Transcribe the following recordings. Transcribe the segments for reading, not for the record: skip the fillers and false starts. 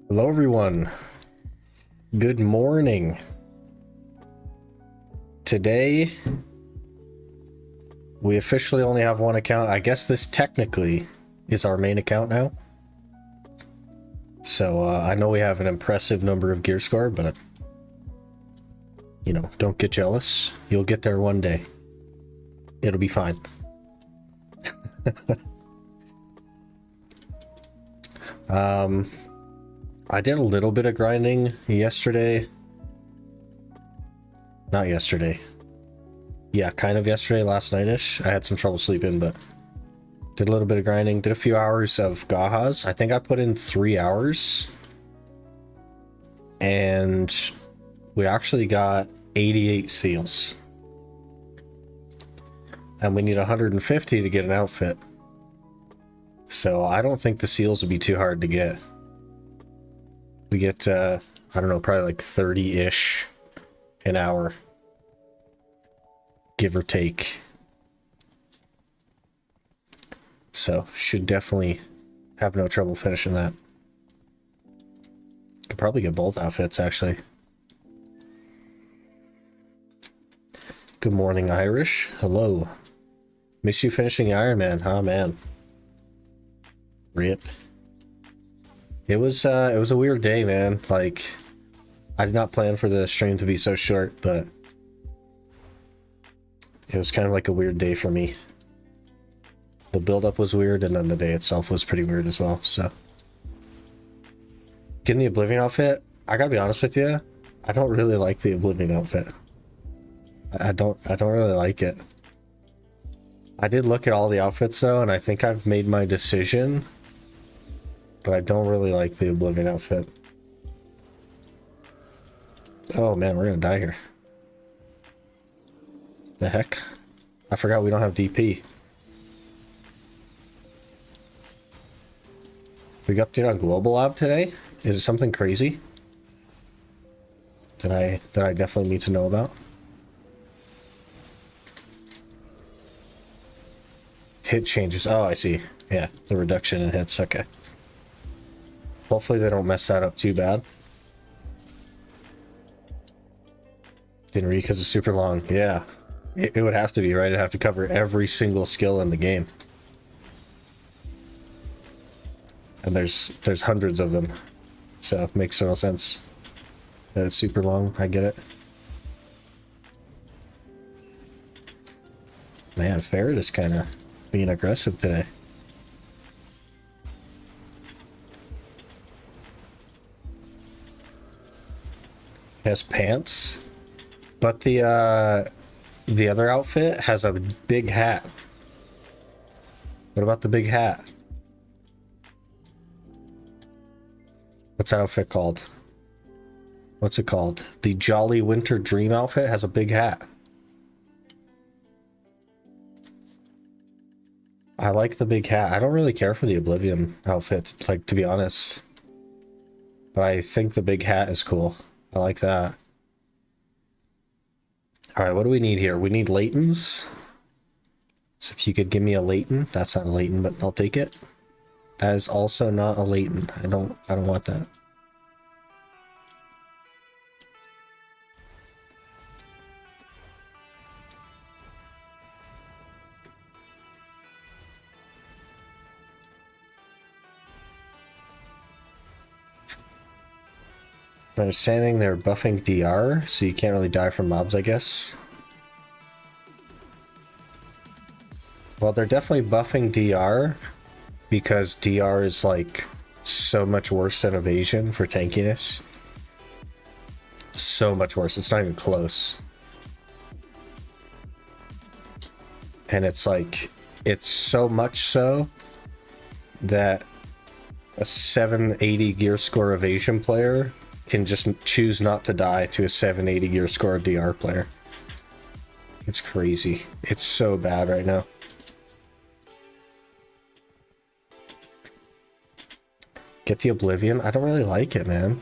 Hello everyone, good morning. Today we officially only have one account. I guess this technically is our main account now. So I know we have an impressive number of gear score, but you know, don't get jealous. You'll get there one day. It'll be fine. I did a little bit of grinding yesterday. Not yesterday. Yeah, kind of yesterday, last night-ish. I had some trouble sleeping, but did a little bit of grinding. Did a few hours of Gahas. I think I put in 3 hours. And we actually got 88 seals. And we need 150 to get an outfit. So I don't think the seals would be too hard to get. We get, I don't know, probably like 30-ish an hour. Give or take. So, should definitely have no trouble finishing that. Could probably get both outfits, actually. Good morning, Irish. Hello. Miss you finishing Iron Man, huh, man? RIP. It was a weird day, man. Like, I did not plan for the stream to be so short, but it was kind of like a weird day for me. The build-up was weird, and then the day itself was pretty weird as well, so. Getting the Oblivion outfit, I gotta be honest with you, I don't really like the Oblivion outfit. I don't really like it. I did look at all the outfits though, and I think I've made my decision, but I don't really like the Oblivion outfit. Oh man, we're gonna die here. The heck? I forgot we don't have DP. We got update on Global Lab today? Is it something crazy that I definitely need to know about? Hit changes. Oh, I see. Yeah, the reduction in hits. Okay. Hopefully they don't mess that up too bad. Didn't read because it's super long. Yeah. It would have to be, right? It'd have to cover every single skill in the game. And there's hundreds of them. So it makes total sense that it's super long. I get it. Man, Ferret is kind of being aggressive today. Has pants, but the other outfit has a big hat. What about the big hat? What's that outfit called? What's it called? The Jolly Winter Dream outfit has a big hat. I like the big hat. I don't really care for the Oblivion outfit, like, to be honest. But I think the big hat is cool. I like that. Alright, what do we need here? We need Laytons. So if you could give me a Layton. That's not a Layton, but I'll take it. That is also not a Layton. I don't want that. Understanding they're buffing DR, so you can't really die from mobs, I guess. Well, they're definitely buffing DR because DR is like so much worse than evasion for tankiness. So much worse. It's not even close. And it's like, it's so much so that a 780 gear score evasion player can just choose not to die to a 780 gear score DR player. It's crazy. It's so bad right now. Get the Oblivion. I don't really like it, man.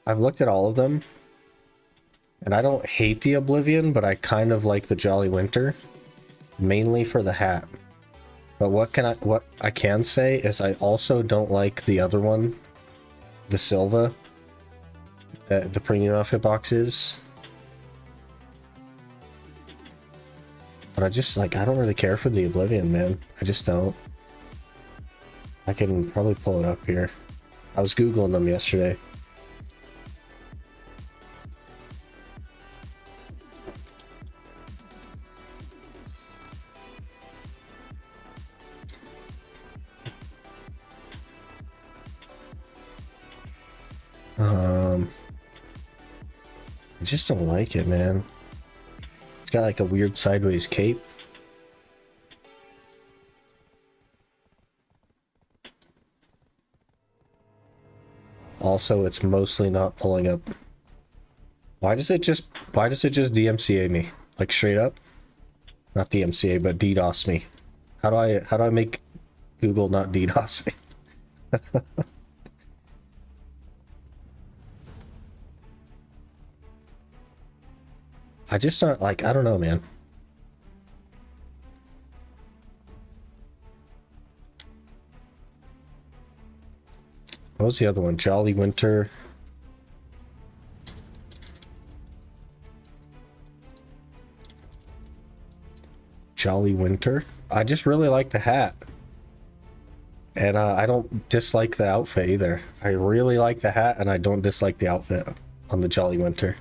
I've looked at all of them, and I don't hate the Oblivion, but I kind of like the Jolly Winter, mainly for the hat. But what I can say is I also don't like the other one the Silva that the premium outfit box is. But I just, like, I don't really care for the Oblivion, man. I just don't. I can probably pull it up here. I was Googling them yesterday. I just don't like it, man. It's got like a weird sideways cape. Also, it's mostly not pulling up. Why does it just DMCA me? Like straight up? Not DMCA, but DDoS me. How do I make Google not DDoS me? I just don't, like, I don't know, man. What was the other one? Jolly Winter. Jolly Winter. I just really like the hat. And I don't dislike the outfit either. I really like the hat and I don't dislike the outfit on the Jolly Winter.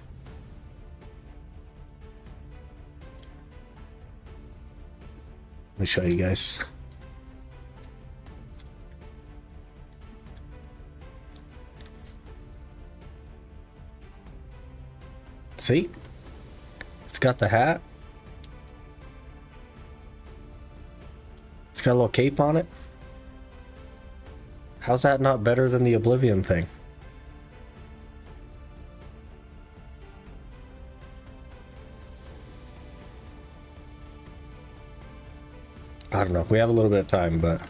Let me show you guys. See? It's got the hat. It's got a little cape on it. How's that not better than the Oblivion thing? I don't know. We have a little bit of time, but...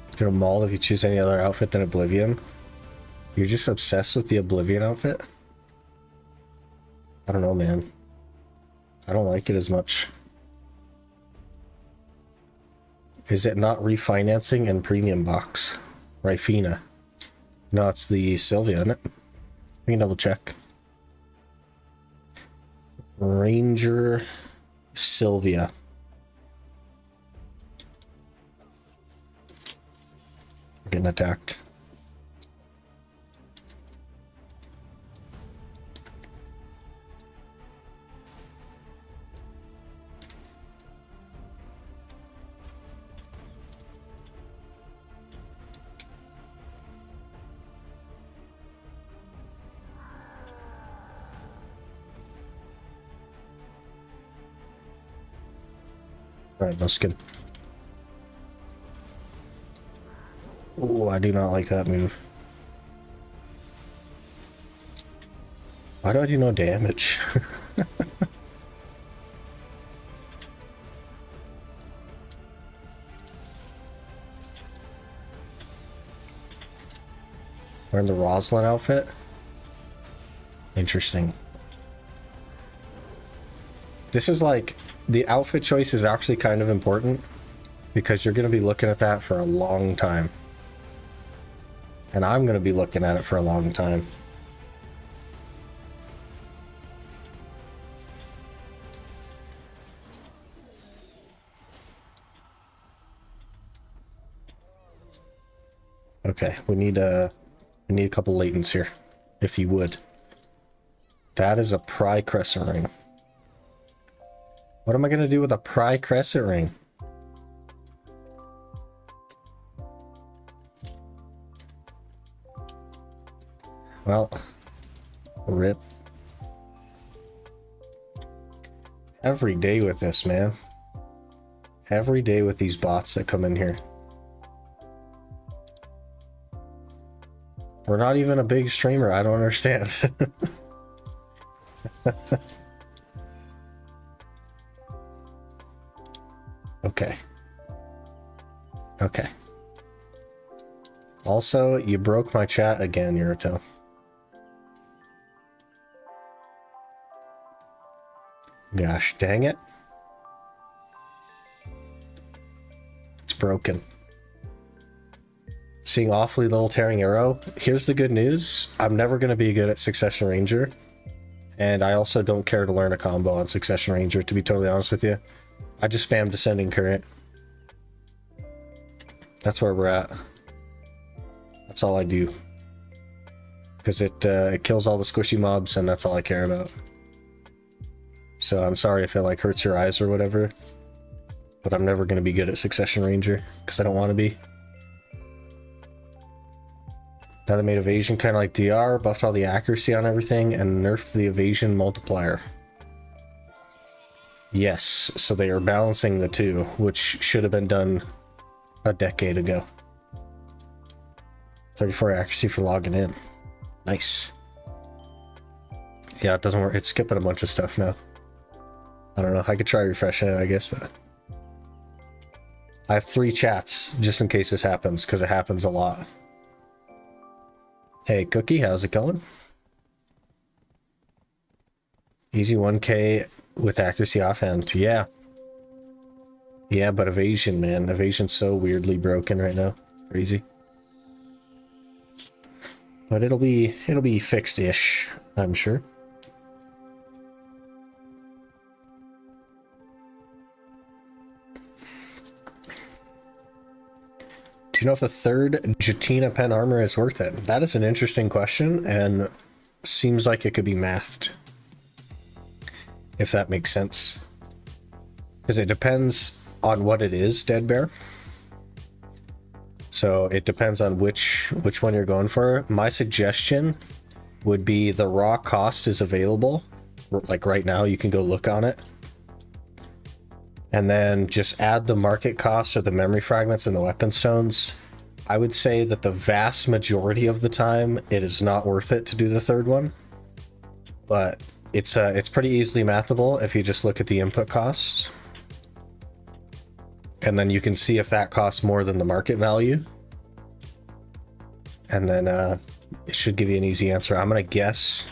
It's gonna maul if you choose any other outfit than Oblivion. You're just obsessed with the Oblivion outfit? I don't know, man. I don't like it as much. Is it not refinancing and premium box? Rifina. No, it's the Sylvia, isn't it? We can double check. Ranger Sylvia. We're getting attacked. Alright, no skin. Oh, I do not like that move. Why do I do no damage? Wearing the Roslyn outfit? Interesting. This is like... The outfit choice is actually kind of important because you're going to be looking at that for a long time. And I'm going to be looking at it for a long time. Okay, we need a couple latents here, if you would. That is a Pry Crescent Ring. What am I going to do with a Pry Crescent Ring? Well, rip. Every day with this, man. Every day with these bots that come in here. We're not even a big streamer, I don't understand. Okay. Okay. Also, you broke my chat again, Yurito. Gosh, dang it. broken. Seeing awfully little tearing arrow. Here's the good news. I'm never going to be good at Succession Ranger. And I also don't care to learn a combo on Succession Ranger, to be totally honest with you. I just spam Descending Current. That's where we're at. That's all I do. Because it kills all the squishy mobs, and that's all I care about. So I'm sorry if it like hurts your eyes or whatever. But I'm never going to be good at Succession Ranger, because I don't want to be. Now they made evasion kind of like DR, buffed all the accuracy on everything, and nerfed the evasion multiplier. Yes, so they are balancing the two, which should have been done a decade ago. 34 accuracy for logging in. Nice. Yeah, it doesn't work. It's skipping a bunch of stuff now. I don't know. I could try refreshing it, I guess, but... I have 3 chats, just in case this happens, because it happens a lot. Hey, Cookie, how's it going? Easy 1k with accuracy offhand. Yeah. Yeah, but evasion, man. Evasion's so weirdly broken right now. Crazy. But it'll be fixed-ish, I'm sure. Do you know if the third Jatina pen armor is worth it? That is an interesting question, and seems like it could be mathed. If that makes sense. Because it depends on what it is, Dead Bear. So it depends on which one you're going for. My suggestion would be the raw cost is available. Like right now, you can go look on it. And then just add the market costs or the memory fragments and the weapon stones. I would say that the vast majority of the time, it is not worth it to do the third one. But it's pretty easily mathable if you just look at the input costs. And then you can see if that costs more than the market value. And then it should give you an easy answer. I'm going to guess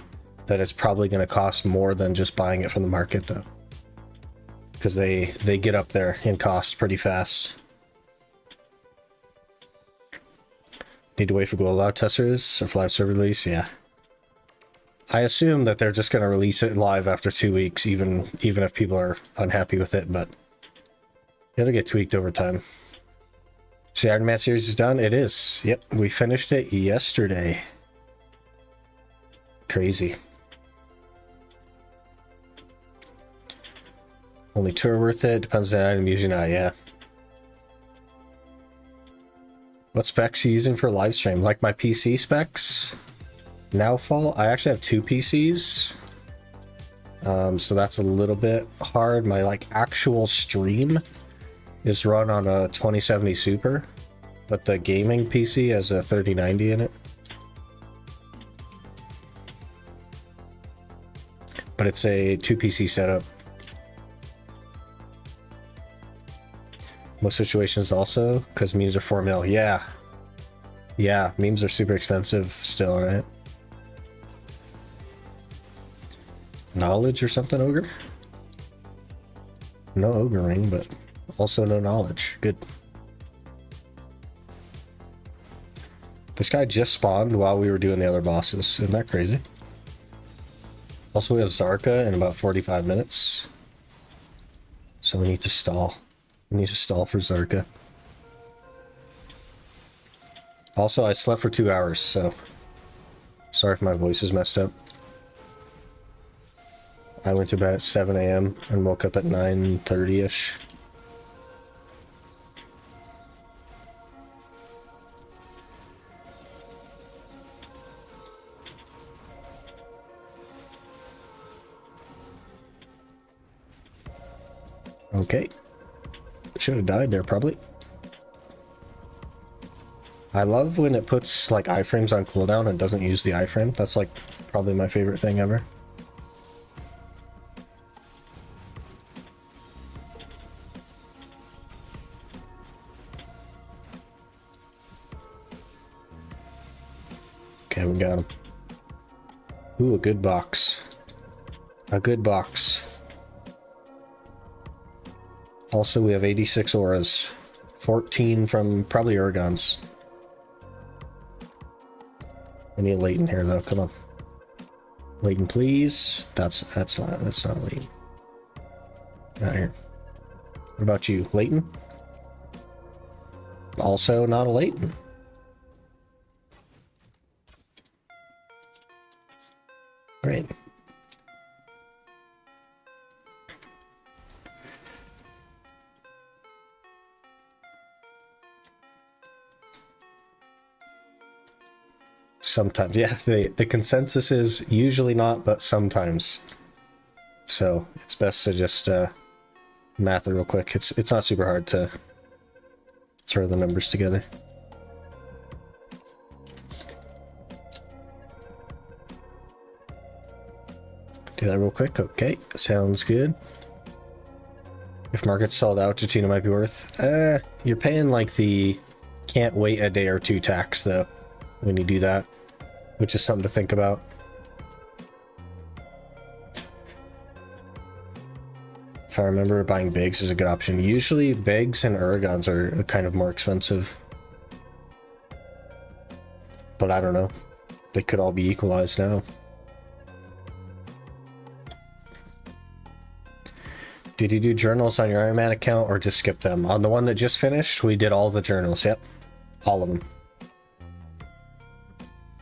that it's probably going to cost more than just buying it from the market, though. Because they get up there in cost pretty fast. Need to wait for Glow Loud testers or live server release? Yeah. I assume that they're just going to release it live after 2 weeks, even if people are unhappy with it, but it'll get tweaked over time. So the Iron Man series is done? It is. Yep, we finished it yesterday. Crazy. Only 2 are worth it. Depends on the item using that, yeah. What specs are you using for live stream? Like my PC specs? Nowfall? I actually have 2 PCs. So that's a little bit hard. My like actual stream is run on a 2070 Super, but the gaming PC has a 3090 in it. But it's a 2 PC setup. Most situations also, because memes are 4 mil. Yeah. Yeah, memes are super expensive still, right? Knowledge or something, Ogre? No Ogre ring, but also no knowledge. Good. This guy just spawned while we were doing the other bosses. Isn't that crazy? Also, we have Zarka in about 45 minutes. So we need to stall. We need to stall for Zarka. Also, I slept for 2 hours, so sorry if my voice is messed up. I went to bed at 7 a.m. and woke up at 9:30-ish. Okay. Should have died there, probably. I love when it puts, like, iframes on cooldown and doesn't use the iframe. That's, like, probably my favorite thing ever. Okay, we got him. Ooh, a good box. A good box. Also, we have 86 auras. 14 from probably Urgons. I need a Leighton here though, come on. Leighton, please. That's not Leighton. Get out here. What about you, Leighton? Also not a Leighton. Great. Sometimes, yeah, the consensus is usually not, but sometimes. So it's best to just math it real quick. It's not super hard to throw the numbers together. Do that real quick. Okay, sounds good. If markets sold out, Jatina might be worth. You're paying like the can't wait a day or two tax though when you do that, which is something to think about. If I remember, buying Bigs is a good option. Usually Bigs and Urgons are kind of more expensive. But I don't know. They could all be equalized now. Did you do journals on your Iron Man account or just skip them? On the one that just finished, we did all the journals. Yep. All of them.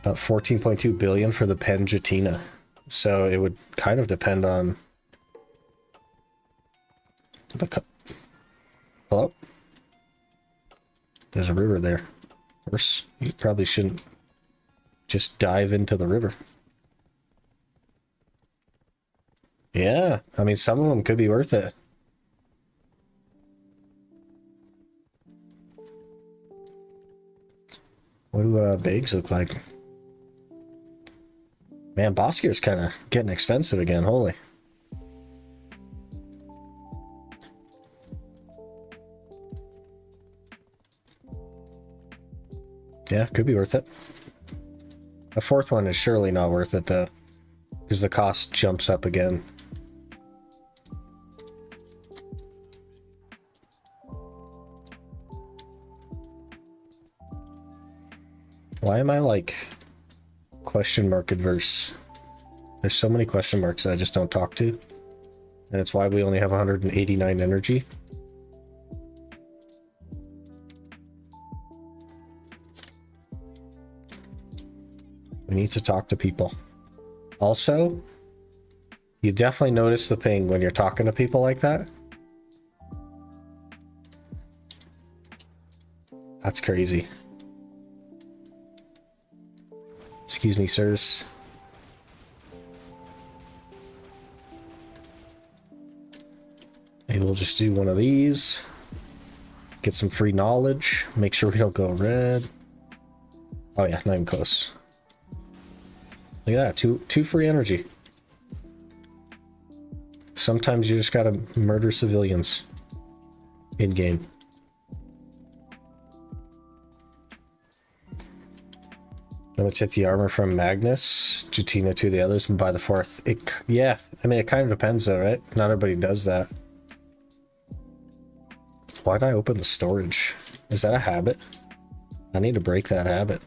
About 14.2 billion for the pen Jatina. So it would kind of depend on the hello? There's a river there. Of course, you probably shouldn't just dive into the river. Yeah, I mean, some of them could be worth it. What do bags look like? Man, Boskier's kind of getting expensive again, holy. Yeah, could be worth it. A fourth one is surely not worth it though, because the cost jumps up again. Why am I like question mark adverse? There's so many question marks that I just don't talk to. And it's why we only have 189 energy. We need to talk to people. Also, you definitely notice the ping when you're talking to people like that. That's crazy. Excuse me, sirs. Maybe we'll just do one of these. Get some free knowledge. Make sure we don't go red. Oh yeah, not even close. Look at that, two free energy. Sometimes you just gotta murder civilians in game. Let's hit the armor from Magnus, Jatina to the others, and buy the fourth. Yeah, I mean, it kind of depends though, right? Not everybody does that. Why'd I open the storage? Is that a habit? I need to break that habit.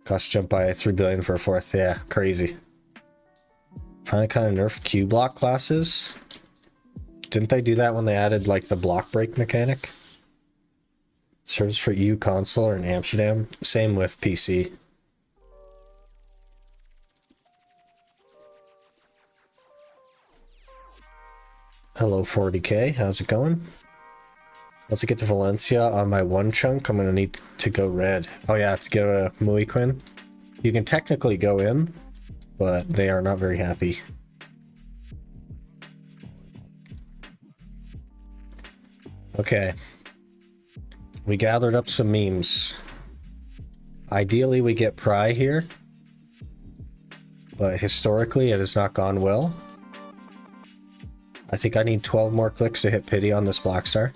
Cost jump by 3 billion for a fourth. Yeah, crazy. Finally kind of nerfed Q block classes. Didn't they do that when they added like the block break mechanic? Serves for EU console or in Amsterdam. Same with PC. Hello 40k, how's it going? Once I get to Valencia on my one chunk, I'm gonna need to go red. Oh yeah, to get a Mui Quinn. You can technically go in, but they are not very happy. Okay. We gathered up some memes. Ideally, we get Pry here, but historically, it has not gone well. I think I need 12 more clicks to hit pity on this Black Star.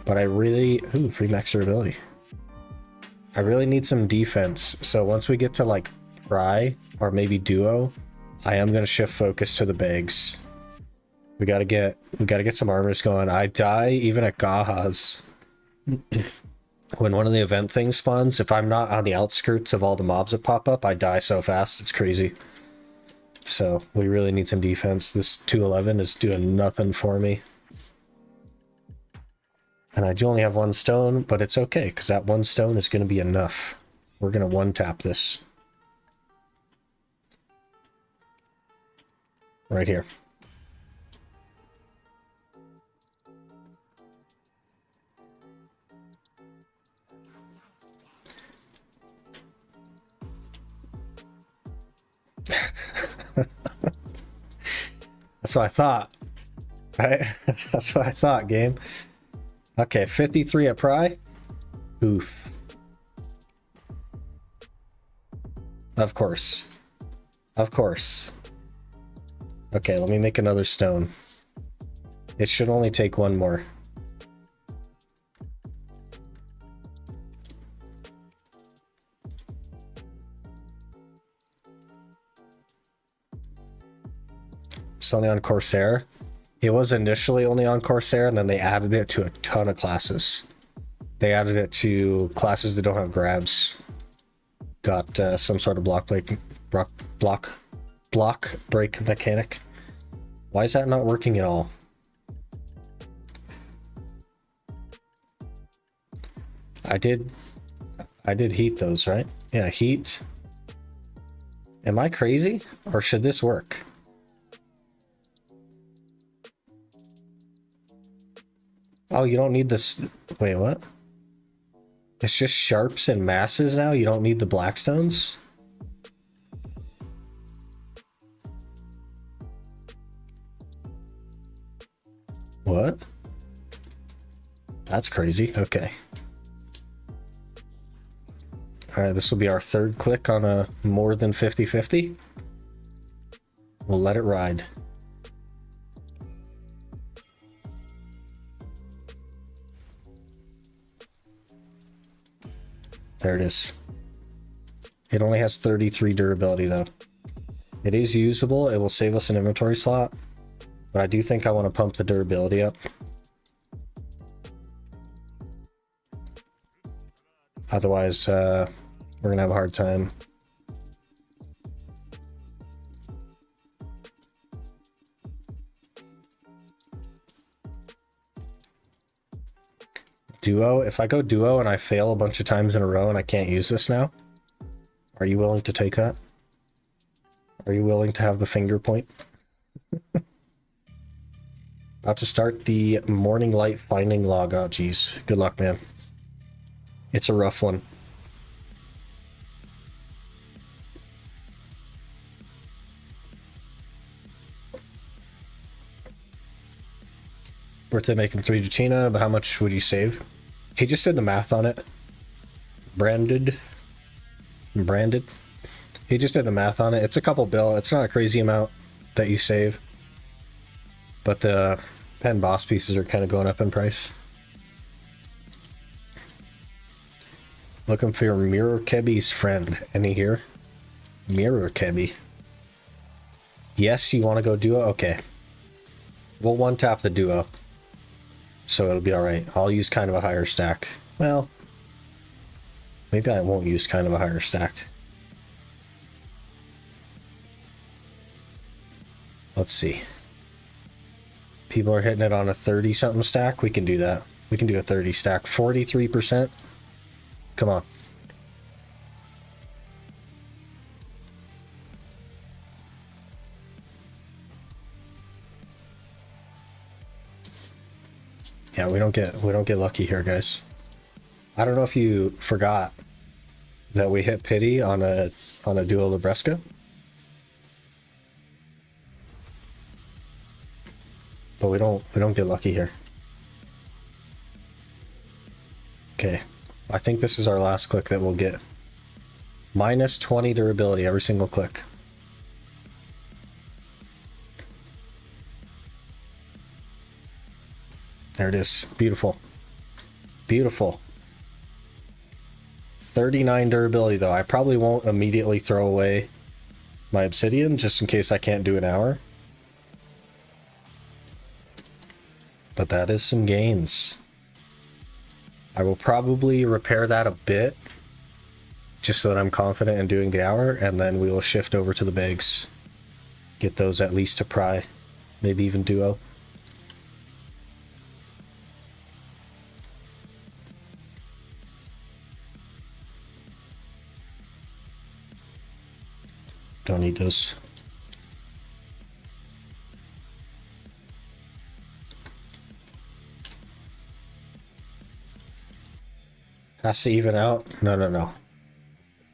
But I really... Ooh, free max durability. I really need some defense. So once we get to like Pry or maybe Duo, I am gonna shift focus to the bags. We gotta get some armors going. I die even at Gaha's. When one of the event things spawns, if I'm not on the outskirts of all the mobs that pop up, I die so fast, it's crazy. So we really need some defense. This 211 is doing nothing for me. And I do only have one stone, but it's okay, because that one stone is going to be enough. We're going to one-tap this. Right here. That's what I thought. Right? That's what I thought, game. Okay, 53 at Pry. Oof. Of course. Of course. Okay, let me make another stone. It should only take one more. It's only on Corsair. It was initially only on Corsair, and then they added it to a ton of classes. They added it to classes that don't have grabs. Got some sort of block break mechanic. Why is that not working at all? I did heat those, right? Yeah, heat. Am I crazy? Or should this work? Oh, you don't need this. Wait, what? It's just sharps and masses now? You don't need the blackstones? What? That's crazy. Okay. Alright, this will be our third click on a more than 50-50. We'll let it ride. There it is. It only has 33 durability though. It is usable. It will save us an inventory slot, but I do think I want to pump the durability up. Otherwise, we're gonna have a hard time. Duo, if I go duo and I fail a bunch of times in a row and I can't use this now, are you willing to take that? Are you willing to have the finger point? About to start the morning light finding log. Oh, geez. Good luck, man. It's a rough one. Worth it making 3 Jachina, but how much would you save? He just did the math on it. Branded. He just did the math on it. It's a couple bill. It's not a crazy amount that you save. But the pen boss pieces are kind of going up in price. Looking for your Mirror Kebi's friend. Any here? Mirror Kebi. Yes, you want to go duo? Okay. We'll one tap the duo. So it'll be alright. I'll use kind of a higher stack. Well, maybe I won't use kind of a higher stack. Let's see. People are hitting it on a 30-something stack. We can do that. We can do a 30 stack. 43%. Come on. Yeah, we don't get lucky here, guys. I don't know if you forgot that we hit pity on a duo Libresca. But we don't get lucky here. Okay. I think this is our last click that we'll get. Minus 20 durability every single click. There it is. Beautiful. Beautiful. 39 durability though. I probably won't immediately throw away my obsidian just in case I can't do an hour. But that is some gains. I will probably repair that a bit just so that I'm confident in doing the hour, and then we will shift over to the bags. Get those at least to pry, maybe even duo. Don't need those. Has to even out? No.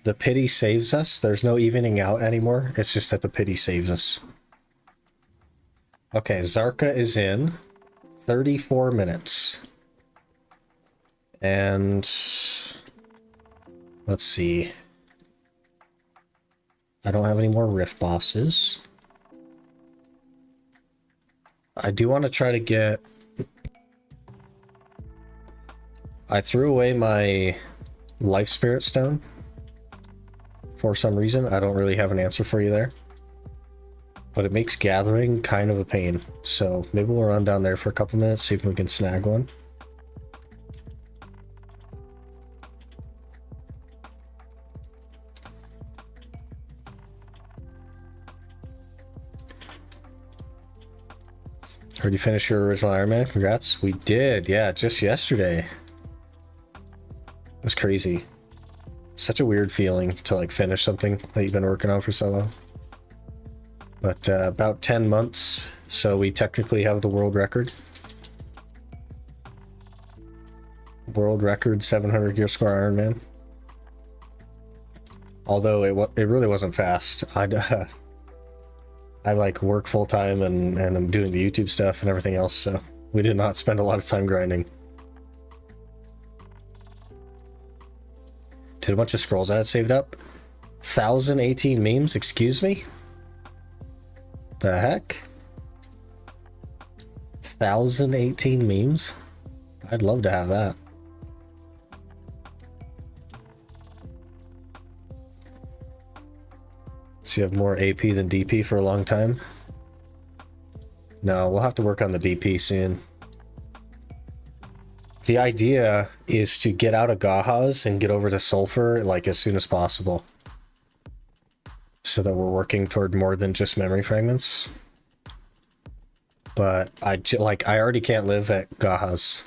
The pity saves us. There's no evening out anymore. It's just that the pity saves us. Okay, Zarka is in 34 minutes. And let's see. I don't have any more rift bosses. I do want to try to get... I threw away my life spirit stone. For some reason, I don't really have an answer for you there. But it makes gathering kind of a pain. So maybe we'll run down there for a couple minutes, see if we can snag one. Heard you finish your original Iron Man? Congrats. We did, yeah, just yesterday. It was crazy. Such a weird feeling to like finish something that you've been working on for so long. But about 10 months, so we technically have the world record. World record 700 gear score Iron Man. Although it really wasn't fast. I like work full time and I'm doing the YouTube stuff and everything else, so we did not spend a lot of time grinding. Did a bunch of scrolls I had saved up. 1018 memes, excuse me? The heck? 1018 memes? I'd love to have that. So you have more AP than DP for a long time? No, we'll have to work on the DP soon. The idea is to get out of Gahaz and get over to Sulfur like as soon as possible. So that we're working toward more than just memory fragments. But I already can't live at Gahaz.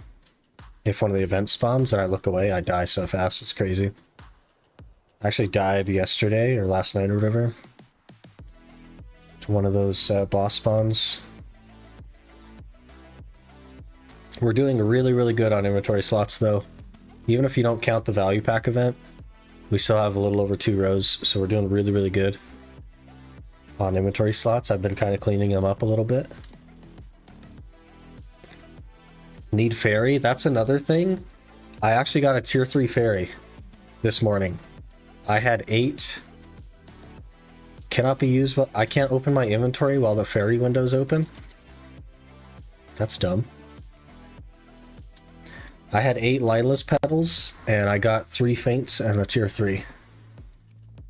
If one of the events spawns and I look away, I die so fast, it's crazy. I actually died yesterday or last night or whatever. To one of those boss spawns. We're doing really, really good on inventory slots though. Even if you don't count the value pack event, we still have a little over 2 rows, so we're doing really, really good on inventory slots. I've been kind of cleaning them up a little bit. Need fairy, that's another thing. I actually got a tier 3 fairy this morning. I had 8. Cannot be used, but I can't open my inventory while the fairy window's open. That's dumb. I had 8 Lila's Pebbles, and I got 3 Faints and a tier 3.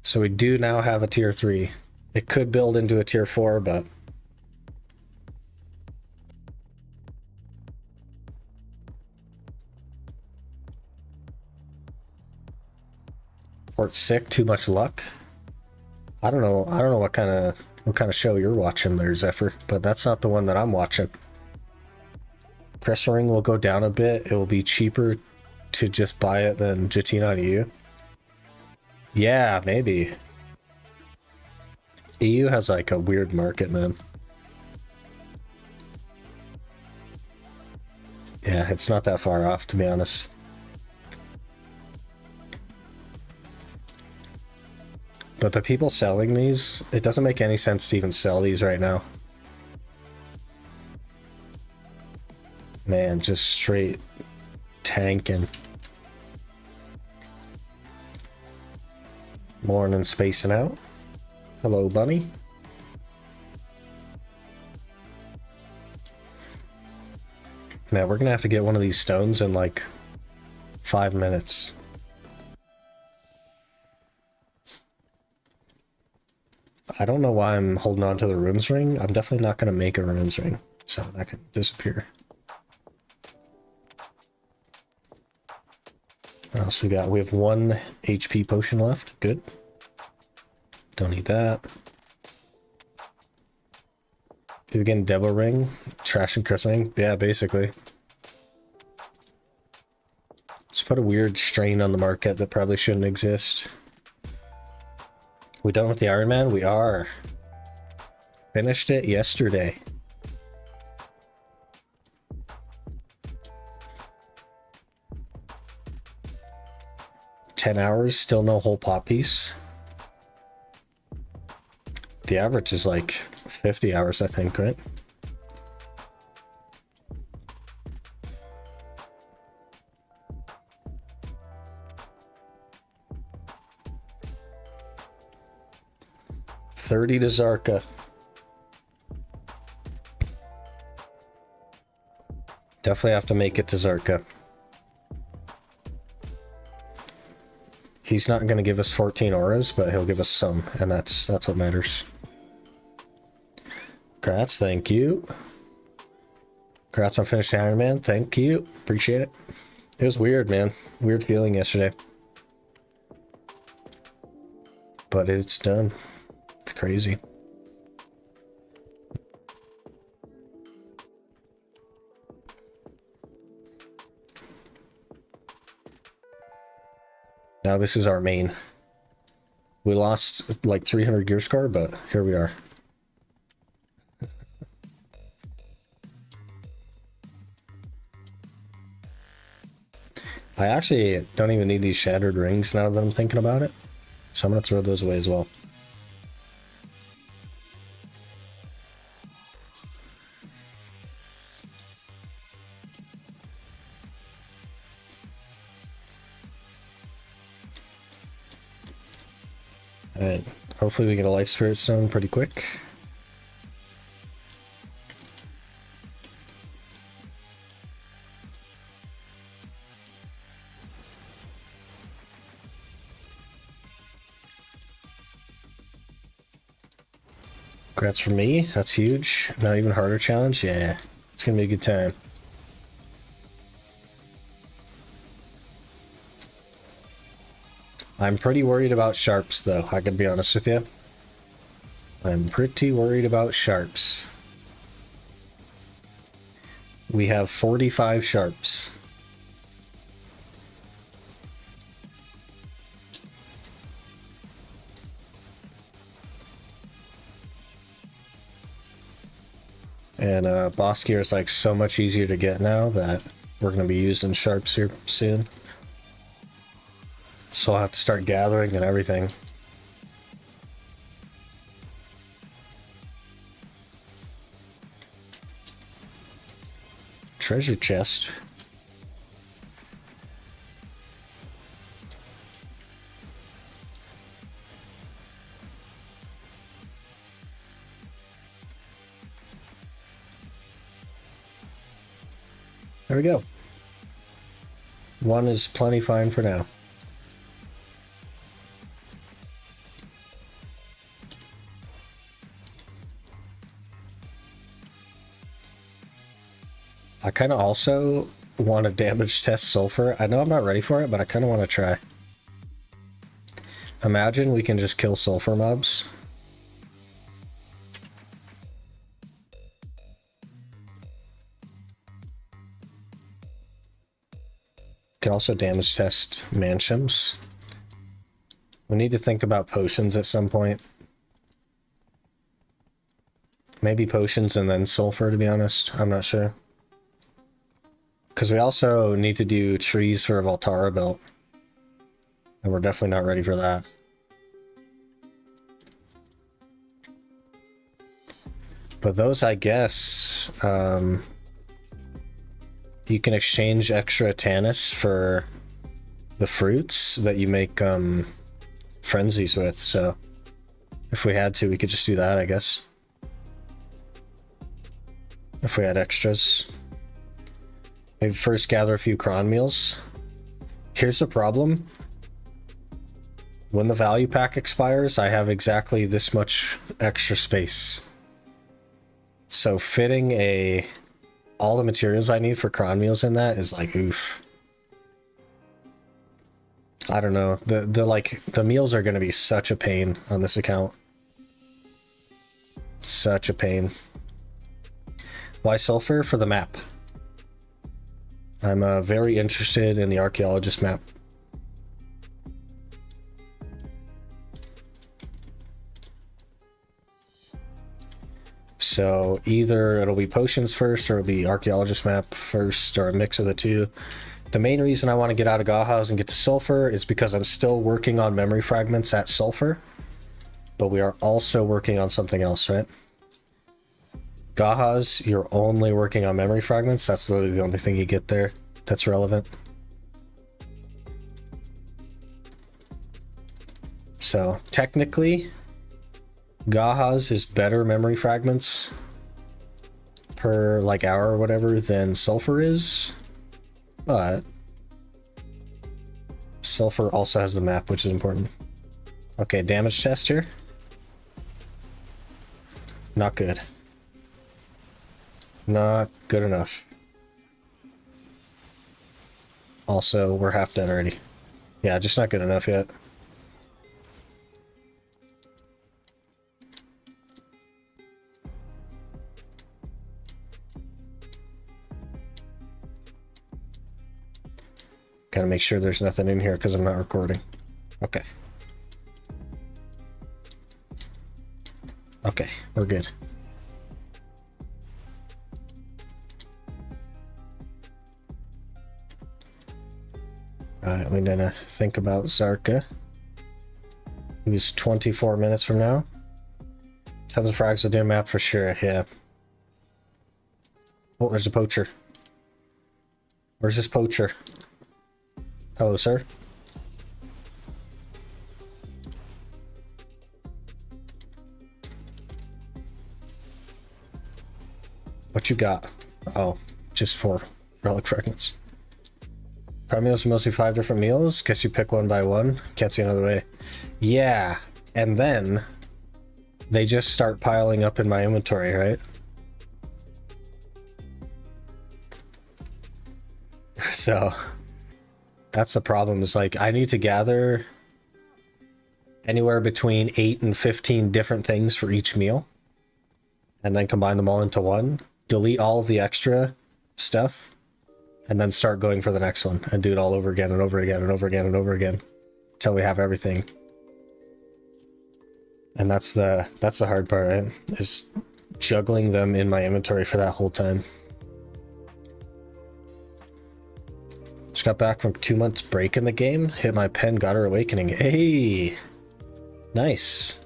So we do now have a tier 3. It could build into a tier 4, but... Port sick, too much luck. I don't know what kind of show you're watching there, Zephyr, but that's not the one that I'm watching. Crystal Ring will go down a bit. It will be cheaper to just buy it than Jatina EU. Yeah, maybe. EU has like a weird market, man. Yeah, it's not that far off, to be honest. But the people selling these, it doesn't make any sense to even sell these right now. Man, just straight tanking. Morning spacing out. Hello, bunny. Man, we're gonna have to get one of these stones in like 5 minutes. I don't know why I'm holding on to the runes ring. I'm definitely not going to make a runes ring, so that can disappear. What else we got? We have 1 HP potion left. Good. Don't need that. People getting Devil Ring, Trash and Curse Ring. Yeah, basically. Let's put a weird strain on the market that probably shouldn't exist. We done with the Iron Man? We are. Finished it yesterday. $10, still no whole pot piece. The average is like 50 hours, I think, right? $30 to Zarka. Definitely have to make it to Zarka. He's not going to give us 14 auras, but he'll give us some, and that's what matters. Congrats, thank you. Congrats on finishing Iron Man, thank you. Appreciate it. It was weird, man. Weird feeling yesterday. But it's done. It's crazy. Now this is our main. We lost like 300 gear score, but here we are. I actually don't even need these shattered rings now that I'm thinking about it. So I'm gonna throw those away as well. Alright, hopefully we get a life spirit stone pretty quick. Congrats from me, that's huge. Now even harder challenge, yeah. It's gonna be a good time. I'm pretty worried about sharps though, I can be honest with you. I'm pretty worried about sharps. We have 45 sharps. And boss gear is like so much easier to get now that we're going to be using sharps here soon. So I'll have to start gathering and everything. Treasure chest. There we go. One is plenty fine for now. I kind of also want to damage test Sulfur. I know I'm not ready for it, but I kind of want to try. Imagine we can just kill Sulfur mobs. Can also damage test Mansions. We need to think about potions at some point. Maybe potions and then Sulfur, to be honest. I'm not sure. Because we also need to do trees for a Voltara belt. And we're definitely not ready for that. But those, I guess, you can exchange extra Tannis for the fruits that you make frenzies with, so if we had to, we could just do that, I guess. If we had extras. Maybe first gather a few cron meals. Here's the problem. when the value pack expires, I have exactly this much extra space. So fitting all the materials I need for cron meals in that is like oof. I don't know. The meals are gonna be such a pain on this account. Such a pain. Why Sulfur? For the map. I'm very interested in the archaeologist map. So either it'll be potions first or it'll be archaeologist map first or a mix of the two. The main reason I want to get out of Gahaz and get to Sulfur is because I'm still working on memory fragments at Sulfur, but we are also working on something else, right? Gahaz, you're only working on memory fragments. That's literally the only thing you get there that's relevant. So technically, Gahaz is better memory fragments per like hour or whatever than Sulfur is, but Sulfur also has the map, which is important. Okay, damage test here. Not good. Not good enough. Also, we're half dead already. Yeah, just not good enough yet. Gotta make sure there's nothing in here because I'm not recording. Okay. Okay, we're good. Alright, we're gonna think about Zarka. He's 24 minutes from now. Tons of frags with new map for sure, yeah. Oh, there's a poacher. Where's this poacher? Hello, sir. What you got? Oh, just 4 relic fragments. Cron meals are mostly 5 different meals. Guess you pick one by one. Can't see another way. Yeah, and then they just start piling up in my inventory, right? So that's the problem, is like I need to gather anywhere between 8 and 15 different things for each meal and then combine them all into one, delete all of the extra stuff, and then start going for the next one and do it all over again and over again and over again and over again until we have everything. And that's the hard part, right? Is juggling them in my inventory for that whole time. Just got back from 2 months break in the game. Hit my pen, got her awakening. Hey! Nice.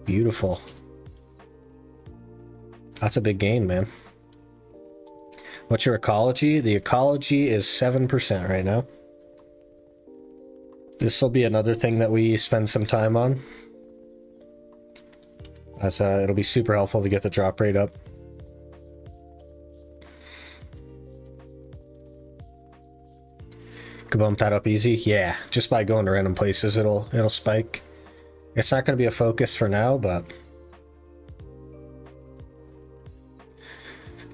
Beautiful. That's a big gain, man. What's your ecology? The ecology is 7% right now. This will be another thing that we spend some time on. As it'll be super helpful to get the drop rate up. Could bump that up easy? Yeah, just by going to random places it'll spike. It's not going to be a focus for now, but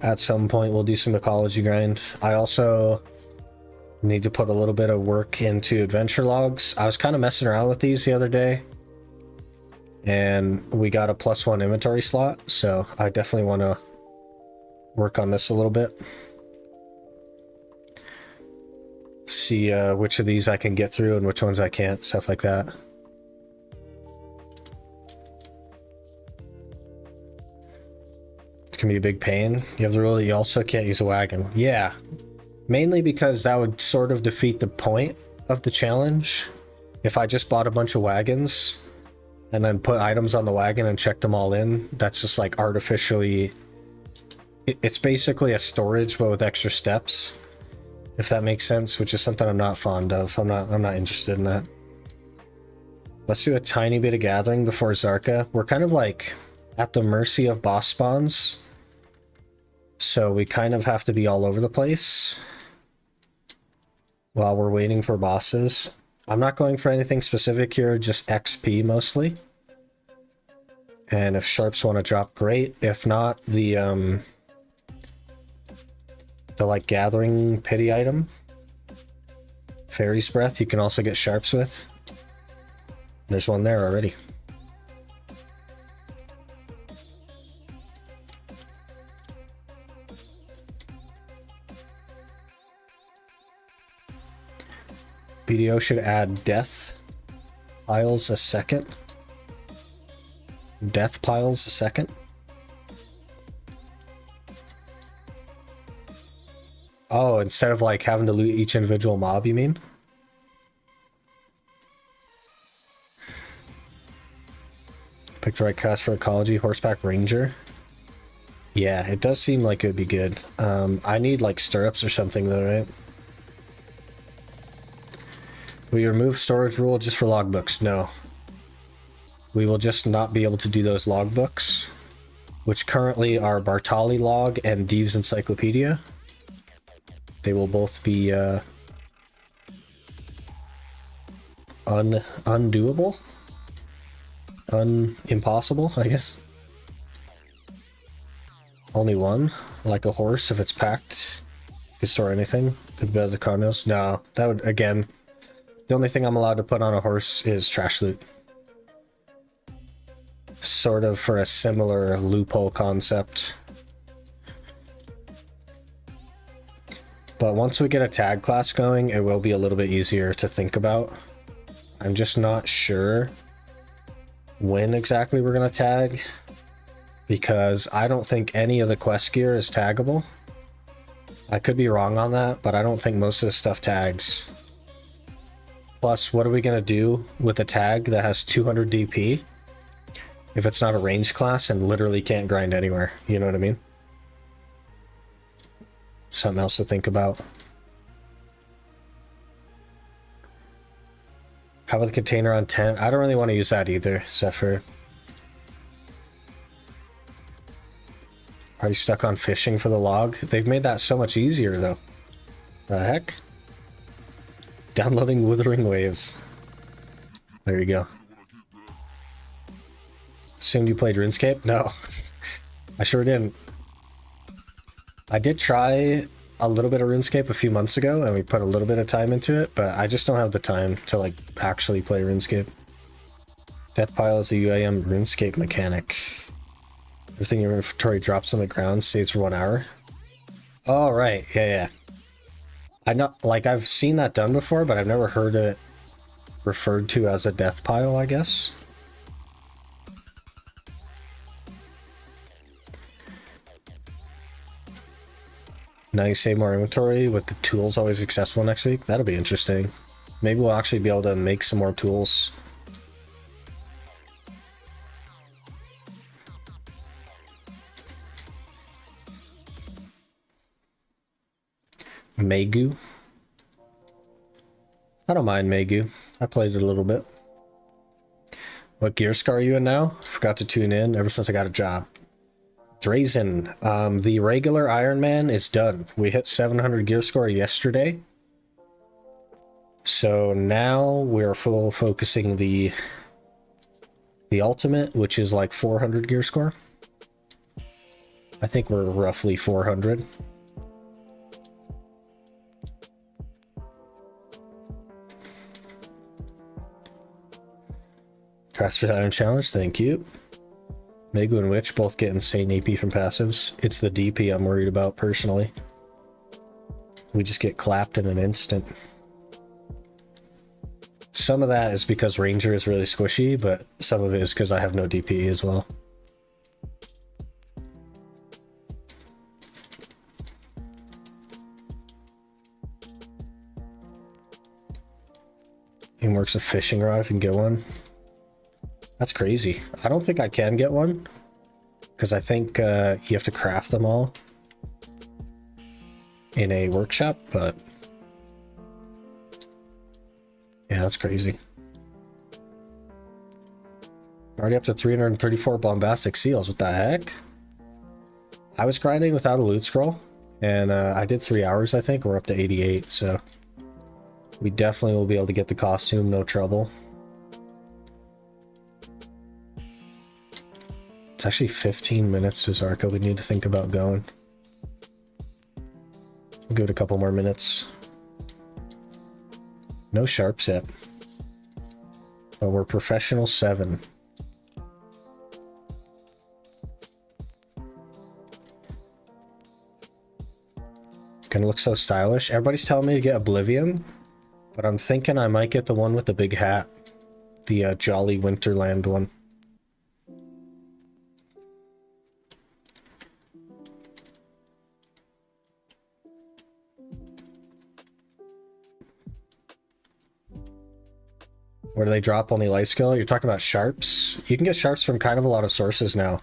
at some point we'll do some ecology grind. I also need to put a little bit of work into adventure logs. I was kind of messing around with these the other day, and we got a +1 inventory slot, so I definitely want to work on this a little bit. See which of these I can get through and which ones I can't, stuff like that. It's gonna be a big pain. You have the rule that you also can't use a wagon. Yeah, mainly because that would sort of defeat the point of the challenge. If I just bought a bunch of wagons and then put items on the wagon and checked them all in, that's just like artificially... It's basically a storage but with extra steps, if that makes sense, which is something I'm not fond of. I'm not interested in that. Let's do a tiny bit of gathering before Zarka. We're kind of like at the mercy of boss spawns, so we kind of have to be all over the place. while we're waiting for bosses. I'm not going for anything specific here, just XP mostly. And if sharps want to drop, great. If not, the like gathering pity item, Fairy's Breath, you can also get sharps with. There's one there already. BDO should add death piles a second. Death piles a second. Oh, instead of like having to loot each individual mob, you mean? Pick the right class for ecology, horseback ranger. Yeah, it does seem like it would be good. I need like stirrups or something though, right? We remove storage rule just for logbooks? No. We will just not be able to do those logbooks, which currently are Bartali log and Deeves Encyclopedia. They will both be undoable? Impossible, I guess. Only one? Like a horse, if it's packed, could store anything. Could be other condos. No, that would, again, the only thing I'm allowed to put on a horse is trash loot. Sort of for a similar loophole concept. But once we get a tag class going, it will be a little bit easier to think about. I'm just not sure when exactly we're going to tag, because I don't think any of the quest gear is taggable. I could be wrong on that, but I don't think most of the stuff tags. Plus, what are we going to do with a tag that has 200 DP if it's not a ranged class and literally can't grind anywhere? You know what I mean? Something else to think about. How about the container on 10? I don't really want to use that either, Sulfur. Already stuck on fishing for the log. They've made that so much easier though. The heck? Downloading Withering Waves. There you go. Assumed you played RuneScape? No. I sure didn't. I did try a little bit of RuneScape a few months ago, and we put a little bit of time into it, but I just don't have the time to like actually play RuneScape. Death pile is a UAM RuneScape mechanic. Everything in your inventory drops on the ground, stays for 1 hour. Oh, right. Yeah. I know, like, I've seen that done before, but I've never heard it referred to as a death pile, I guess. Now you save more inventory with the tools always accessible next week. That'll be interesting. Maybe we'll actually be able to make some more tools. Megu. I don't mind Megu. I played it a little bit. What gear scar are you in now? Forgot to tune in ever since I got a job. Drazen. The regular Iron Man is done. We hit 700 gear score yesterday. So now we're full focusing the ultimate, which is like 400 gear score. I think we're roughly 400. Press for the Iron Challenge, thank you. Megu and Witch both get insane AP from passives. It's the DP I'm worried about personally. We just get clapped in an instant. Some of that is because Ranger is really squishy, but some of it is because I have no DP as well. Game works a fishing rod if you can get one. That's crazy. I don't think I can get one, because I think you have to craft them all in a workshop, but yeah, that's crazy. Already up to 334 bombastic seals. What the heck? I was grinding without a loot scroll, and I did 3 hours, I think. We're up to 88, so We definitely will be able to get the costume, no trouble. It's actually 15 minutes to Zarka. We need to think about going. We'll give it a couple more minutes. No sharps yet. But we're professional 7. Gonna look so stylish. Everybody's telling me to get Oblivion, but I'm thinking I might get the one with the big hat. The Jolly Winterland one. Where do they drop only life skill? You're talking about sharps? You can get sharps from kind of a lot of sources now.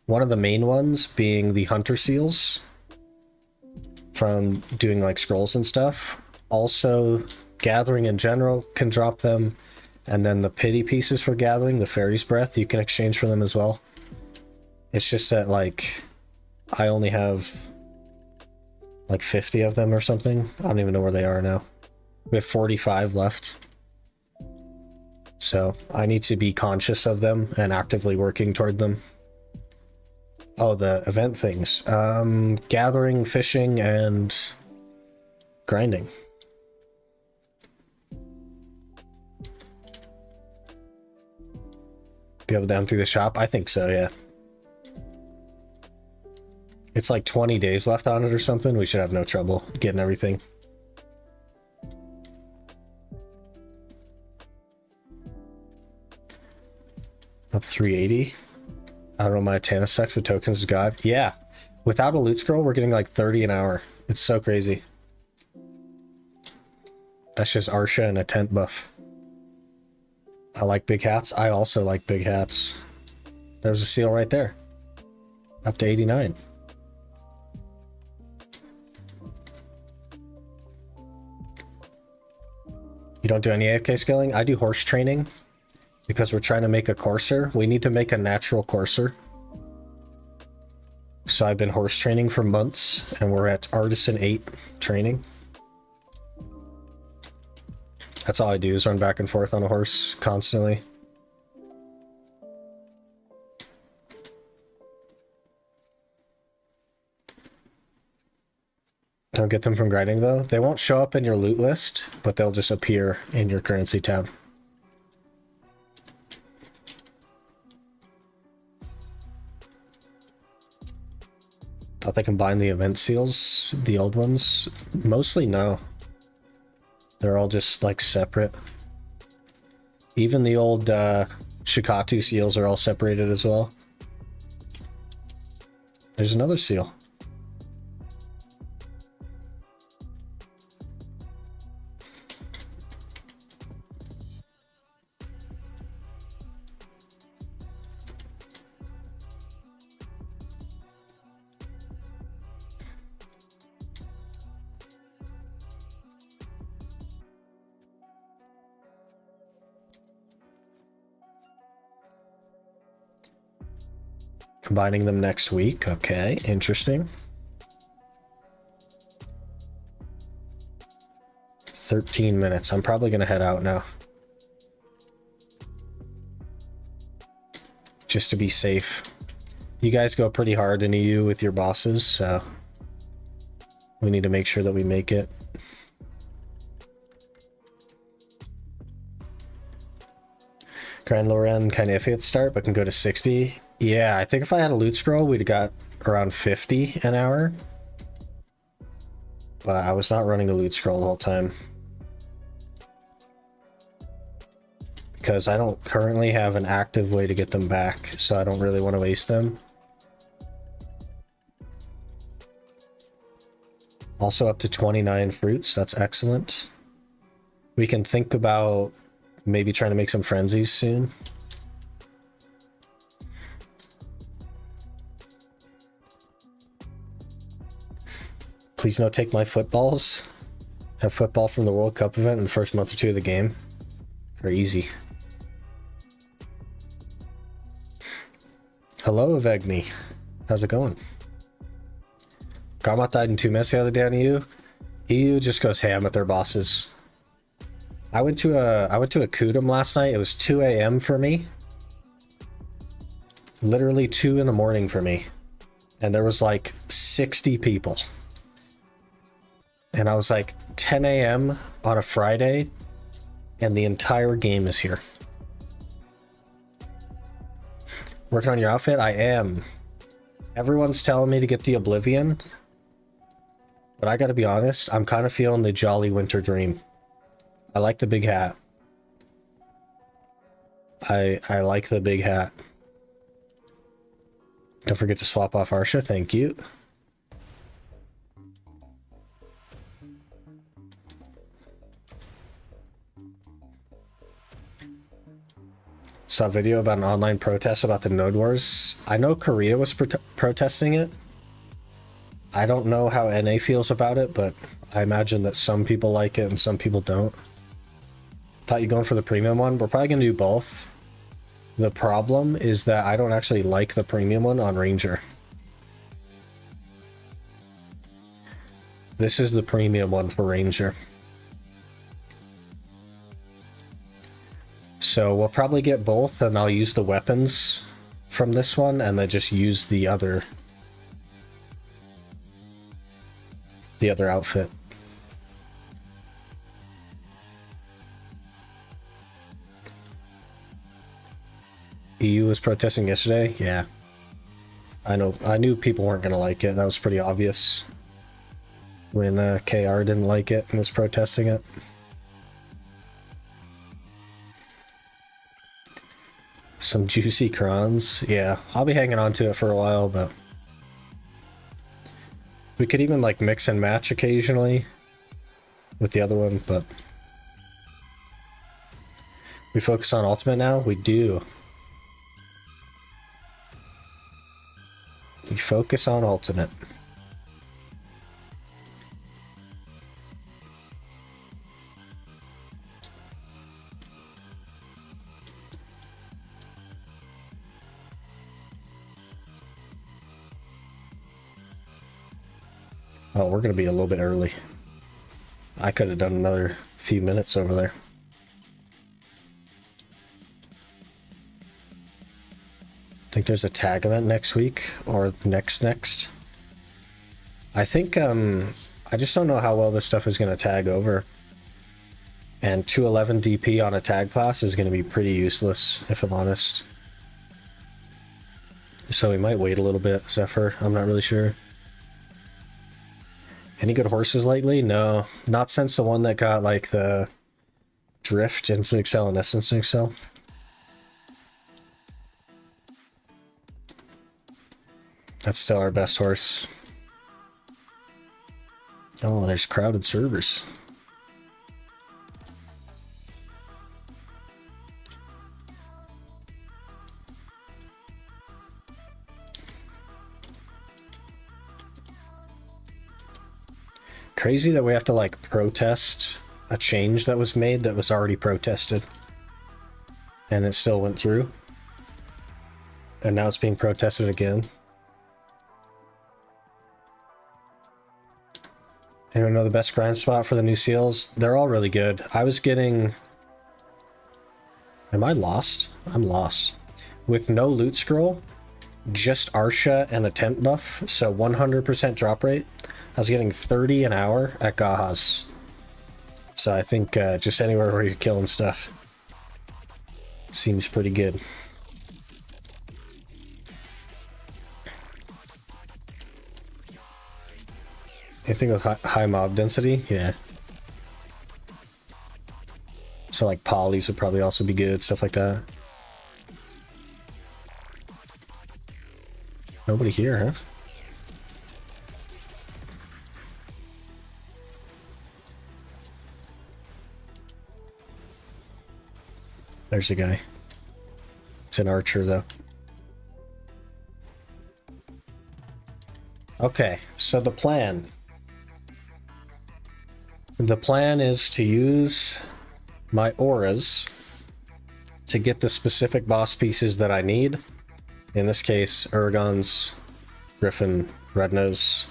One of the main ones being the Hunter Seals from doing like scrolls and stuff. Also, Gathering in general can drop them. And then the pity pieces for Gathering, the Fairy's Breath, you can exchange for them as well. It's just that like, I only have like 50 of them or something. I don't even know where they are now. We have 45 left. So I need to be conscious of them and actively working toward them. Oh, the event things. Gathering, fishing, and grinding. Be able to empty the shop? I think so, yeah. It's like 20 days left on it or something. We should have no trouble getting everything. Up 380. I don't know, my Tana sucks with tokens is god. Yeah. Without a loot scroll, we're getting like 30 an hour. It's so crazy. That's just Arsha and a tent buff. I like big hats. I also like big hats. There's a seal right there. Up to 89. You don't do any AFK skilling? I do horse training. Because we're trying to make a courser. We need to make a natural courser. So I've been horse training for months, and we're at Artisan 8 training. That's all I do is run back and forth on a horse constantly. Don't get them from grinding though. They won't show up in your loot list, but they'll just appear in your currency tab. Thought they combined the event seals, the old ones. Mostly no. They're all just like separate. Even the old Shikatu seals are all separated as well. There's another seal. Combining them next week. Okay, interesting. 13 minutes. I'm probably going to head out now. Just to be safe. You guys go pretty hard in EU with your bosses, so we need to make sure that we make it. Grand Loren kind of iffy at the start, but can go to 60. Yeah, I think if I had a loot scroll, we'd have got around 50 an hour. But I was not running a loot scroll the whole time. Because I don't currently have an active way to get them back, so I don't really want to waste them. Also up to 29 fruits, that's excellent. We can think about maybe trying to make some frenzies soon. Please no take my footballs. Have football from the World Cup event in the first month or two of the game. Crazy. Hello, Evegni. How's it going? Garmot died in 2 minutes the other day on EU. EU just goes ham at their bosses. I went to a Kudum last night. It was 2 a.m. for me. Literally 2 in the morning for me. And there was like 60 people. And I was like, 10 a.m. on a Friday, and the entire game is here. Working on your outfit? I am. Everyone's telling me to get the Oblivion. But I gotta be honest, I'm kind of feeling the Jolly Winter Dream. I like the big hat. I like the big hat. Don't forget to swap off Arsha, thank you. Saw a video about an online protest about the Node Wars. I know Korea was protesting it. I don't know how NA feels about it, but I imagine that some people like it and some people don't. Thought you going for the premium one? We're probably going to do both. The problem is that I don't actually like the premium one on Ranger. This is the premium one for Ranger. So we'll probably get both, and I'll use the weapons from this one, and then just use the other outfit. EU was protesting yesterday? Yeah. I know. I knew people weren't going to like it. That was pretty obvious when KR didn't like it and was protesting it. Some juicy crons. Yeah, I'll be hanging on to it for a while, but we could even like mix and match occasionally with the other one, but we focus on ultimate now? We do. We focus on ultimate. Oh, we're going to be a little bit early. I could have done another few minutes over there. Think there's a tag event next week or next. I think I just don't know how well this stuff is going to tag over. And 211 DP on a tag class is going to be pretty useless, if I'm honest. So we might wait a little bit, Zephyr. I'm not really sure. Any good horses lately? No, not since the one that got like the drift into Excel and Essence in Excel. That's still our best horse. Oh, there's crowded servers. Crazy that we have to like protest a change that was made that was already protested. And it still went through. And now it's being protested again. Anyone know the best grind spot for the new seals? They're all really good. I was getting... Am I lost? I'm lost. With no loot scroll, just Arsha and a tent buff, so 100% drop rate. I was getting 30 an hour at Gahas. So I think just anywhere where you're killing stuff seems pretty good. Anything with high mob density? Yeah. So like polys would probably also be good, stuff like that. Nobody here, huh? There's a guy. It's an archer, though. Okay, so the plan. The plan is to use my auras to get the specific boss pieces that I need. In this case, Urgon's, Griffin, Rednose,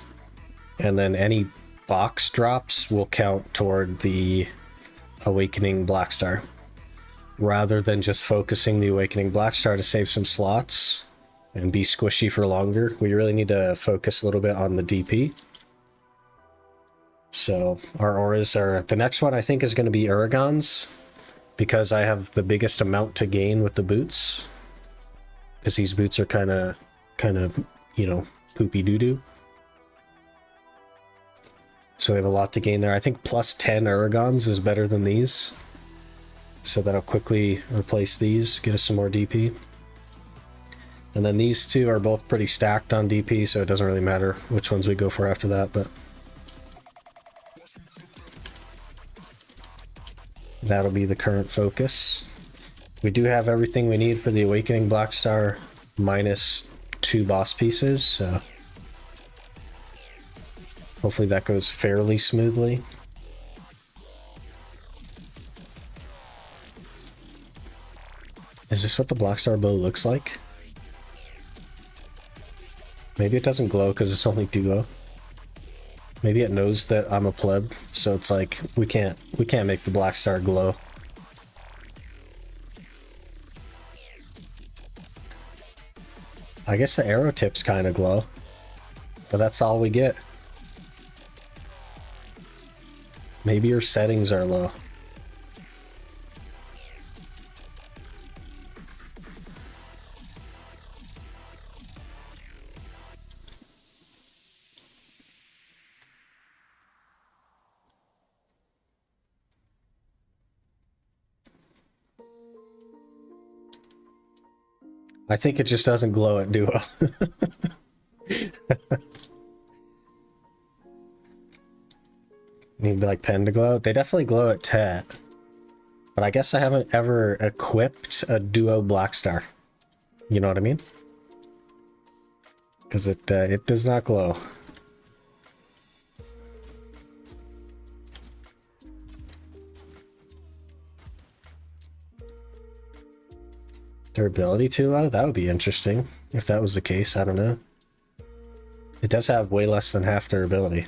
and then any box drops will count toward the Awakening Blackstar, rather than just focusing the Awakening Blackstar to save some slots and be squishy for longer. We really need to focus a little bit on the DP. So our auras are, the next one I think is going to be Uragons, because I have the biggest amount to gain with the boots, because these boots are kind of, you know, poopy doo-doo. So we have a lot to gain there. I think plus 10 Uragons is better than these, so that'll quickly replace these, get us some more DP. And then these two are both pretty stacked on DP, so it doesn't really matter which ones we go for after that, but that'll be the current focus. We do have everything we need for the Awakening Blackstar minus 2 boss pieces, so hopefully that goes fairly smoothly. Is this what the Blackstar bow looks like? Maybe it doesn't glow because it's only duo. Maybe it knows that I'm a pleb, so it's like we can't make the Blackstar glow. I guess the arrow tips kind of glow, but that's all we get. Maybe your settings are low. I think it just doesn't glow at duo. Need like pen to glow? They definitely glow at tet. But I guess I haven't ever equipped a duo Blackstar. You know what I mean? Because it does not glow. Durability too low? That would be interesting. If that was the case, I don't know. It does have way less than half durability.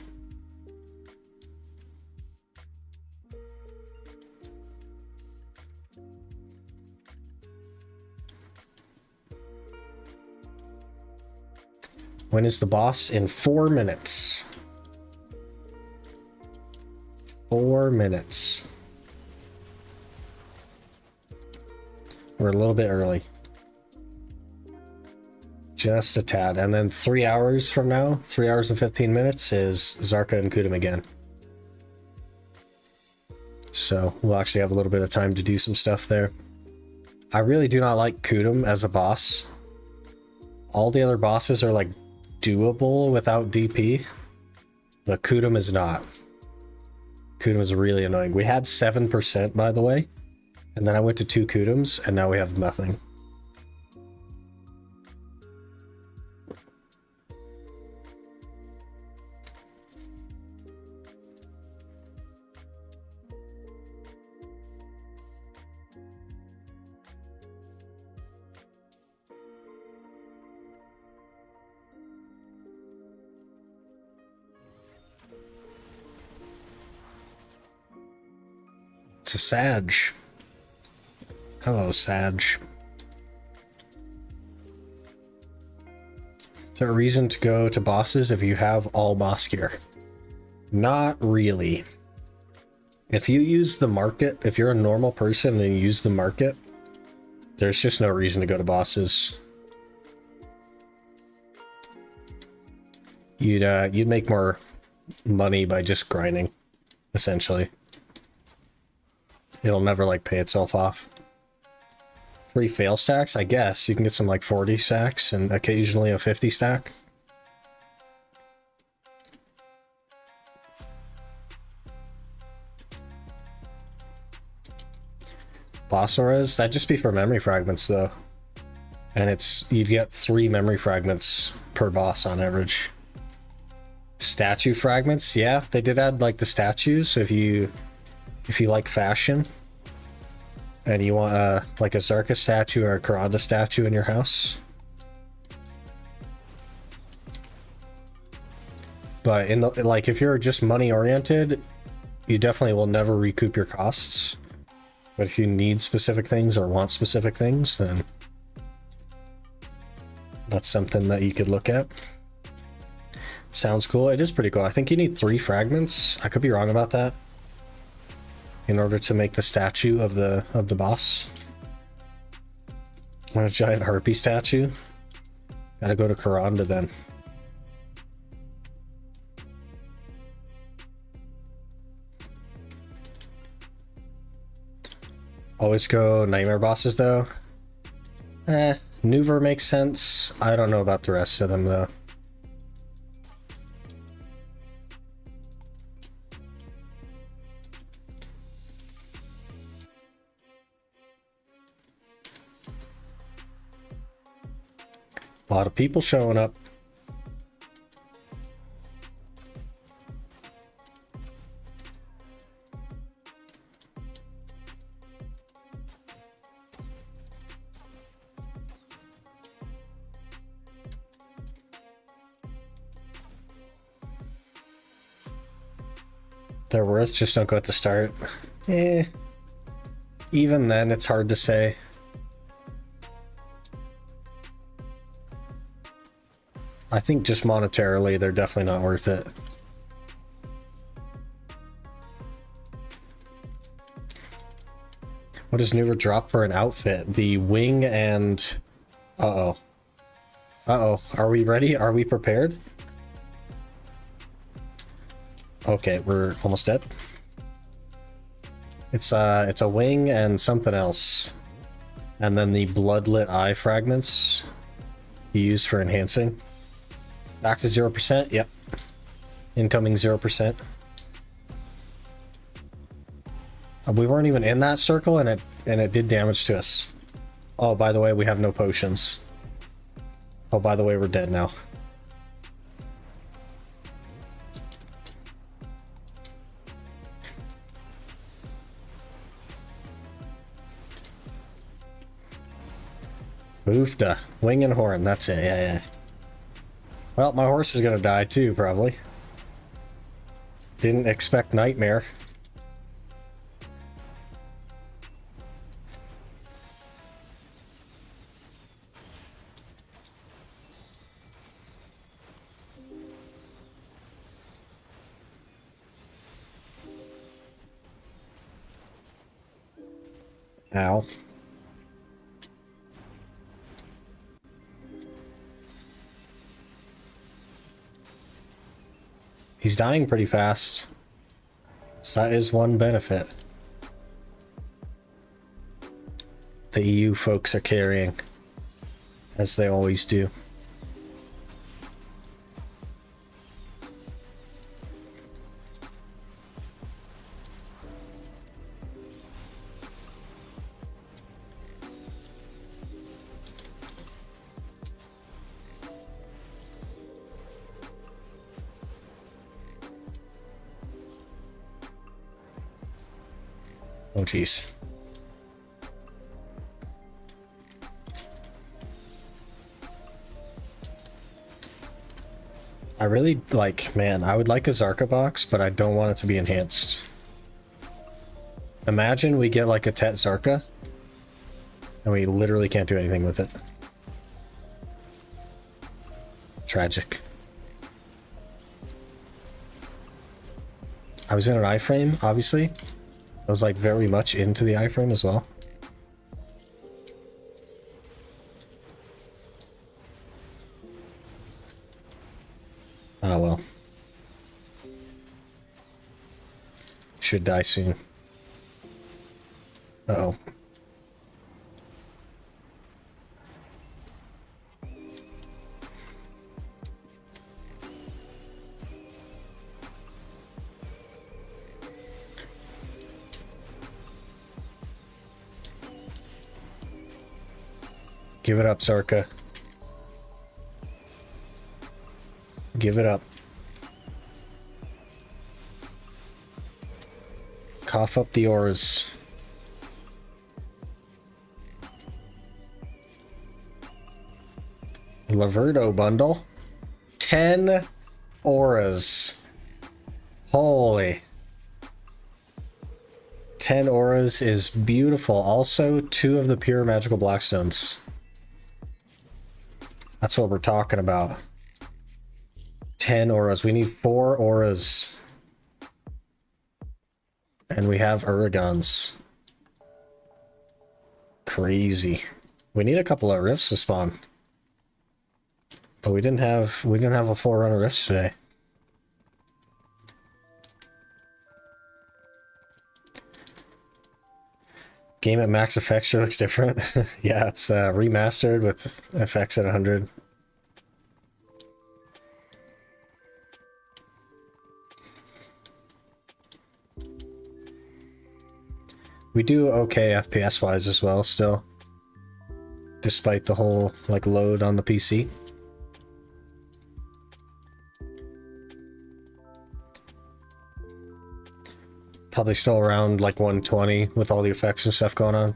When is the boss? In 4 minutes. 4 minutes. We're a little bit early. Just a tad. And then 3 hours from now, 3 hours and 15 minutes, is Zarka and Kudum again. So we'll actually have a little bit of time to do some stuff there. I really do not like Kudum as a boss. All the other bosses are like doable without DP, but Kudum is not. Kudum is really annoying. We had 7%, by the way, and then I went to 2 Kudums, and now we have nothing. It's a Sag. Hello, Sag. Is there a reason to go to bosses if you have all boss gear? Not really. If you use the market, if you're a normal person and you use the market, there's just no reason to go to bosses. You'd make more money by just grinding, essentially. It'll never like pay itself off. Free fail stacks? I guess you can get some like 40 stacks and occasionally a 50 stack. Boss auras? That'd just be for memory fragments though. And you'd get 3 memory fragments per boss on average. Statue fragments? Yeah, they did add like the statues. So if you like fashion and you want like a Zarka statue or a Karanda statue in your house. But in the like if you're just money oriented, you definitely will never recoup your costs. But if you need specific things or want specific things, then that's something that you could look at. Sounds cool. It is pretty cool. I think you need 3 fragments. I could be wrong about that. In order to make the statue of the boss. Want a giant harpy statue? Gotta go to Karanda then. Always go nightmare bosses though. Nuver makes sense. I don't know about the rest of them though. A lot of people showing up. They're worth, just don't go at the start. Even then, it's hard to say. I think just monetarily, they're definitely not worth it. What does Nuver drop for an outfit? The wing and... Uh-oh. Uh-oh. Are we ready? Are we prepared? Okay, we're almost dead. It's a wing and something else. And then the bloodlit eye fragments you use for enhancing. Back to 0%, yep. Incoming 0%. We weren't even in that circle and it did damage to us. Oh, by the way, we have no potions. Oh, by the way, we're dead now. Oofda. Wing and horn, that's it, yeah. Well, my horse is gonna die too, probably. Didn't expect nightmare. Ow. He's dying pretty fast. So that is one benefit. The EU folks are carrying, as they always do. Oh, jeez. I really like, man, I would like a Zarka box, but I don't want it to be enhanced. Imagine we get like a Tet Zarka, and we literally can't do anything with it. Tragic. I was in an iframe, obviously. I was like very much into the iframe as well. Oh well. Should die soon. Uh-oh. Give it up, Zarka. Give it up. Cough up the auras. Laverdo bundle. 10 auras. Holy. 10 auras is beautiful. Also, 2 of the pure magical blackstones. That's what we're talking about. 10 auras. We need 4 auras. And we have Uragons. Crazy. We need a couple of rifts to spawn. But we didn't have a full run of rifts today. Game at max effects sure looks different. Yeah, it's remastered with effects at 100. We do okay FPS wise as well still. Despite the whole like load on the PC. Probably still around like 120 with all the effects and stuff going on.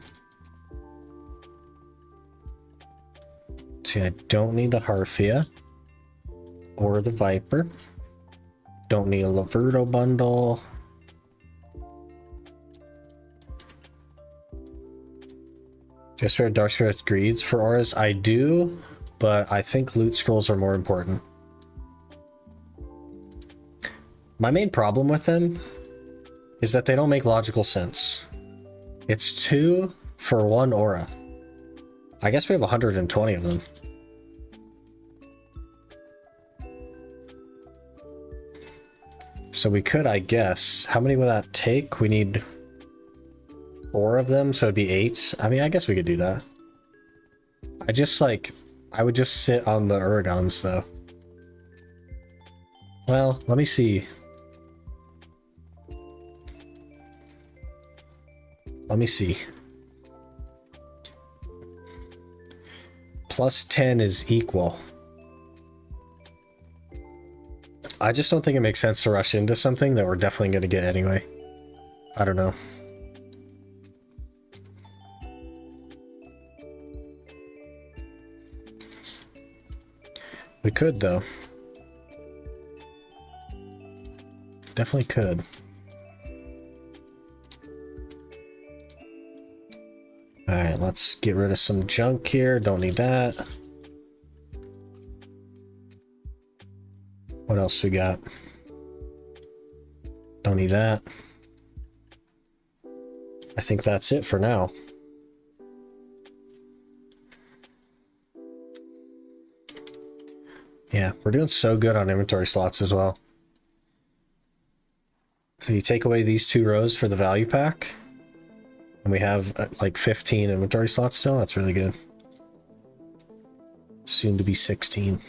See, I don't need the Harfia or the Viper. Don't need a Laverto bundle. Just for Dark Spirit Greeds for auras? I do, but I think loot scrolls are more important. My main problem with them is that they don't make logical sense. It's 2 for 1 aura. I guess we have 120 of them. So we could, I guess, how many would that take? We need 4 of them, so it'd be 8. I mean, I guess we could do that. I would just sit on the Uragons, though. Well, let me see. Let me see. Plus 10 is equal. I just don't think it makes sense to rush into something that we're definitely going to get anyway. I don't know. We could, though. Definitely could. Alright, let's get rid of some junk here. Don't need that. What else we got? Don't need that. I think that's it for now. Yeah, we're doing so good on inventory slots as well. So you take away these 2 rows for the value pack, and we have like 15 inventory slots still. That's really good. Soon to be 16.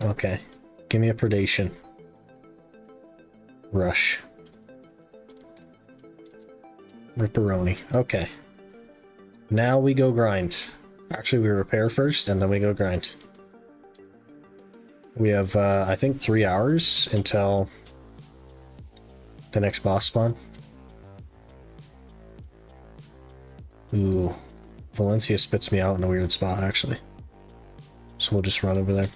Okay, give me a predation. Rush. Ripperoni. Okay. Now we go grind. Actually, we repair first, and then we go grind. We have, I think, 3 hours until the next boss spawn. Ooh. Valencia spits me out in a weird spot, actually. So we'll just run over there.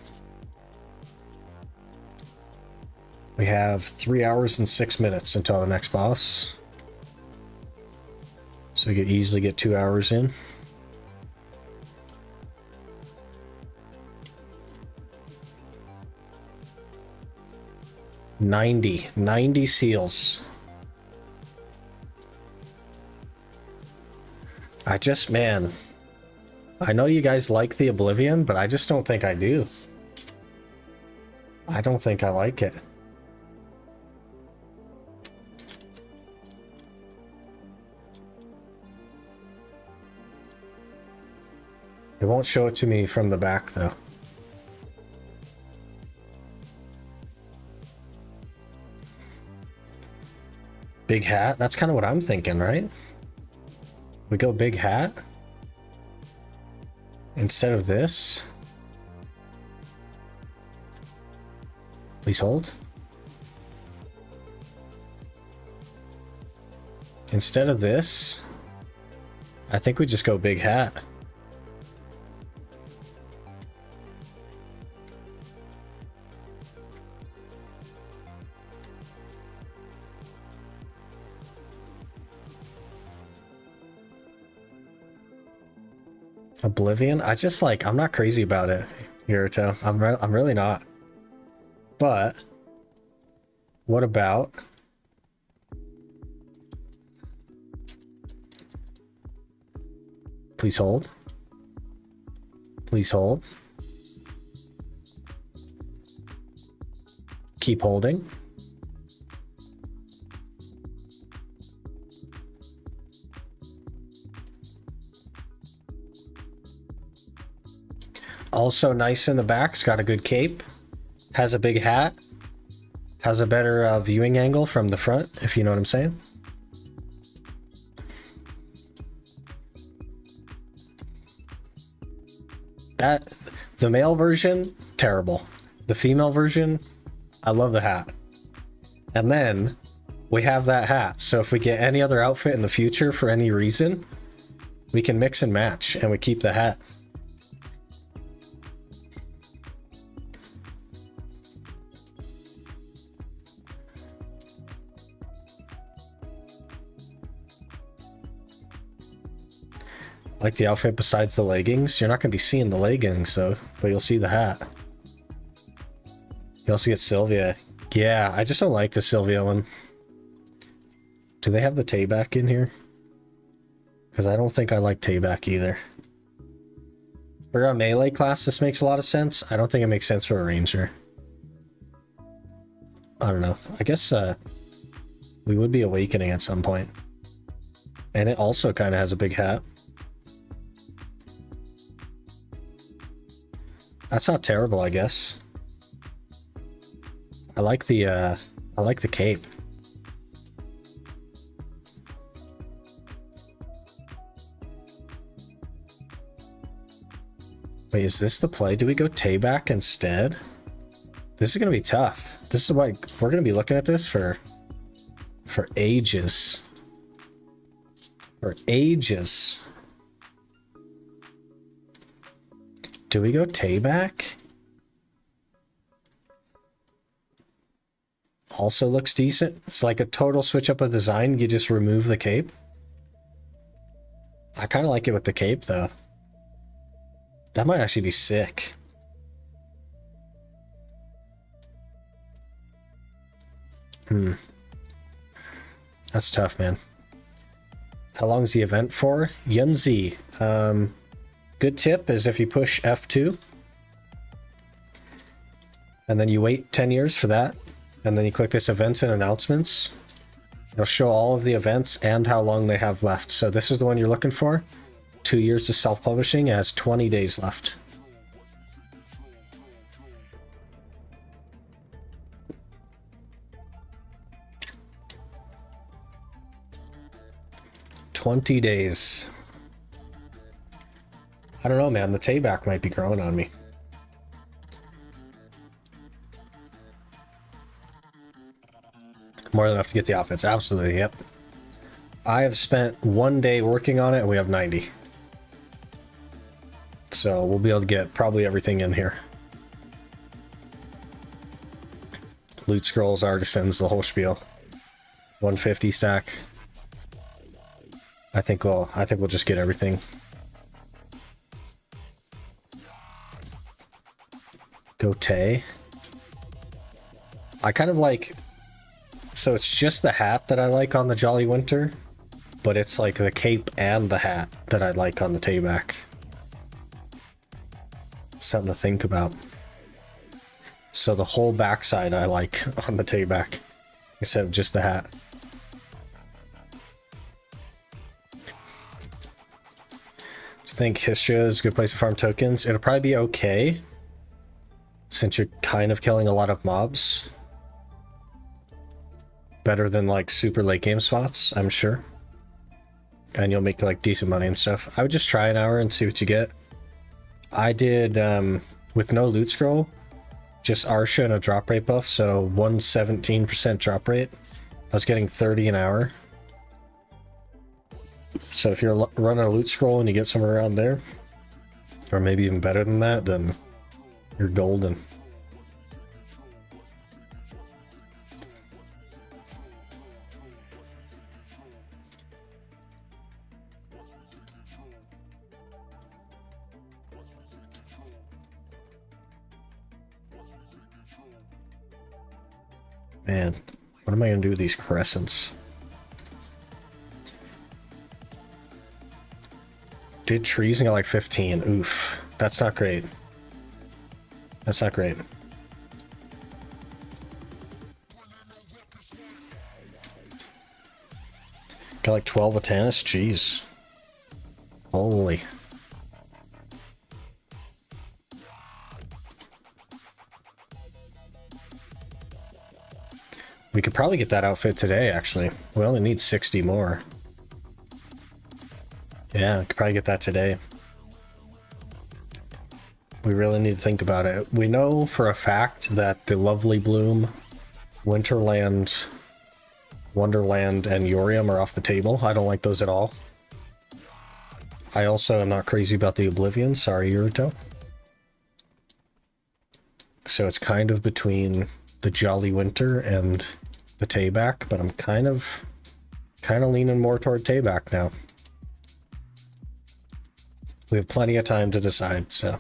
We have 3 hours and 6 minutes until the next boss. So we could easily get 2 hours in. Ninety seals. Man, I know you guys like the Oblivion, but I just don't think I do. I don't think I like it. It won't show it to me from the back, though. Big hat? That's kind of what I'm thinking, right? We go big hat? Instead of this? Please hold. Instead of this, I think we just go big hat. Oblivion? I just like, I'm not crazy about it, Hiruto. I'm really not. But what about please hold. Please hold. Keep holding. Also nice in the back. It's got a good cape. Has a big hat. Has a better viewing angle from the front, if you know what I'm saying. The male version, terrible. The female version, I love the hat. And then we have that hat. So if we get any other outfit in the future for any reason, we can mix and match and we keep the hat. Like the outfit besides the leggings. You're not going to be seeing the leggings though, but you'll see the hat. You also get Sylvia. Yeah, I just don't like the Sylvia one. Do they have the Tayback in here? Because I don't think I like Tayback either. For a melee class, this makes a lot of sense. I don't think it makes sense for a ranger. I don't know. I guess we would be awakening at some point. And it also kind of has a big hat. That's not terrible, I guess. I like the cape. Wait, is this the play? Do we go Tayback instead? This is gonna be tough. This is why we're gonna be looking at this for ages. For ages. Do we go Tayback? Also looks decent. It's like a total switch up of design. You just remove the cape. I kind of like it with the cape though. That might actually be sick. That's tough, man. How long is the event for? Yunzi. Good tip is if you push F2 and then you wait 10 years for that, and then you click this events and announcements, it'll show all of the events and how long they have left. So this is the one you're looking for. 2 years to self-publishing. It has 20 days left. $20 days. I don't know, man. The Tayback might be growing on me. More than enough to get the outfits. Absolutely, yep. I have spent 1 day working on it, and we have 90. So we'll be able to get probably everything in here. Loot scrolls, artisans, the whole spiel. 150 stack. I think we'll just get everything. Go Tay. I kind of like, so it's just the hat that I like on the Jolly Winter, but it's like the cape and the hat that I like on the Tayback. Something to think about. So the whole backside I like on the Tayback, instead of just the hat. Do you think Histria is a good place to farm tokens? It'll probably be okay, since you're kind of killing a lot of mobs. Better than like super late game spots, I'm sure. And you'll make like decent money and stuff. I would just try an hour and see what you get. I did, with no loot scroll, just Arsha and a drop rate buff, so 117% drop rate. I was getting 30 an hour. So if you're running a loot scroll and you get somewhere around there, or maybe even better than that, then you're golden. Man, what am I gonna do with these crescents? Did trees and got like 15. Oof. That's not great. That's not great. Got like 12 of tennis? Jeez. Holy. We could probably get that outfit today, actually. We only need 60 more. Yeah, we could probably get that today. We really need to think about it. We know for a fact that the Lovely Bloom, Winterland, Wonderland, and Yorium are off the table. I don't like those at all. I also am not crazy about the Oblivion. Sorry, Yuruto. So it's kind of between the Jolly Winter and the Tayback, but I'm kind of leaning more toward Tayback now. We have plenty of time to decide, so.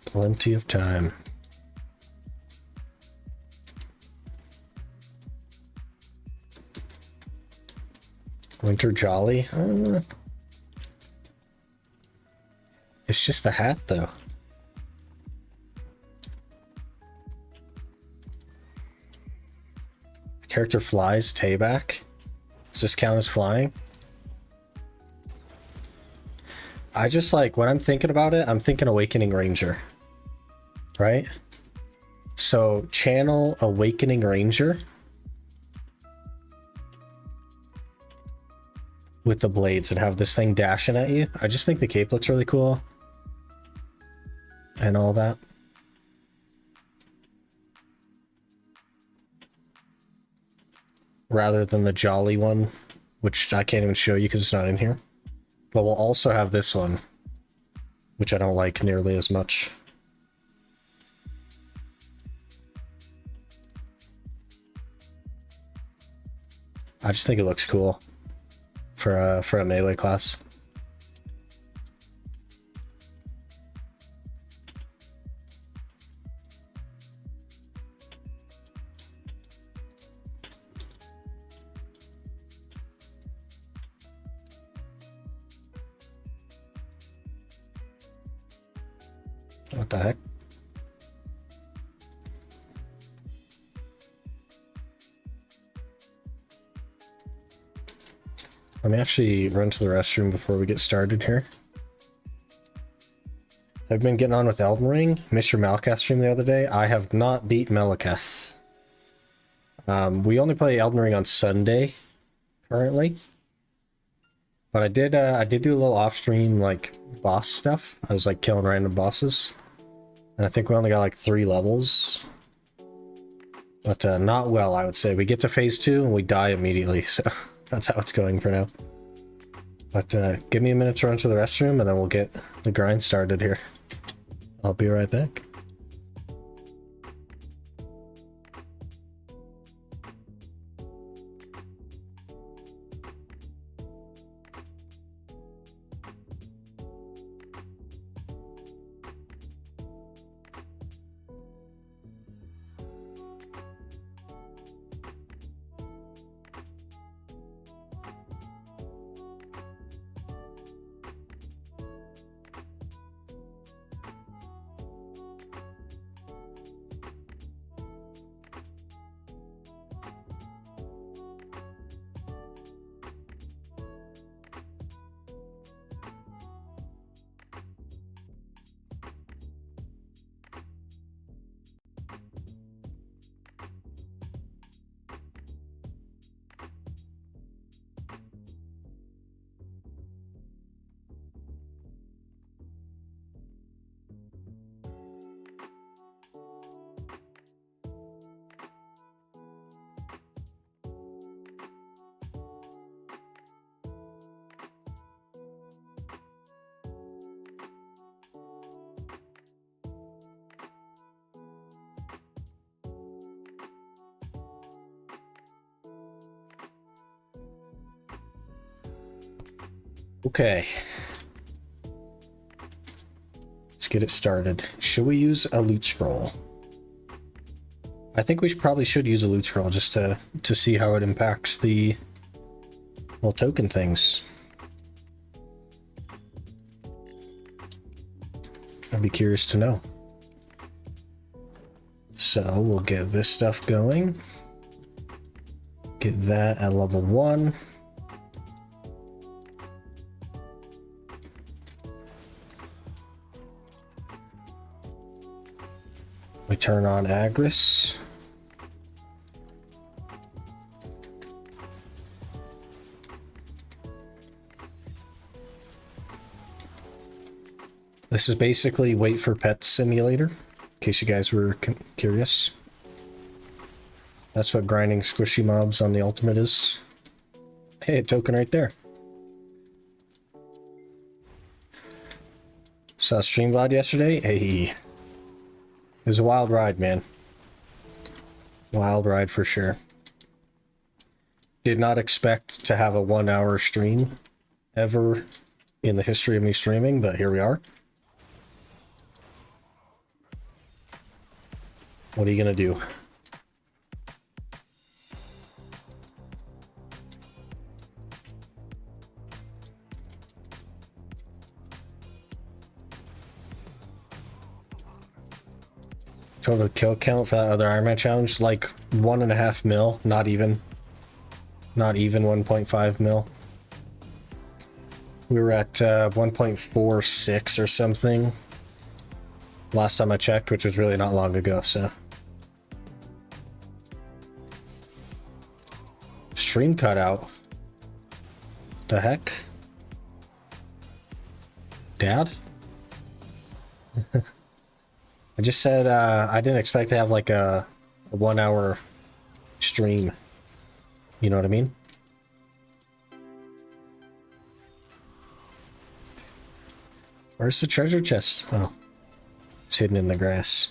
Plenty of time. Winter Jolly? It's just the hat, though. The character flies, Tayback. Does this count as flying? I just like, when I'm thinking about it, I'm thinking Awakening Ranger. Right? So, channel Awakening Ranger with the blades and have this thing dashing at you. I just think the cape looks really cool. And all that. Rather than the Jolly one, which I can't even show you because it's not in here. But we'll also have this one, which I don't like nearly as much. I just think it looks cool for a melee class. What the heck? Let me actually run to the restroom before we get started here. I've been getting on with Elden Ring. Mr. Malakath stream the other day. I have not beat Malakath. We only play Elden Ring on Sunday currently. But I did do a little off-stream like boss stuff. I was like killing random bosses. And I think we only got like 3 levels. But not well, I would say. We get to phase 2 and we die immediately, so that's how it's going for now. But give me a minute to run to the restroom and then we'll get the grind started here. I'll be right back. Okay. Let's get it started. Should we use a loot scroll? I think we probably should use a loot scroll just to see how it impacts the little token things. I'd be curious to know. So we'll get this stuff going. Get that at level 1. We turn on Agris. This is basically Wait for Pet Simulator, in case you guys were curious. That's what grinding squishy mobs on the ultimate is. Hey, a token right there. Saw stream VOD yesterday. Hey. It was a wild ride, man. Wild ride for sure. Did not expect to have a 1-hour stream ever in the history of me streaming, but here we are. What are you gonna do? Total kill count for that other Iron Man challenge, like 1.5 mil, not even 1.5 mil. We were at 1.46 or something last time I checked, which was really not long ago, so. Stream cutout. The heck? Dad? I just said I didn't expect to have like a 1-hour stream. You know what I mean? Where's the treasure chest? Oh, it's hidden in the grass.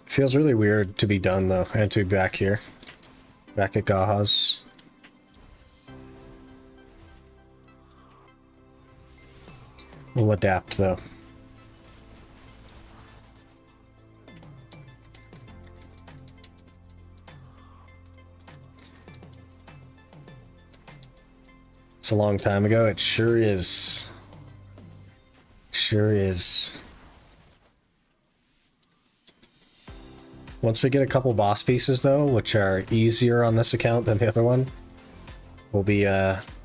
Feels really weird to be done though, and to be back here. Back at Gaha's. We'll adapt though. It's a long time ago. It sure is. Sure is. Once we get a couple boss pieces though, which are easier on this account than the other one, we'll be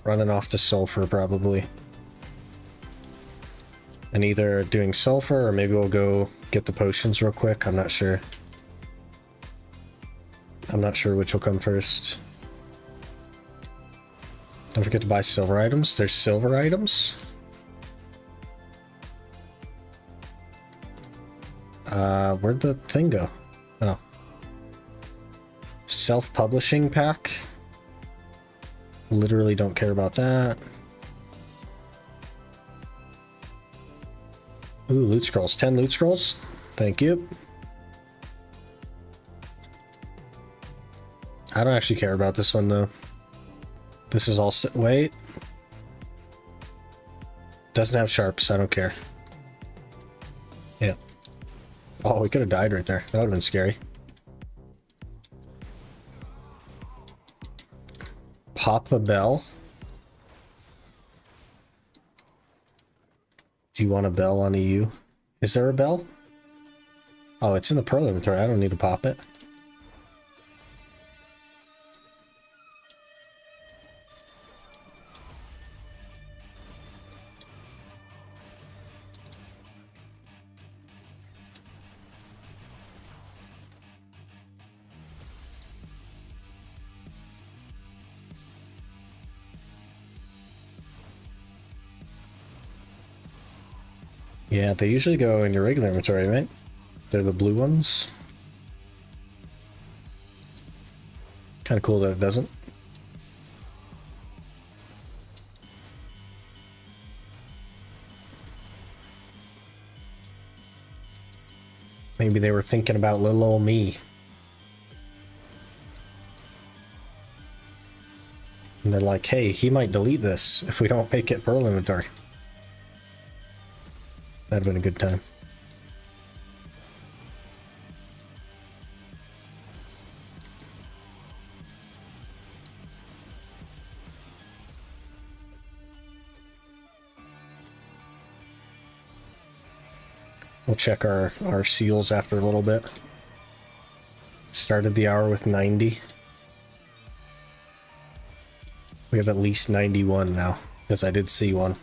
running off to Sulfur probably. And either doing Sulfur or maybe we'll go get the potions real quick. I'm not sure. I'm not sure which will come first. Don't forget to buy silver items. There's silver items. Where'd the thing go? Oh. Self-publishing pack. Literally don't care about that. Ooh, loot scrolls. 10 loot scrolls. Thank you. I don't actually care about this one though. This is all... Wait. Doesn't have sharps. I don't care. Yeah. Oh, we could have died right there. That would have been scary. Pop the bell. Do you want a bell on EU? Is there a bell? Oh, it's in the pro inventory. I don't need to pop it. Yeah, they usually go in your regular inventory, right? They're the blue ones. Kind of cool that it doesn't. Maybe they were thinking about little old me. And they're like, hey, he might delete this if we don't make it Pearl inventory. That'd have been a good time. We'll check our seals after a little bit. Started the hour with 90. We have at least 91 now, because I did see one.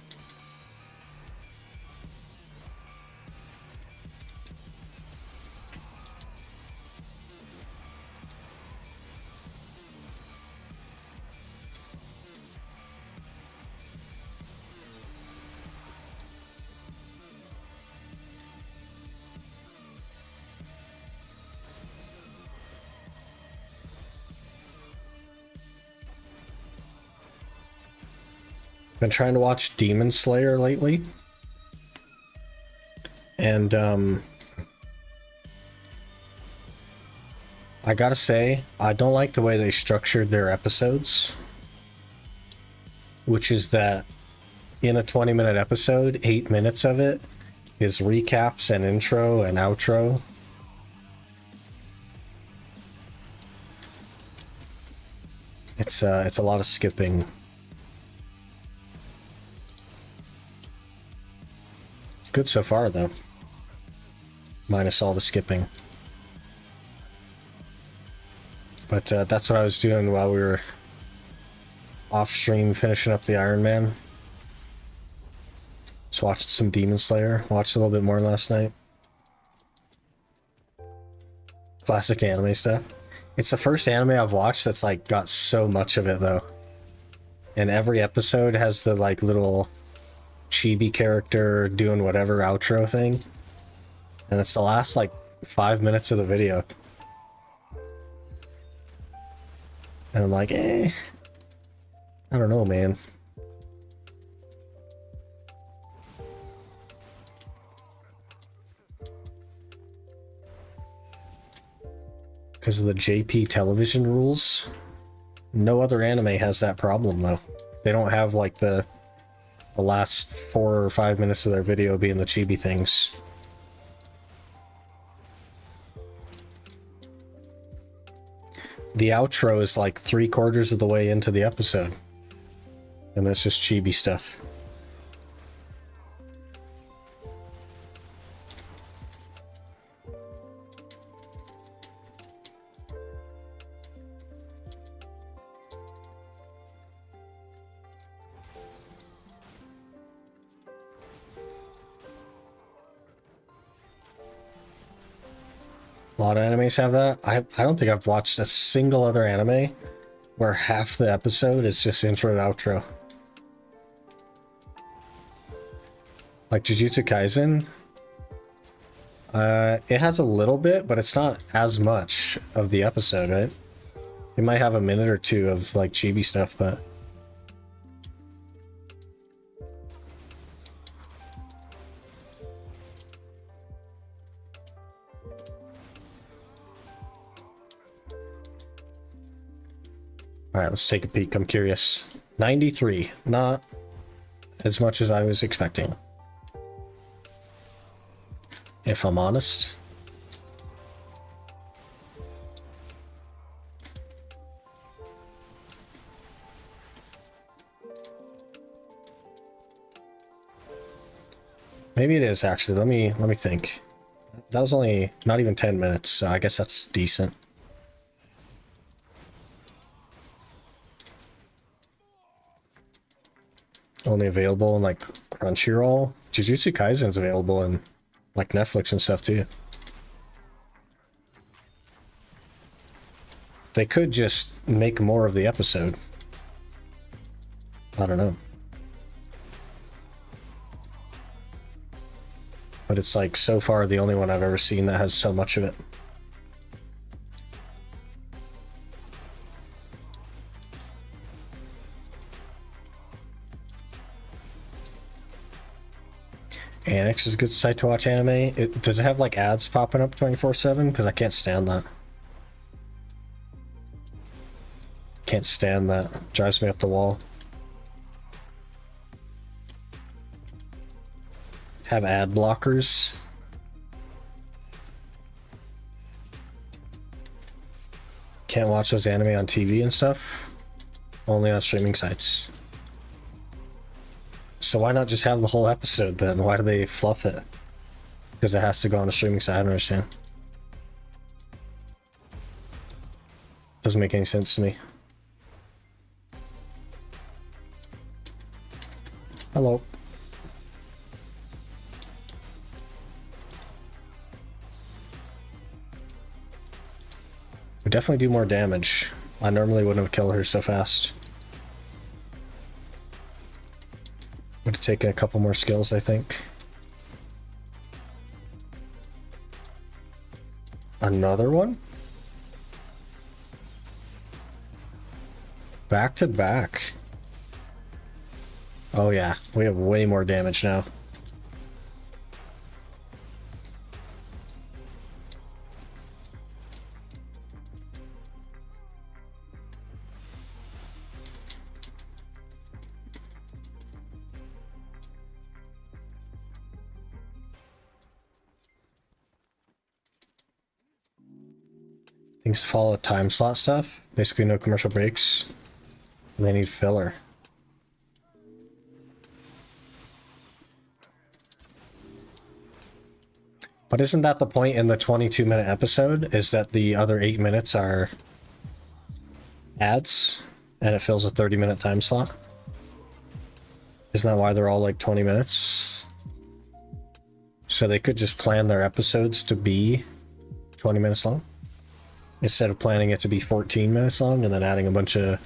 Been trying to watch Demon Slayer lately, and I gotta say, I don't like the way they structured their episodes, which is that in a 20-minute episode, 8 minutes of it is recaps and intro and outro. It's a lot of skipping. Good so far, though. Minus all the skipping. But that's what I was doing while we were off stream finishing up the Iron Man. Just watched some Demon Slayer. Watched a little bit more last night. Classic anime stuff. It's the first anime I've watched that's like got so much of it, though. And every episode has the like little chibi character doing whatever outro thing, and it's the last like 5 minutes of the video, and I'm like, I don't know, man. Because of the JP television rules, no other anime has that problem, though. They don't have like the last 4 or 5 minutes of their video being the chibi things. The outro is like 3/4 of the way into the episode, and that's just chibi stuff. A lot of animes have that. I don't think I've watched a single other anime where half the episode is just intro and outro. Like Jujutsu Kaisen. It has a little bit, but it's not as much of the episode, right? It might have a minute or two of like chibi stuff, but alright, let's take a peek. I'm curious. 93. Not as much as I was expecting, if I'm honest. Maybe it is, actually. Let me think. That was only not even 10 minutes, so I guess that's decent. Only available in like Crunchyroll. Jujutsu Kaisen's available in like Netflix and stuff too. They could just make more of the episode. I don't know. But it's like so far the only one I've ever seen that has so much of it. Annex is a good site to watch anime. Does it have like ads popping up 24/7? Because I can't stand that. Can't stand that. Drives me up the wall. Have ad blockers. Can't watch those anime on TV and stuff. Only on streaming sites. So why not just have the whole episode then? Why do they fluff it? Because it has to go on a streaming site. I don't understand. Doesn't make any sense to me. Hello. We definitely do more damage. I normally wouldn't have killed her so fast. Would have taken a couple more skills, I think. Another one? Back to back. Oh yeah, we have way more damage now. Things follow time slot stuff. Basically no commercial breaks. They need filler. But isn't that the point in the 22-minute episode? Is that the other 8 minutes are ads and it fills a 30-minute time slot? Isn't that why they're all like 20 minutes? So they could just plan their episodes to be 20 minutes long instead of planning it to be 14 minutes long and then adding a bunch of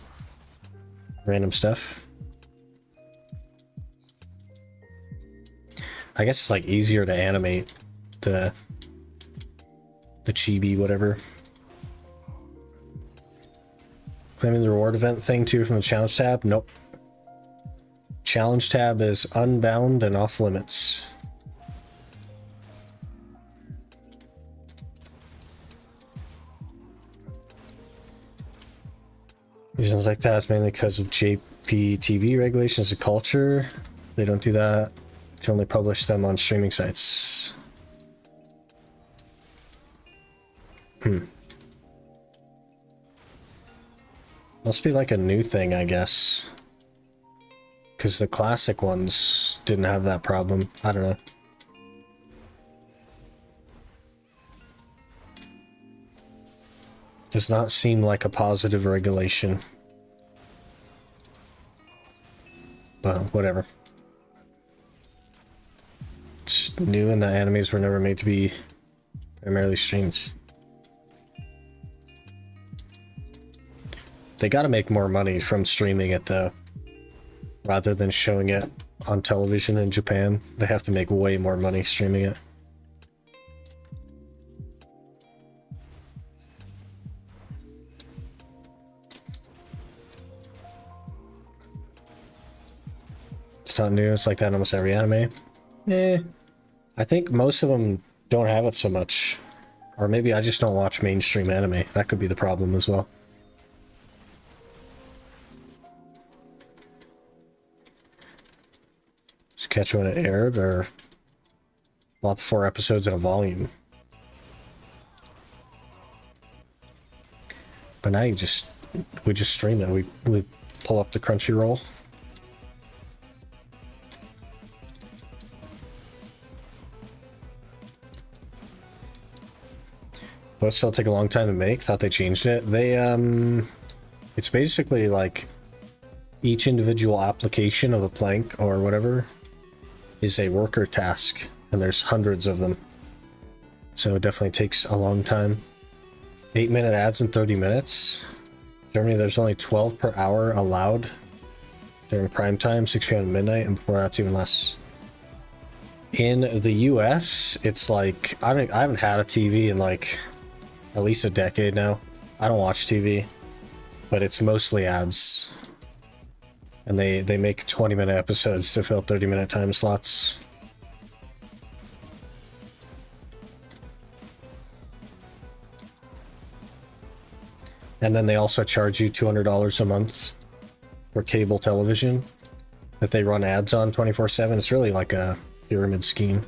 random stuff. I guess it's like easier to animate the chibi whatever. Claiming the reward event thing too from the challenge tab? Nope. Challenge tab is unbound and off limits. Reasons like that is mainly because of JPTV regulations and culture. They don't do that. You can only publish them on streaming sites. Must be like a new thing, I guess. Because the classic ones didn't have that problem. I don't know. Does not seem like a positive regulation. But whatever. It's new and the animes were never made to be primarily streamed. They gotta make more money from streaming it though. Rather than showing it on television in Japan. They have to make way more money streaming it. It's not new, it's like that in almost every anime. I think most of them don't have it so much. Or maybe I just don't watch mainstream anime. That could be the problem as well. Just catch it when it aired, or bought the 4 episodes in a volume. But now we just stream it. We pull up the Crunchyroll. But still take a long time to make. Thought they changed it. They it's basically like each individual application of a plank or whatever is a worker task, and there's hundreds of them. So it definitely takes a long time. 8-minute ads in 30 minutes. Germany, there's only 12 per hour allowed during prime time, 6 p.m. to midnight, and before that's even less. In the US, it's like I haven't had a TV in like at least a decade now. I don't watch TV, but it's mostly ads. And they make 20-minute episodes to fill 30-minute time slots. And then they also charge you $200 a month for cable television that they run ads on 24/7. It's really like a pyramid scheme.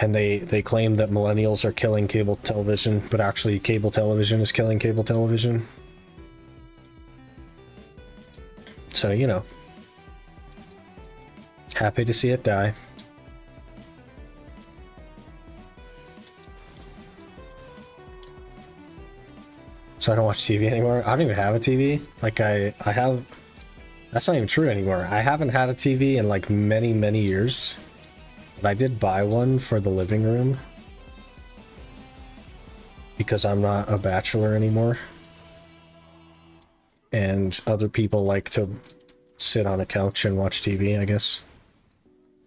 And they claim that millennials are killing cable television, but actually cable television is killing cable television. So, you know, happy to see it die. So I don't watch TV anymore. I don't even have a TV. Like I have, that's not even true anymore. I haven't had a TV in like many, many years. But I did buy one for the living room because I'm not a bachelor anymore. And other people like to sit on a couch and watch TV, I guess.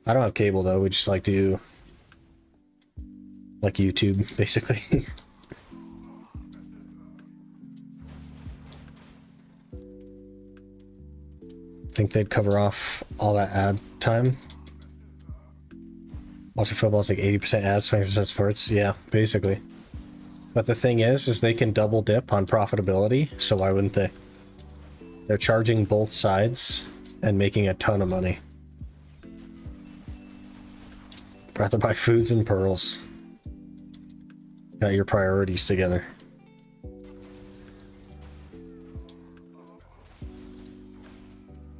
I don't have cable though. We just like to like YouTube, basically. Think they'd cover off all that ad time. Watching football is like 80% ads, 20% sports. Yeah, basically. But the thing is they can double dip on profitability, so why wouldn't they? They're charging both sides and making a ton of money. Rather buy foods and pearls. Got your priorities together.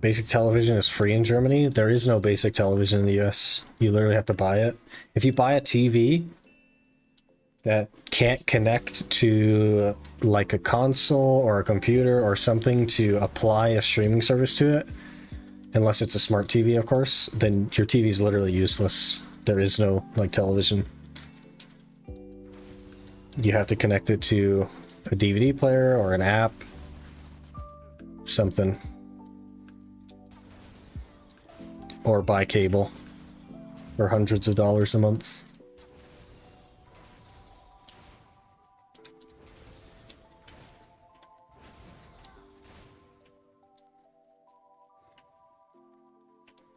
Basic television is free in Germany. There is no basic television in the US. You literally have to buy it. If you buy a TV that can't connect to like a console or a computer or something to apply a streaming service to it, unless it's a smart TV, of course, then your TV is literally useless. There is no like television. You have to connect it to a DVD player or an app, something. Or buy cable for hundreds of dollars a month.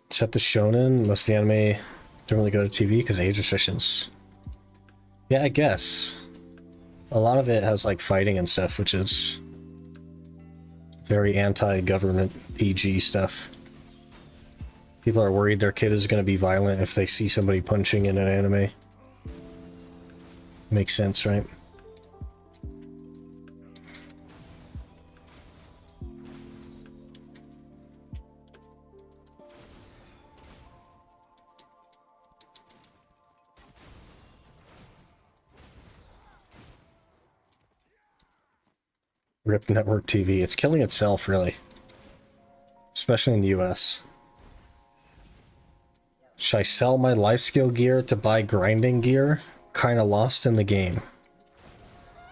Except the shonen, most of the anime don't really go to TV because of age restrictions. Yeah, I guess. A lot of it has like fighting and stuff, which is very anti-government PG stuff. People are worried their kid is going to be violent if they see somebody punching in an anime. Makes sense, right? Rip network TV. It's killing itself, really. Especially in the US. Should I sell my life skill gear to buy grinding gear? Kinda lost in the game.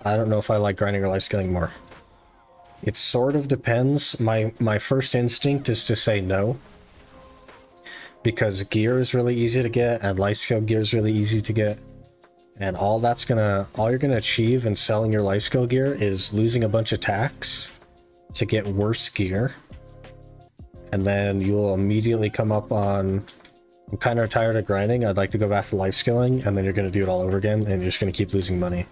I don't know if I like grinding or life skilling more. It sort of depends. My first instinct is to say no. Because gear is really easy to get, and life skill gear is really easy to get. And all you're gonna achieve in selling your life skill gear is losing a bunch of tax to get worse gear. And then you will immediately come up on, I'm kind of tired of grinding, I'd like to go back to life skilling, and then you're going to do it all over again, and you're just going to keep losing money.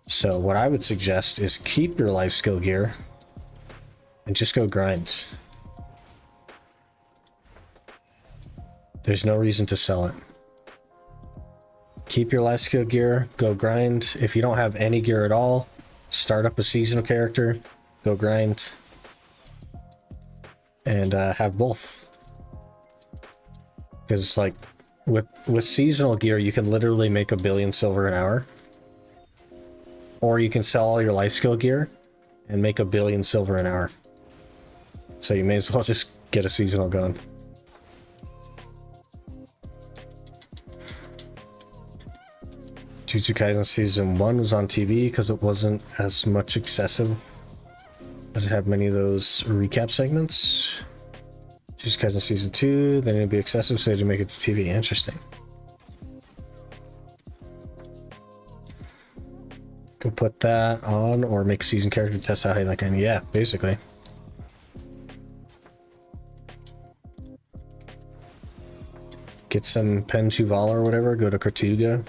So what I would suggest is keep your life skill gear and just go grind. There's no reason to sell it. Keep your life skill gear, go grind. If you don't have any gear at all, start up a seasonal character, go grind, and have both. Because like with seasonal gear, you can literally make 1 billion silver an hour. Or you can sell all your life skill gear and make 1 billion silver an hour. So you may as well just get a seasonal gun. Jujutsu Kaisen Season 1 was on TV because it wasn't as much excessive as it had many of those recap segments. Jujutsu Kaisen Season 2, then it'd be excessive, so they didn't make it to TV. Interesting. Go put that on, or make a season character, test out how you like it. Yeah, basically. Get some Pen Tuvala or whatever, go to Kartuga.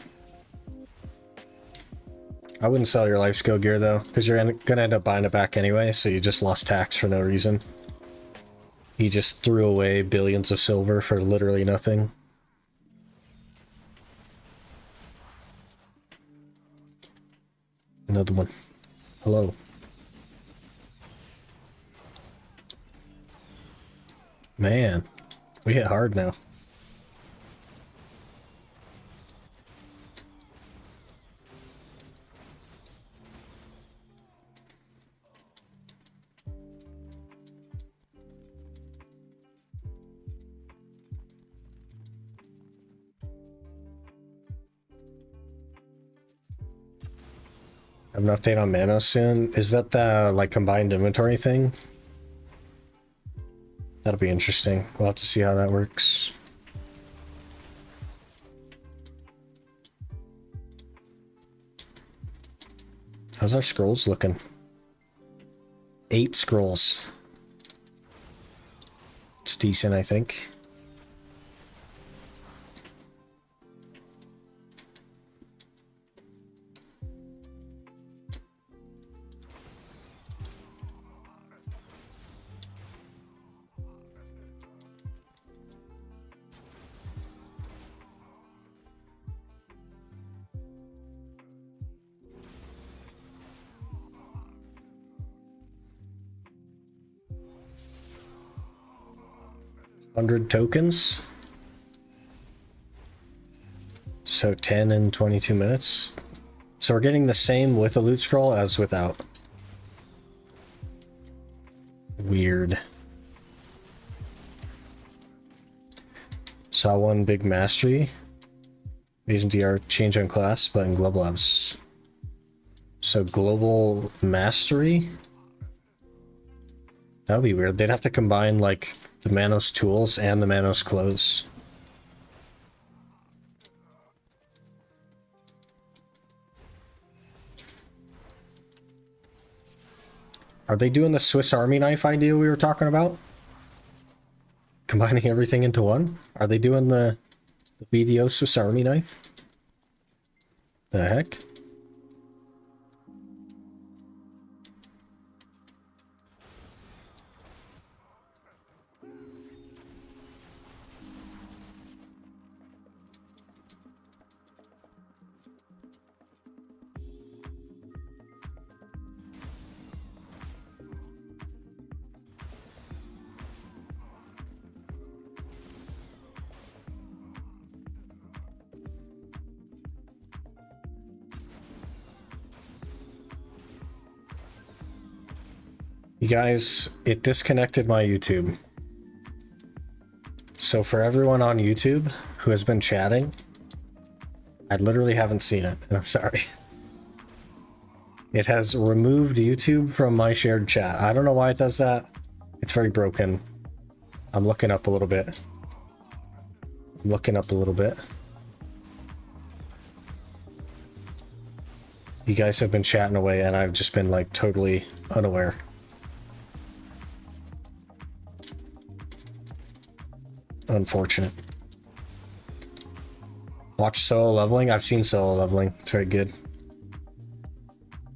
I wouldn't sell your life skill gear though, because you're gonna end up buying it back anyway, so you just lost tax for no reason. You just threw away billions of silver for literally nothing. Another one. Hello. Man, we hit hard now. Have an update on Mana soon. Is that the like combined inventory thing? That'll be interesting. We'll have to see how that works. How's our scrolls looking? 8 scrolls. It's decent, I think. $100 tokens. So 10 in 22 minutes. So we're getting the same with a loot scroll as without. Weird. Saw one big mastery. Asian DR change on class, but in Global Labs. So global mastery? That would be weird. They'd have to combine like the Manos tools and the Manos clothes. Are they doing the Swiss Army knife idea we were talking about? Combining everything into one? Are they doing the BDO Swiss Army knife? The heck? You guys, it disconnected my YouTube. So for everyone on YouTube who has been chatting, I literally haven't seen it, and I'm sorry. It has removed YouTube from my shared chat. I don't know why it does that. It's very broken. I'm looking up a little bit. You guys have been chatting away, and I've just been like totally unaware. Unfortunate. Watch Solo Leveling. I've seen Solo Leveling. It's very good.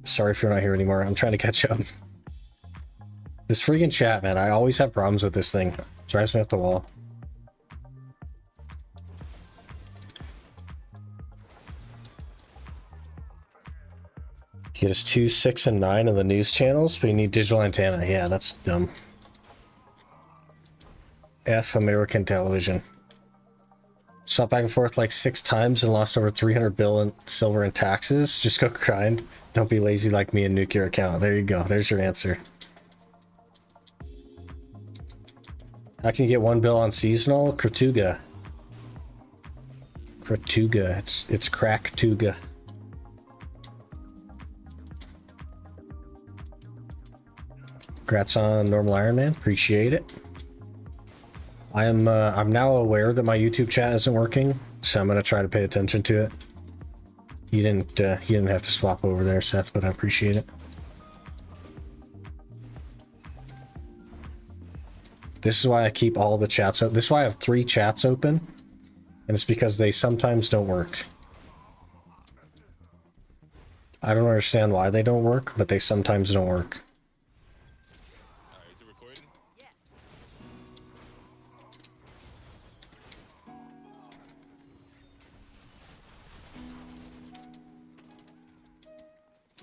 Sorry if you're not here anymore. I'm trying to catch up. This freaking chat, man. I always have problems with this thing. It drives me up the wall. Get us 2, 6, and 9 in the news channels, but you need digital antenna. Yeah, that's dumb. F American television. Swapped back and forth like 6 times and lost over 300 bill in silver in taxes. Just go grind. Don't be lazy like me and nuke your account. There you go. There's your answer. How can you get 1 bill on seasonal? Kratuga. It's Cracktuga. Congrats on normal Iron Man. Appreciate it. I'm now aware that my YouTube chat isn't working, so I'm gonna try to pay attention to it. You didn't have to swap over there, Seth, but I appreciate it. This is why I keep all the chats open. This is why I have 3 chats open, and it's because they sometimes don't work. I don't understand why they don't work, but they sometimes don't work. Is it recording?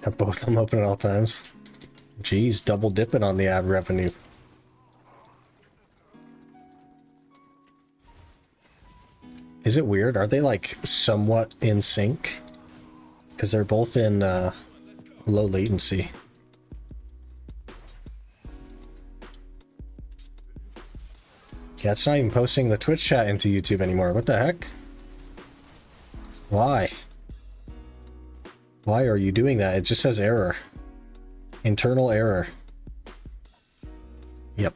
Have both of them open at all times. Jeez, double dipping on the ad revenue. Is it weird? Are they like somewhat in sync? Because they're both in low latency. Yeah, it's not even posting the Twitch chat into YouTube anymore. What the heck? Why? Why are you doing that? It just says error. Internal error. Yep.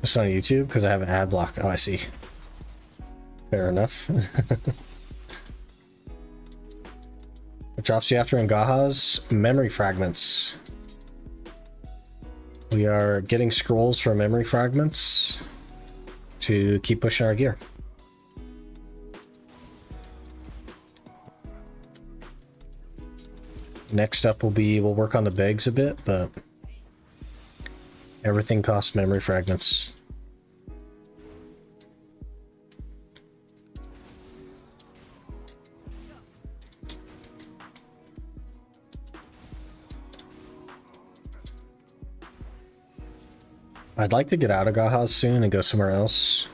It's not on YouTube because I have an ad block. Oh, I see. Fair enough. What drops you after Ngahas? Memory fragments. We are getting scrolls for memory fragments to keep pushing our gear. Next up will be, we'll work on the bags a bit, but everything costs memory fragments. I'd like to get out of Gahaz soon and go somewhere else.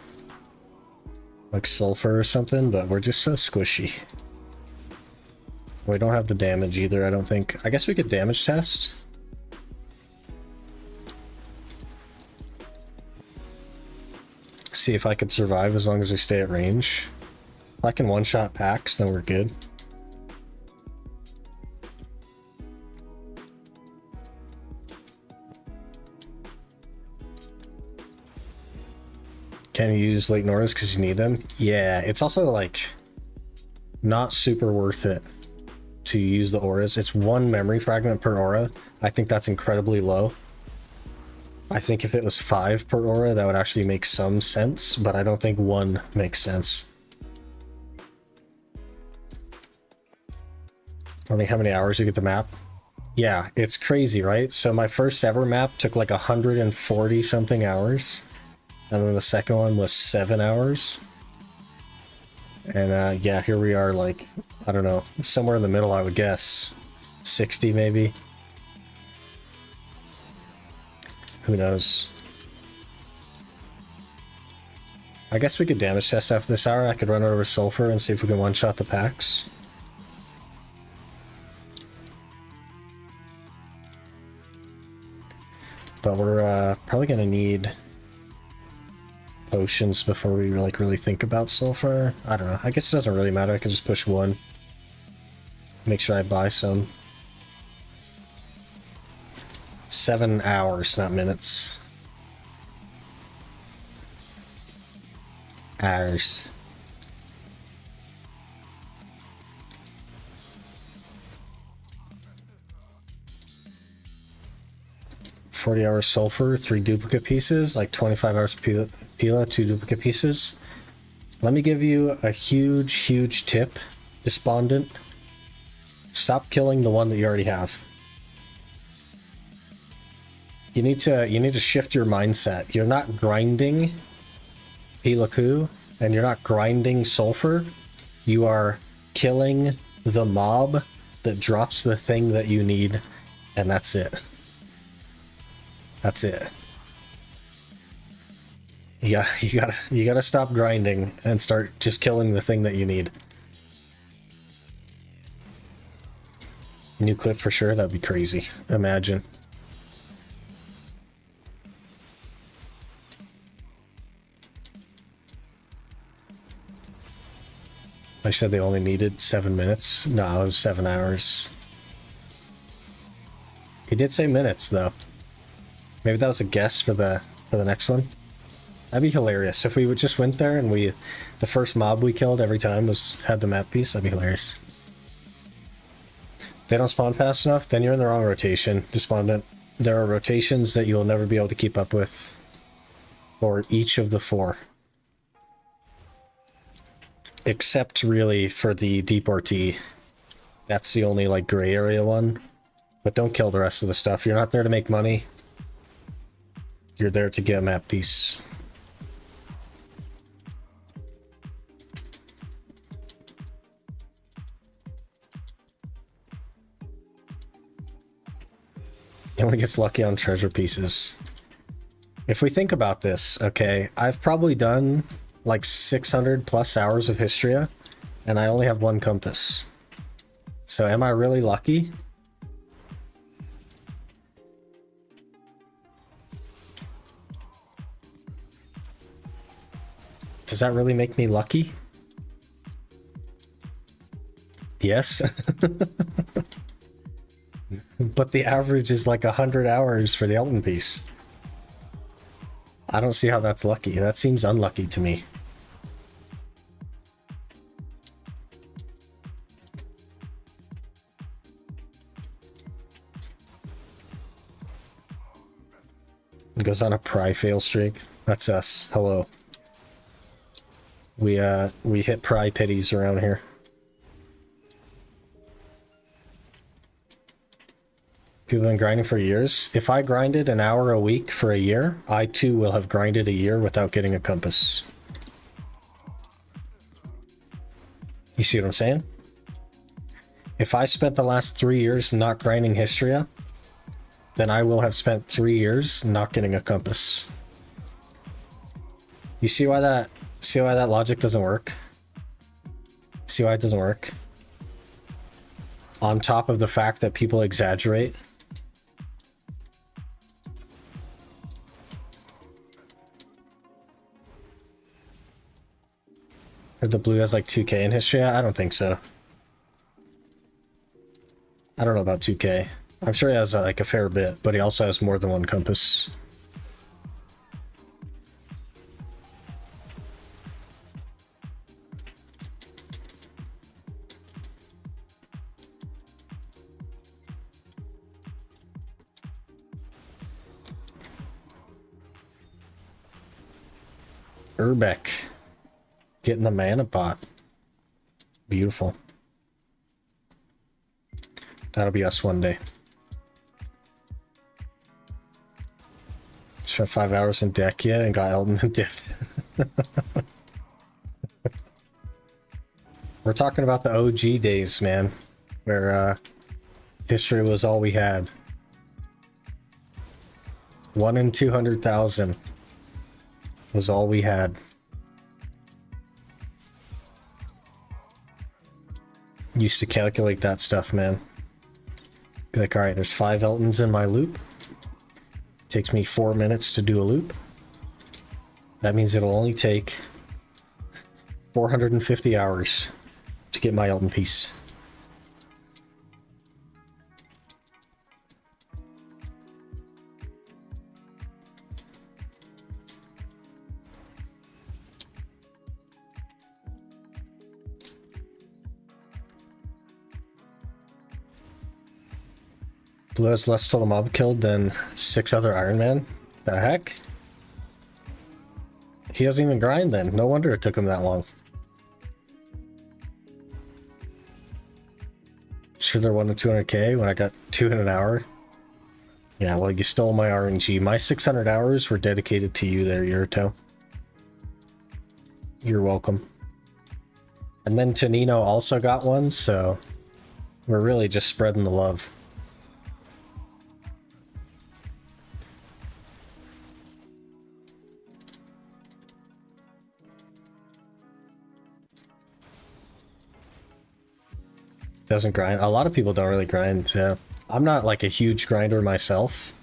Like Sulfur or something, but we're just so squishy. We don't have the damage either, I don't think. I guess we could damage test. See if I could survive as long as we stay at range. If I can one-shot packs, then we're good. Can you use latent auras because you need them? Yeah, it's also like not super worth it to use the auras. It's 1 memory fragment per aura. I think that's incredibly low. I think if it was 5 per aura, that would actually make some sense, but I don't think 1 makes sense. I think how many hours you get the map. Yeah, it's crazy, right? So my first ever map took like 140 something hours. And then the second one was 7 hours. And yeah, here we are, like, I don't know, somewhere in the middle, I would guess. 60 maybe. Who knows? I guess we could damage test after this hour. I could run over Sulfur and see if we can one-shot the packs. But we're probably gonna need potions before we like really think about Sulfur. I don't know. I guess it doesn't really matter. I can just push 1. Make sure I buy some. 7 hours, not minutes. Hours. $40 Sulfur, 3 duplicate pieces, like 25 hours Pila, 2 duplicate pieces. Let me give you a huge tip, Despondent. Stop killing the one that you already have. You need to shift your mindset. You're not grinding Pilaku, and you're not grinding Sulfur. You are killing the mob that drops the thing that you need, and that's it. That's it. Yeah, you gotta stop grinding and start just killing the thing that you need. New clip for sure, that'd be crazy. Imagine. I said they only needed 7 minutes. No, it was 7 hours. He did say minutes though. Maybe that was a guess for the next one. That'd be hilarious if we just went there and the first mob we killed every time had the map piece. That'd be hilarious. If they don't spawn fast enough, then you're in the wrong rotation, Despondent. There are rotations that you will never be able to keep up with for each of the 4. except really for the deportee. That's the only like gray area one. But don't kill the rest of the stuff. You're not there to make money. You're there to get a map piece. He only gets lucky on treasure pieces. If we think about this, okay, I've probably done like 600 plus hours of Histria, and I only have one compass. So am I really lucky? Does that really make me lucky? Yes. But the average is like 100 hours for the Elton piece. I don't see how that's lucky. That seems unlucky to me. It goes on a pry fail streak. That's us. Hello. We hit pry pities around here. People have been grinding for years. If I grinded an hour a week for a year, I too will have grinded a year without getting a compass. You see what I'm saying? If I spent the last 3 years not grinding Histria, then I will have spent 3 years not getting a compass. You see why that logic doesn't work? See why it doesn't work? On top of the fact that people exaggerate. Heard the blue has like 2k in history? I don't think so. I don't know about 2k. I'm sure he has like a fair bit, but he also has more than one compass. Urbeck. Getting the mana pot. Beautiful. That'll be us one day. Spent 5 hours in deck yet and got Elton and dipped. We're talking about the OG days, man. Where history was all we had. 1 in 200,000 was all we had. Used to calculate that stuff, man. Be like, alright, there's 5 Eltons in my loop. Takes me 4 minutes to do a loop. That means it'll only take 450 hours to get my Elton piece. Blue has less total mob killed than 6 other Iron Man? The heck? He doesn't even grind then. No wonder it took him that long. Sure they're 1 to 200k when I got 2 in an hour? Yeah, well, you stole my RNG. My 600 hours were dedicated to you there, Yurito. You're welcome. And then Tonino also got one, so we're really just spreading the love. Doesn't grind. A lot of people don't really grind. Yeah. I'm not like a huge grinder myself,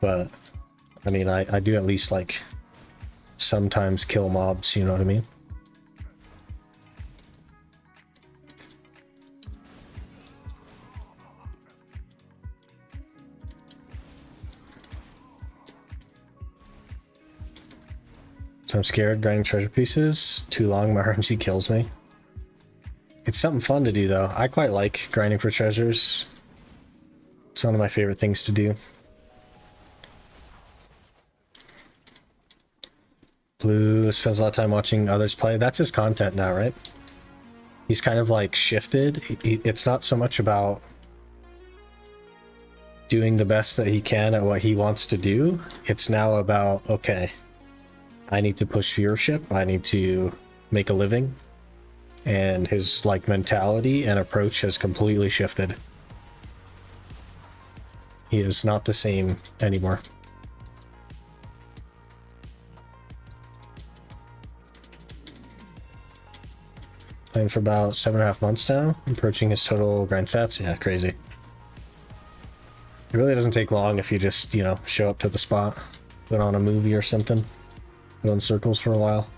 but I mean, I do at least like sometimes kill mobs, you know what I mean? So I'm scared grinding treasure pieces. Too long, my RNG kills me. It's something fun to do though. I quite like grinding for treasures. It's one of my favorite things to do. Blue spends a lot of time watching others play. That's his content now, right? He's kind of like shifted. It's not so much about doing the best that he can at what he wants to do. It's now about, okay, I need to push viewership. I need to make a living. And his like mentality and approach has completely shifted. He is not the same anymore. Playing for about 7.5 months now, approaching his total grind stats. Yeah, crazy. It really doesn't take long if you just, you know, show up to the spot, put on a movie or something, go in circles for a while.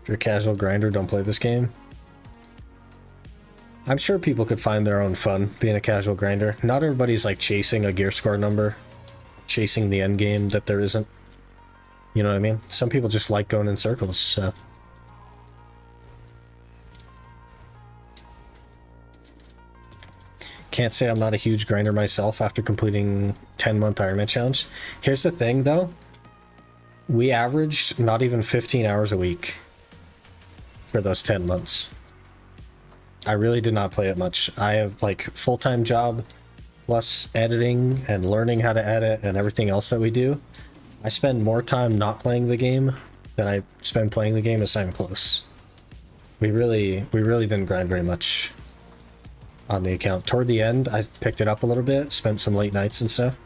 If you're a casual grinder, don't play this game. I'm sure people could find their own fun being a casual grinder. Not everybody's like chasing a gear score number, chasing the end game that there isn't. You know what I mean? Some people just like going in circles, so. Can't say I'm not a huge grinder myself after completing 10-month Ironman challenge. Here's the thing though. We averaged not even 15 hours a week for those 10 months. I really did not play it much. I have like full-time job plus editing and learning how to edit and everything else that we do. I spend more time not playing the game than I spend playing the game as I'm close. We really didn't grind very much on the account. Toward the end, I picked it up a little bit, spent some late nights and stuff.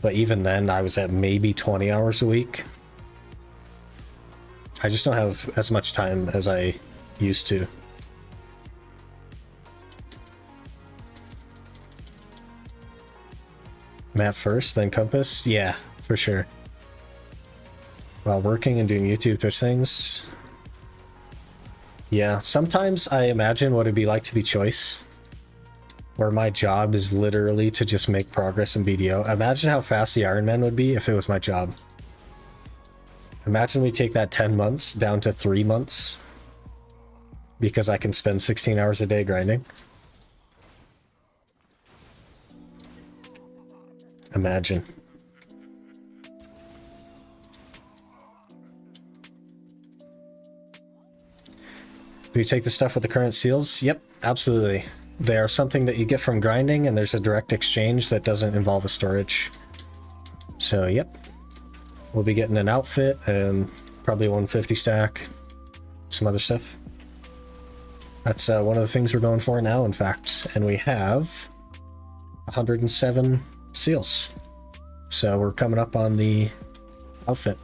But even then, I was at maybe 20 hours a week. I just don't have as much time as I used to. Map first, then Compass? Yeah, for sure. While working and doing YouTube, Twitch things. Yeah, sometimes I imagine what it'd be like to be Choice, where my job is literally to just make progress in BDO. Imagine how fast the Ironman would be if it was my job. Imagine we take that 10 months down to 3 months because I can spend 16 hours a day grinding. Imagine. Do you take the stuff with the current seals? Yep, absolutely. They are something that you get from grinding, and there's a direct exchange that doesn't involve a storage. So, yep. We'll be getting an outfit and probably a 150 stack. Some other stuff. That's one of the things we're going for now, in fact. And we have 107 seals. So we're coming up on the outfit.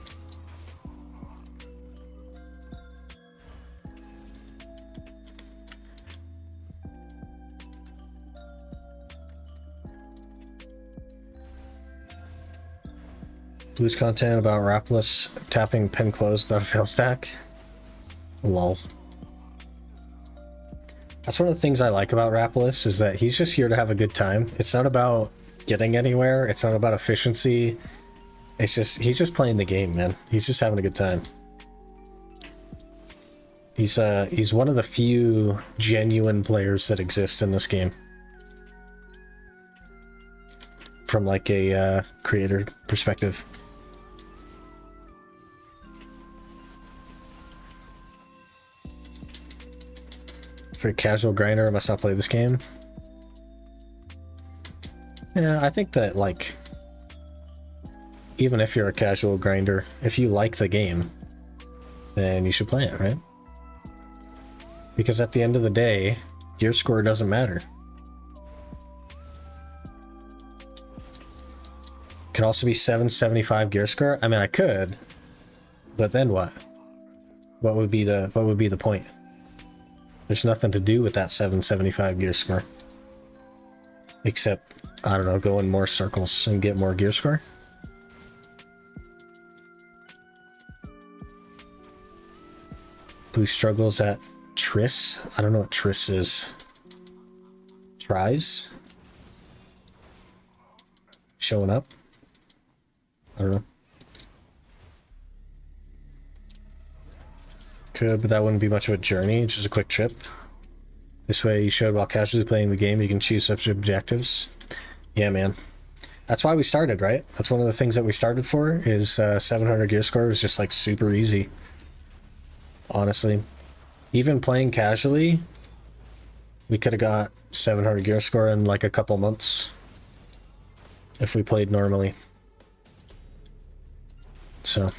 Blues content about Rapless tapping pin close without a fail stack. Lol. That's one of the things I like about Rapless, is that he's just here to have a good time. It's not about getting anywhere. It's not about efficiency. It's just, he's just playing the game, man. He's just having a good time. He's one of the few genuine players that exist in this game. From like a creator perspective. For a casual grinder, I must not play this game. Yeah, I think that, like, even if you're a casual grinder, if you like the game, then you should play it, right? Because at the end of the day, gear score doesn't matter. Could also be 775 gear score. I mean, I could, but then what? What would be the point? There's nothing to do with that 775 gear score. Except, I don't know, go in more circles and get more gear score. Blue struggles at Triss. I don't know what Triss is. Tries? Showing up? I don't know. Could, but that wouldn't be much of a journey, just a quick trip. This way you showed while casually playing the game, you can choose such objectives. Yeah, man. That's why we started, right? That's one of the things that we started for, is 700 gear score was just like super easy. Honestly. Even playing casually, we could have got 700 gear score in like a couple months if we played normally. So.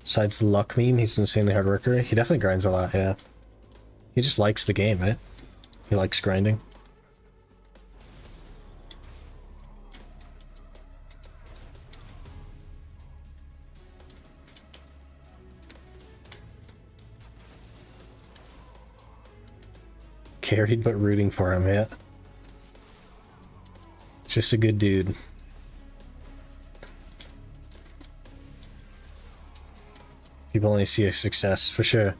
Besides the luck meme, he's an insanely hard worker. He definitely grinds a lot, yeah. He just likes the game, right? He likes grinding. Carried but rooting for him, yeah. Just a good dude. People only see a success, for sure.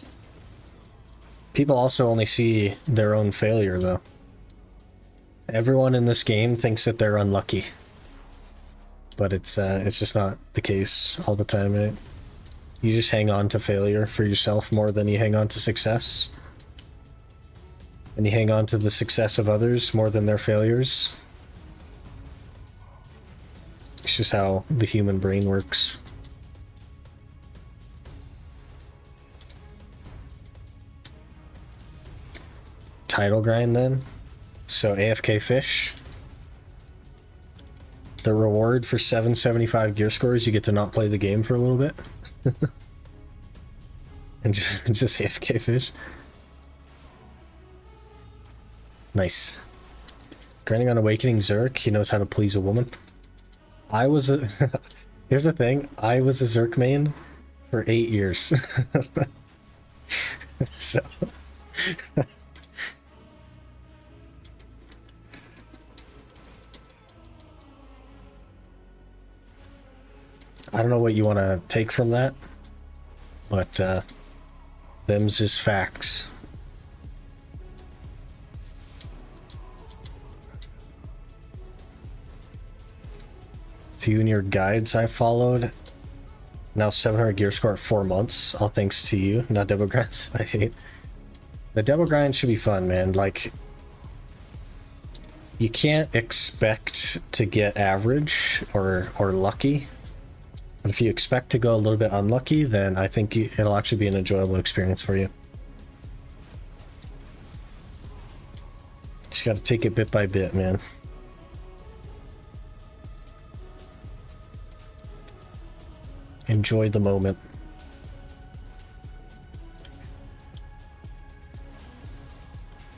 People also only see their own failure, though. Everyone in this game thinks that they're unlucky. But it's just not the case all the time, right? You just hang on to failure for yourself more than you hang on to success. And you hang on to the success of others more than their failures. It's just how the human brain works. Title grind then. So AFK fish. The reward for 775 gear scores, you get to not play the game for a little bit. And just AFK fish. Nice. Grinding on Awakening Zerk, he knows how to please a woman. I was a... Here's the thing, I was a Zerk main for 8 years. So... I don't know what you want to take from that, but them's is facts. With you and your guides I followed, now 700 gear score at 4 months, all thanks to you. Not Debo grinds, I hate. The Debo grind should be fun, man. Like, you can't expect to get average or lucky. But if you expect to go a little bit unlucky, then I think it'll actually be an enjoyable experience for you. Just gotta take it bit by bit, man. Enjoy the moment.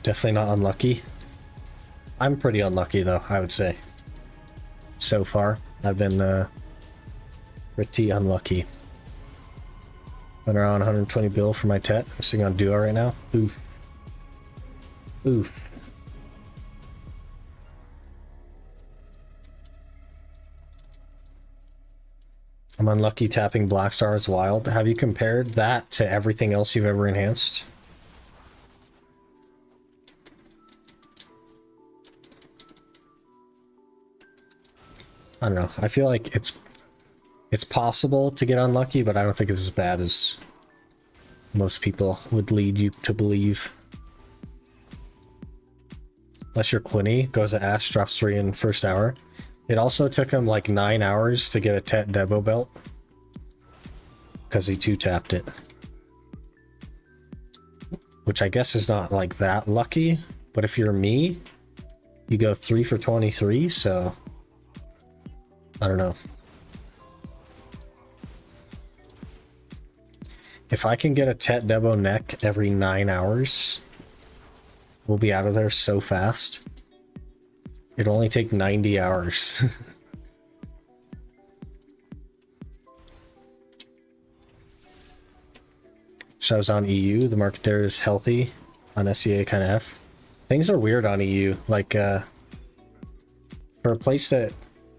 Definitely not unlucky. I'm pretty unlucky though, I would say. So far, I've been pretty unlucky. Been around 120 bill for my tet. I'm sitting on Duo right now. Oof. Oof. I'm unlucky tapping Black Stars Wild. Have you compared that to everything else you've ever enhanced? I don't know. I feel like it's possible to get unlucky, but I don't think it's as bad as most people would lead you to believe. Unless your Quinny goes to Ash, drops 3 in first hour. It also took him like 9 hours to get a Tet Debo belt. Because he 2-tapped it. Which I guess is not like that lucky. But if you're me, you go 3 for 23, so... I don't know. If I can get a Tet Debo neck every 9 hours, we'll be out of there so fast. It'll only take 90 hours. Shows on EU, the market there is healthy. On SEA, kind of F. Things are weird on EU. Like, for a place that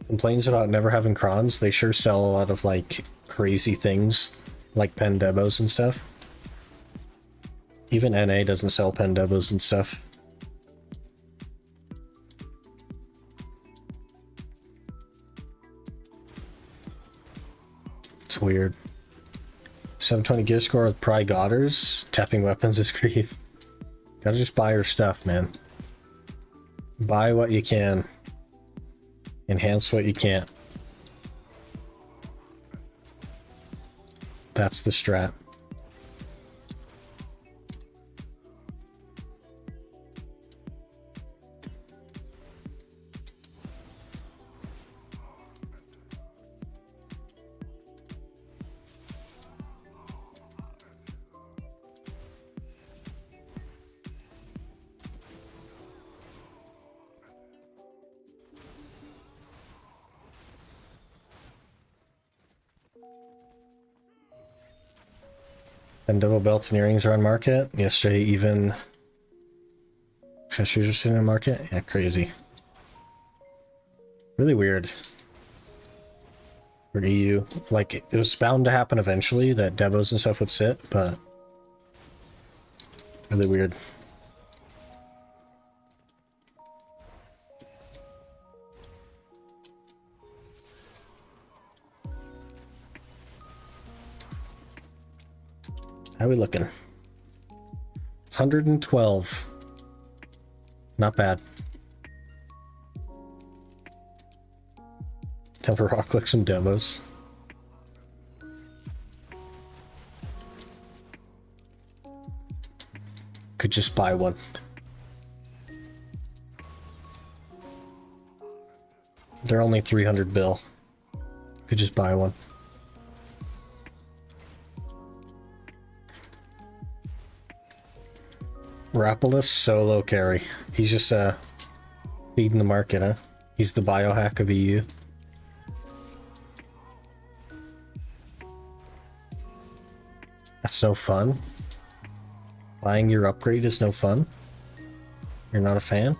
complains about never having crons, they sure sell a lot of, like, crazy things. Like pen debos and stuff. Even NA doesn't sell pen debos and stuff. It's weird. 720 gear score with Pry Godders. Tapping weapons is grief. Gotta just buy your stuff, man. Buy what you can. Enhance what you can't. That's the strat. And double belts and earrings are on market. Yesterday, even accessories are sitting on market. Yeah, crazy. Really weird. For EU, like it was bound to happen eventually that Devos and stuff would sit, but really weird. How are we looking? 112. Not bad. Time for rock click some demos. Could just buy one. They're only 300 bill. Could just buy one. Rapalus solo carry. He's just feeding the market, huh? He's the biohack of EU. That's no fun. Buying your upgrade is no fun. You're not a fan?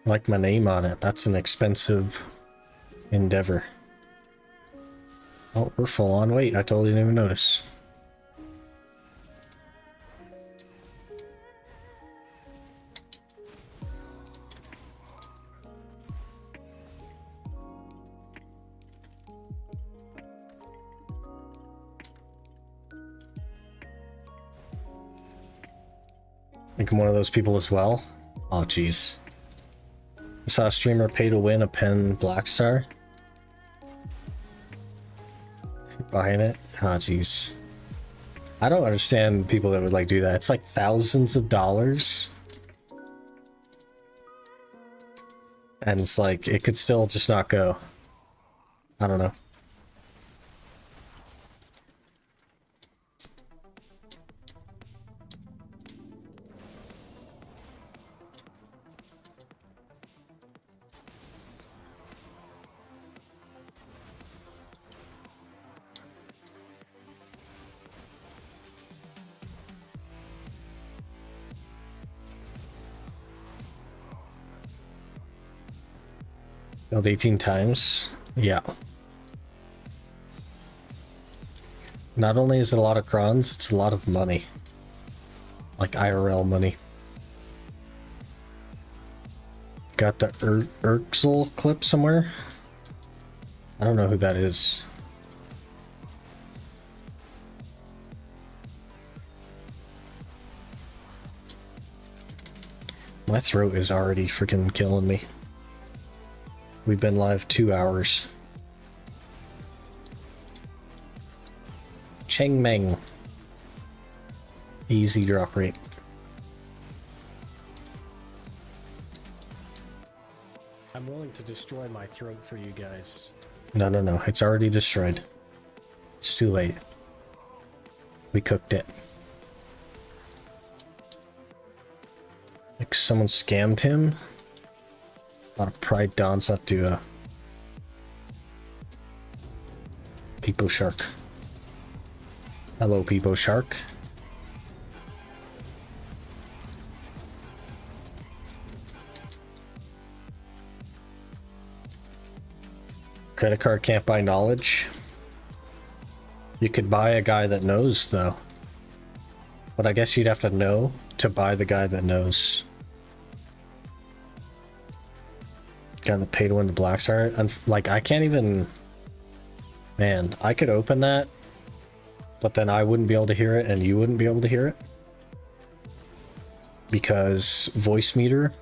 I like my name on it. That's an expensive endeavor. Oh, we're full on. Wait, I totally didn't even notice. I think I'm one of those people as well. Oh, jeez. I saw a streamer pay to win a pen Black Star. Buying it? Oh, jeez. I don't understand people that would like do that. It's like thousands of dollars. And it's like, it could still just not go. I don't know. Failed 18 times. Yeah. Not only is it a lot of crons, it's a lot of money. Like IRL money. Got the Urxel clip somewhere? I don't know who that is. My throat is already freaking killing me. We've been live 2 hours. Cheng Meng. Easy drop rate. I'm willing to destroy my throat for you guys. No, no, no. It's already destroyed. It's too late. We cooked it. Like someone scammed him. A lot of pride dons not to Peepo Shark. Hello, Peepo Shark. Credit card can't buy knowledge. You could buy a guy that knows, though. But I guess you'd have to know to buy the guy that knows. Got the pay to win the Black Star. Like, I can't even... Man, I could open that, but then I wouldn't be able to hear it and you wouldn't be able to hear it. Because voice meter.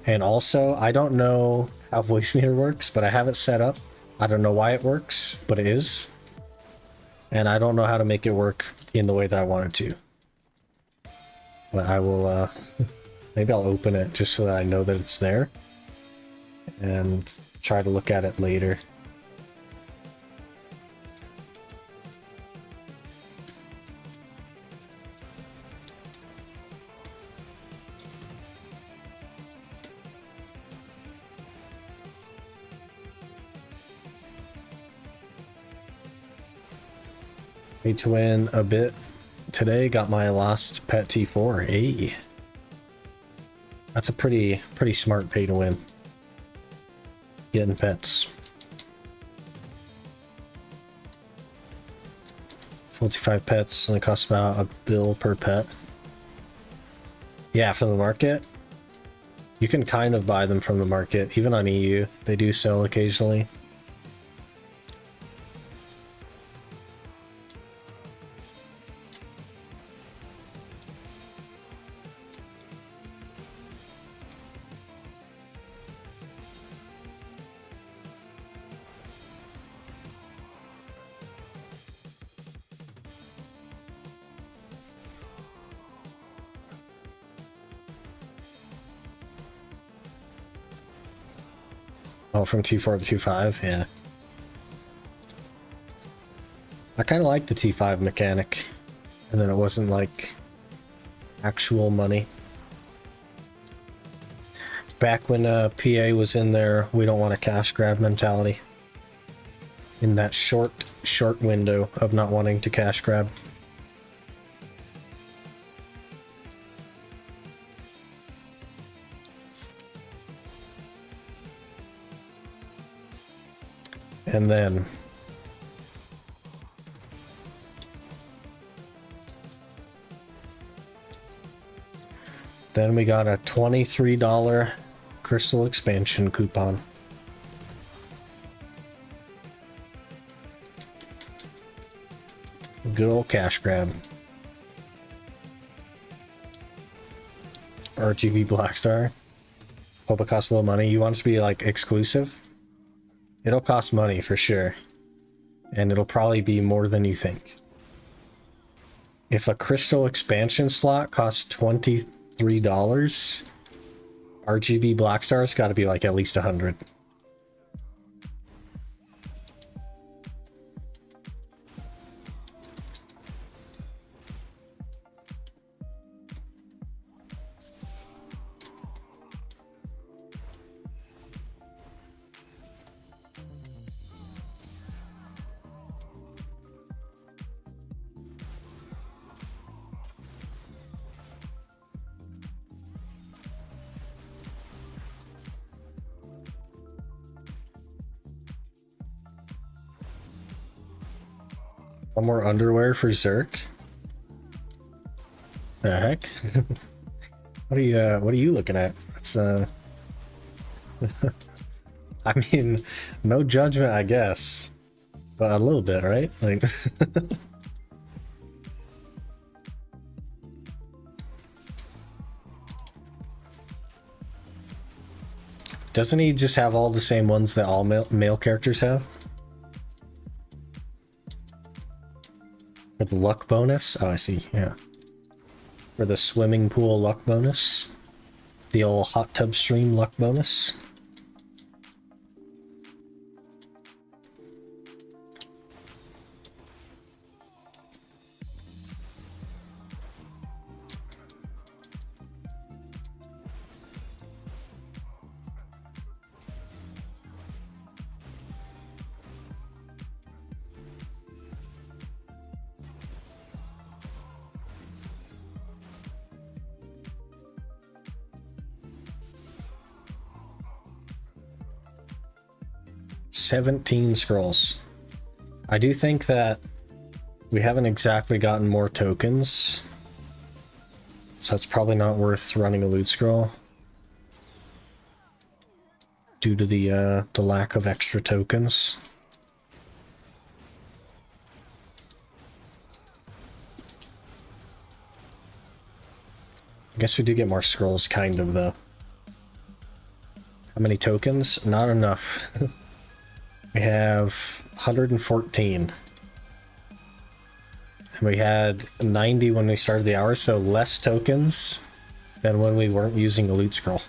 And also, I don't know how voice meter works, but I have it set up. I don't know why it works, but it is. And I don't know how to make it work in the way that I want it to. But I will, maybe I'll open it just so that I know that it's there. And try to look at it later. Need to win a bit today. Got my last pet T4. Hey, that's a pretty smart pay to win. Getting pets. 45 pets only costs about a bill per pet. Yeah, from the market. You can kind of buy them from the market, even on EU. They do sell occasionally. Oh, from T4 to T5, yeah. I kind of like the T5 mechanic. And then it wasn't like actual money. Back when PA was in there, we don't want a cash grab mentality. In that short window of not wanting to cash grab. And then we got a $23 crystal expansion coupon. Good old cash grab. RGB Blackstar. Hope it costs a little money. You want it to be like exclusive? It'll cost money for sure. And it'll probably be more than you think. If a crystal expansion slot costs $23, RGB Blackstar's got to be like at least 100. One more underwear for Zerk. The heck? What are you looking at? That's I mean, no judgment, I guess. But a little bit, right? Like doesn't he just have all the same ones that all male characters have? For the luck bonus? Oh, I see, yeah. For the swimming pool luck bonus. The old hot tub stream luck bonus. 17 scrolls. I do think that we haven't exactly gotten more tokens, so it's probably not worth running a loot scroll due to the lack of extra tokens. I guess we do get more scrolls, kind of, though. How many tokens? Not enough. We have 114. And we had 90 when we started the hour, so less tokens than when we weren't using a loot scroll.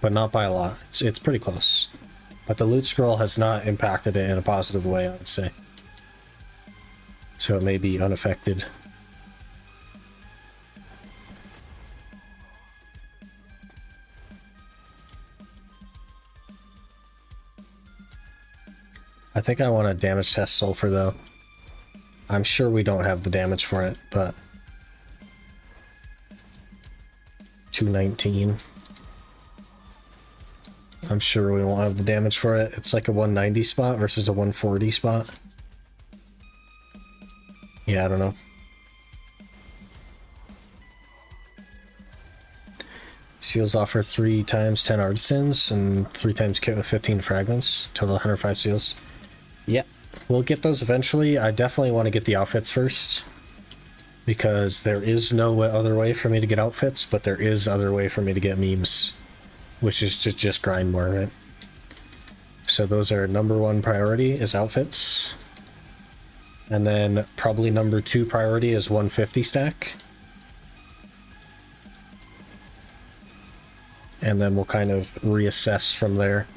But not by a lot. It's pretty close. But the loot scroll has not impacted it in a positive way, I would say. So it may be unaffected. I think I want to damage test Sulfur, though. I'm sure we don't have the damage for it, but 219. I'm sure we won't have the damage for it. It's like a 190 spot versus a 140 spot. Yeah, I don't know. Seals offer 3 times 10 artisans and 3 times kit with 15 fragments. Total 105 seals. Yeah, we'll get those eventually. I definitely want to get the outfits first, because there is no other way for me to get outfits, but there is other way for me to get memes, which is to just grind more, right? So those are number 1 priority is outfits. And then probably number 2 priority is 150 stack. And then we'll kind of reassess from there.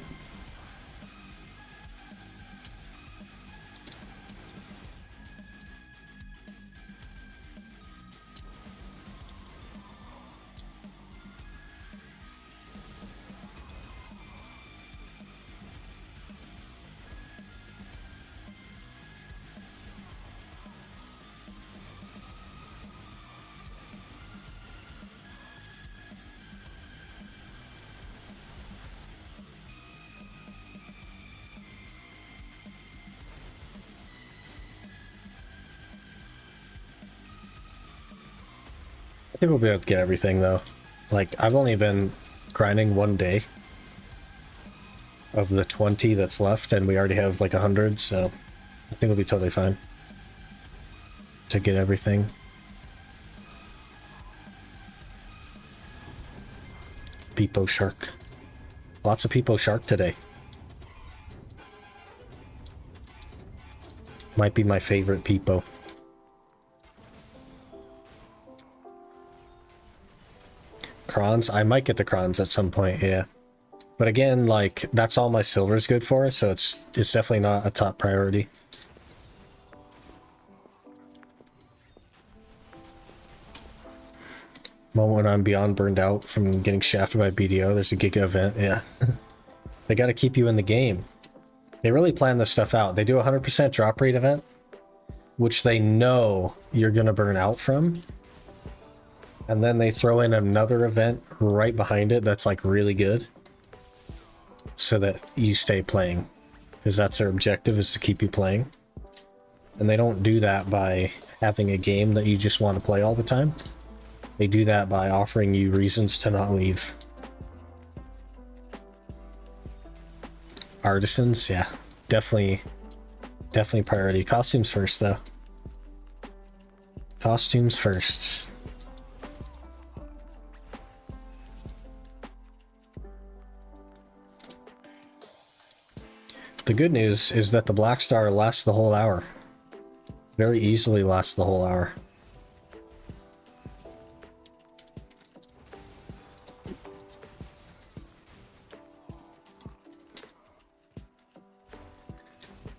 I think we'll be able to get everything, though. Like, I've only been grinding 1 day of the 20 that's left, and we already have like 100, so I think we'll be totally fine to get everything. Peepo Shark. Lots of Peepo Shark today. Might be my favorite Peepo. Crons? I might get the Crons at some point, yeah. But again, like, that's all my silver's good for, so it's definitely not a top priority. Moment when I'm beyond burned out from getting shafted by BDO, there's a Giga event, yeah. They gotta keep you in the game. They really plan this stuff out. They do a 100% drop rate event, which they know you're gonna burn out from. And then they throw in another event right behind it that's like really good, so that you stay playing, because that's their objective, is to keep you playing. And they don't do that by having a game that you just want to play all the time. They do that by offering you reasons to not leave. Artisans, yeah, definitely priority. Costumes first, though. Costumes first. The good news is that the Black Star lasts the whole hour. Very easily lasts the whole hour.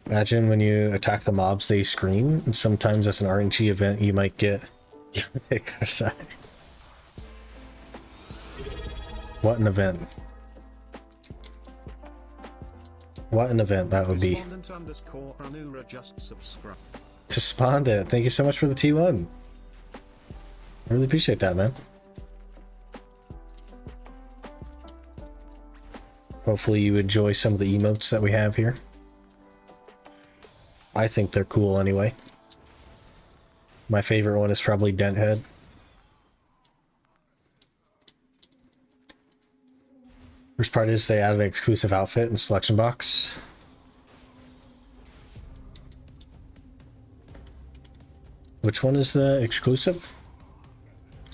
Imagine when you attack the mobs, they scream, and sometimes as an RNG event you might get... What an event. What an event that would be. Despondent, thank you so much for the T1. I really appreciate that, man. Hopefully you enjoy some of the emotes that we have here. I think they're cool anyway. My favorite one is probably Dent Head. First part is they added an exclusive outfit and selection box. Which one is the exclusive?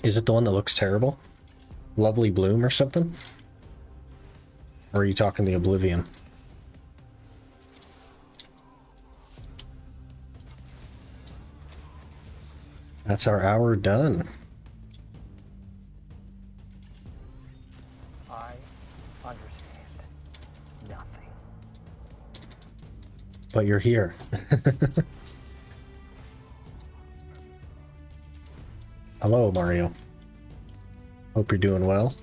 Is it the one that looks terrible? Lovely Bloom or something? Or are you talking the Oblivion? That's our hour done. I understand nothing. But you're here. Hello, Mario. Hope you're doing well.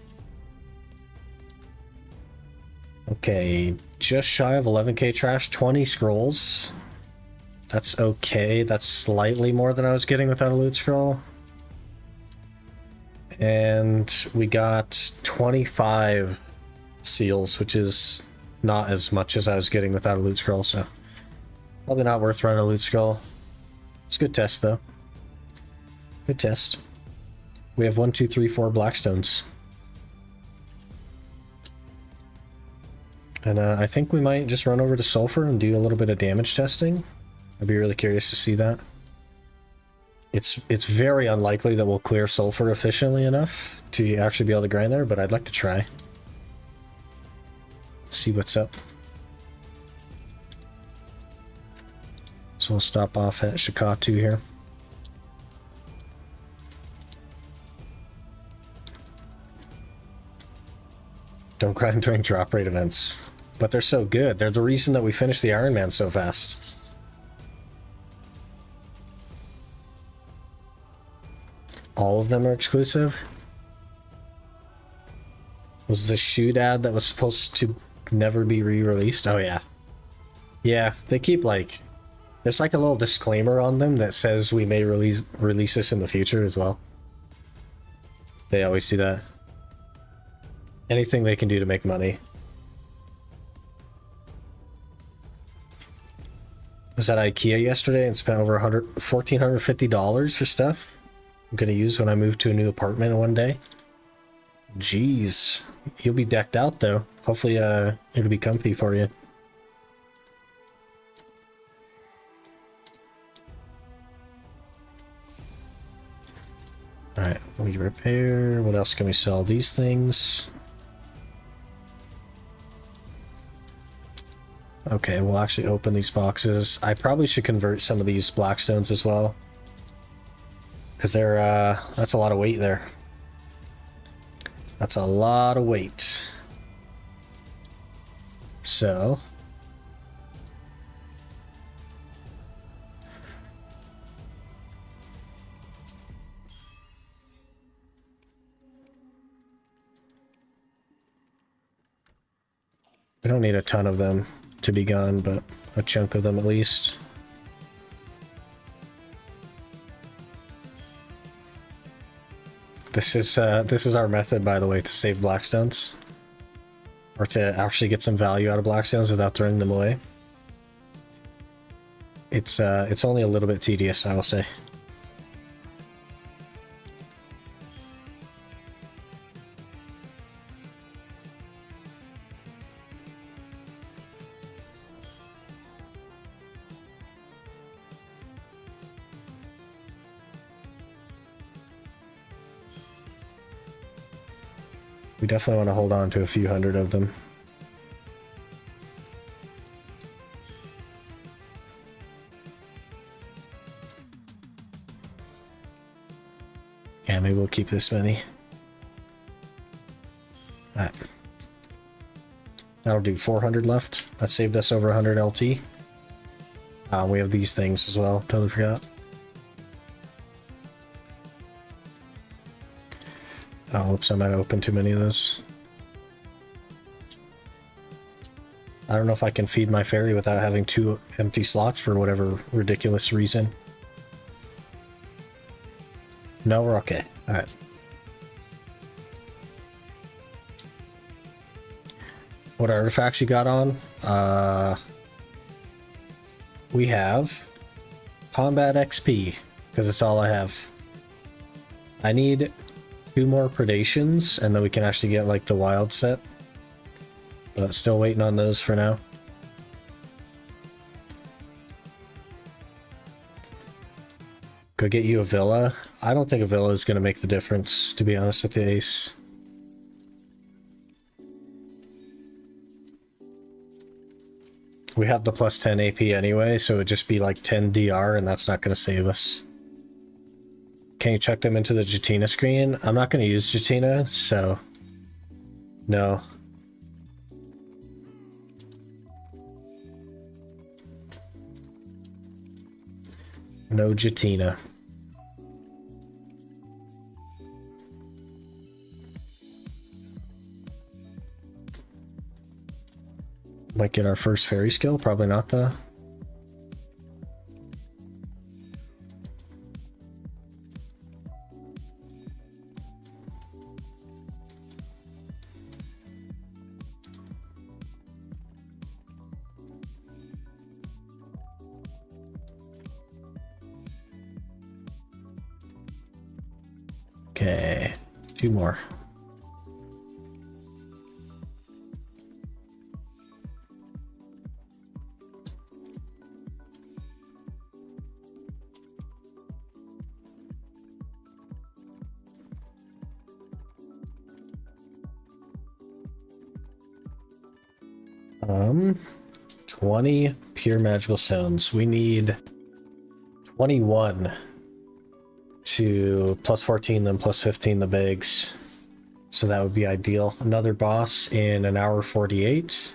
Okay, just shy of 11k trash, 20 scrolls. That's okay. That's slightly more than I was getting without a loot scroll. And we got 25 seals, which is not as much as I was getting without a loot scroll, so probably not worth running a loot scroll. It's a good test, though. Good test. We have 1, 2, 3, 4 Blackstones. And I think we might just run over to Sulfur and do a little bit of damage testing. I'd be really curious to see that. It's very unlikely that we'll clear Sulfur efficiently enough to actually be able to grind there, but I'd like to try. See what's up. So we'll stop off at Shikatu here. Don't grind during drop rate events. But they're so good. They're the reason that we finished the Iron Man so fast. All of them are exclusive? Was the shoot ad that was supposed to never be re-released? Oh yeah. Yeah, they keep like... There's like a little disclaimer on them that says we may release this in the future as well. They always do that. Anything they can do to make money. I was at IKEA yesterday and spent over $1,450 for stuff I'm gonna use when I move to a new apartment one day. Jeez. You'll be decked out though. Hopefully it'll be comfy for you. Alright, we repair. What else can we sell? These things. Okay, we'll actually open these boxes. I probably should convert some of these Blackstones as well. Because they're, that's a lot of weight there. That's a lot of weight. So... we don't need a ton of them to be gone, but a chunk of them at least. This is our method, by the way, to save Blackstones. Or to actually get some value out of Blackstones without throwing them away. It's only a little bit tedious, I will say. We definitely want to hold on to a few hundred of them. Yeah, maybe we'll keep this many. Alright. That'll do 400 left. That saved us over 100 LT. We have these things as well. Totally forgot. Oh, whoops, I might have opened too many of those. I don't know if I can feed my fairy without having 2 empty slots for whatever ridiculous reason. No, we're okay. Alright. What artifacts you got on? We have combat XP, because it's all I have. I need 2 more predations, and then we can actually get like the wild set. But still waiting on those for now. Go get you a villa. I don't think a villa is going to make the difference, to be honest with the ace. We have the plus 10 AP anyway, so it would just be like 10 DR, and that's not going to save us. Can you check them into the Jatina screen? I'm not going to use Jatina, so no. No Jatina. Might get our first fairy skill, probably not though. Okay, 2 more. Um, 20 pure magical stones. We need 21 to plus 14, then plus 15 the bigs. So that would be ideal. Another boss in an hour 48.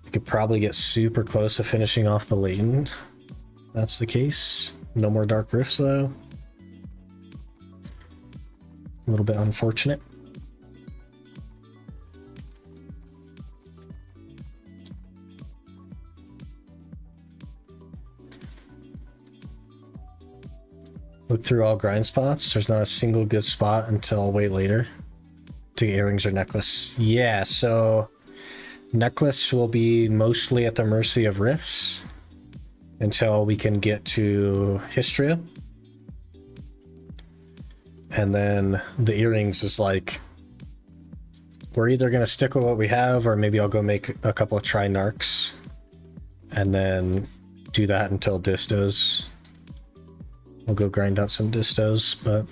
We could probably get super close to finishing off the latent. That's the case. No more dark rifts though. A little bit unfortunate. Look through all grind spots. There's not a single good spot until way later to get earrings or necklace. Yeah, so necklace will be mostly at the mercy of rifts until we can get to Histria. And then the earrings is like, we're either going to stick with what we have, or maybe I'll go make a couple of tri-narcs and then do that until distos. We'll go grind out some distos, but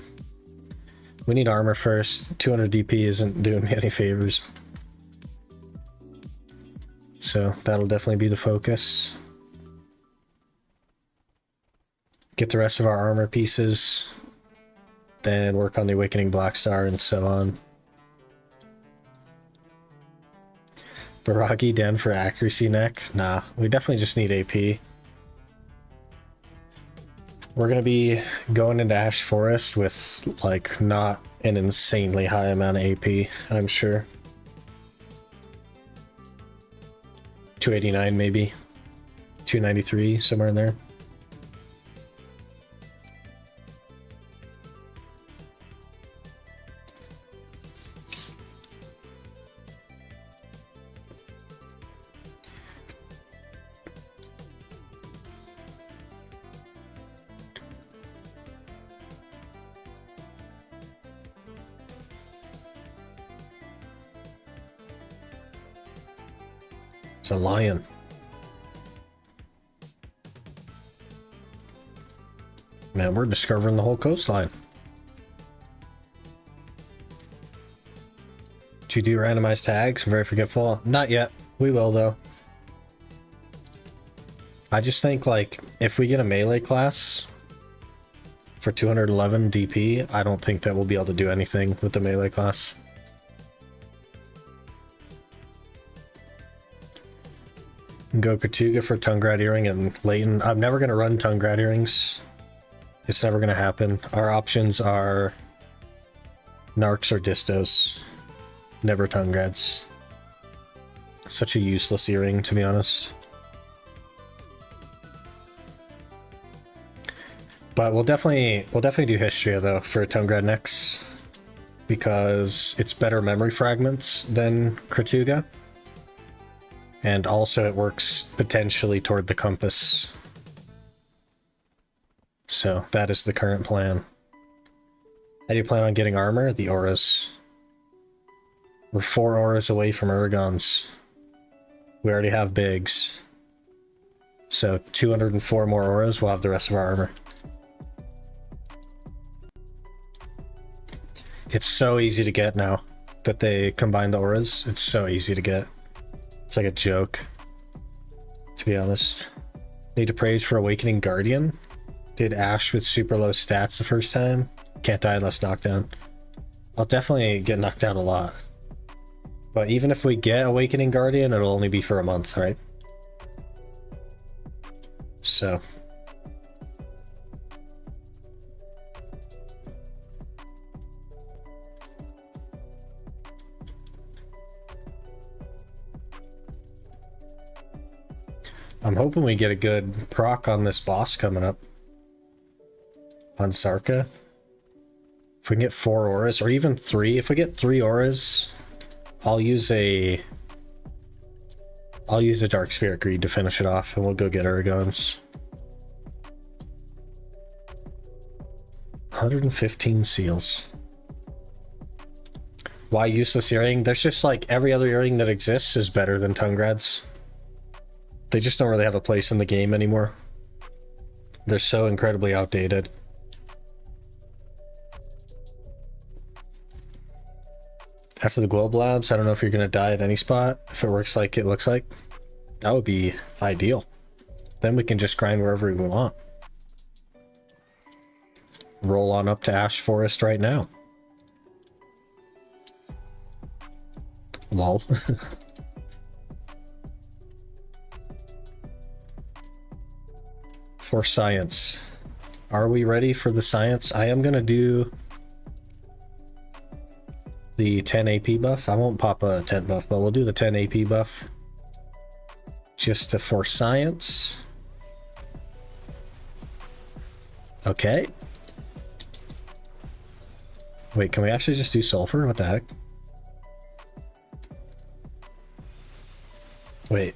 we need armor first. 200 DP isn't doing me any favors. So that'll definitely be the focus. Get the rest of our armor pieces, then work on the Awakening Black Star and so on. Baragi Den for accuracy neck? Nah, we definitely just need AP. We're going to be going into Ash Forest with, like, not an insanely high amount of AP, I'm sure. 289 maybe. 293, somewhere in there. It's a lion. Man, we're discovering the whole coastline. Do you do randomized tags? I'm very forgetful. Not yet. We will, though. I just think, like, if we get a melee class for 211 DP, I don't think that we'll be able to do anything with the melee class. Go Katuga for Tongue-Grad Earring and Leighton. I'm never going to run Tongue-Grad Earrings. It's never going to happen. Our options are Narcs or Distos. Never Tongue-Grads. Such a useless earring, to be honest. But we'll definitely do Histria, though, for Tongue-Grad necks. because it's better memory fragments than Kratuga. And also it works potentially toward the compass. So that is the current plan. How do you plan on getting armor? The auras. We're 4 auras away from Urgons. We already have bigs. So 204 more auras, we'll have the rest of our armor. It's so easy to get now that they combined the auras. It's so easy to get. It's like a joke, to be honest. Need to praise for Awakening Guardian. Did Ashe with super low stats the first time. Can't die unless knocked down. I'll definitely get knocked down a lot. But even if we get Awakening Guardian, it'll only be for a month, right? So. I'm hoping we get a good proc on this boss coming up. On Sarka. If we can get 4 auras, or even 3. If we get 3 auras, I'll use a Dark Spirit Greed to finish it off, and we'll go get Urgons. 115 seals. Why useless earring? There's just like every other earring that exists is better than Tungrads. They just don't really have a place in the game anymore. They're so incredibly outdated. After the Globe Labs, I don't know if you're going to die at any spot. If it works like it looks like, that would be ideal. Then we can just grind wherever we want. Roll on up to Ash Forest right now. Lol. For science. Are we ready for the science? I am going to do the 10 AP buff. I won't pop a 10 buff, but we'll do the 10 AP buff. Just to force science. Okay. Wait, can we actually just do sulfur? What the heck? Wait.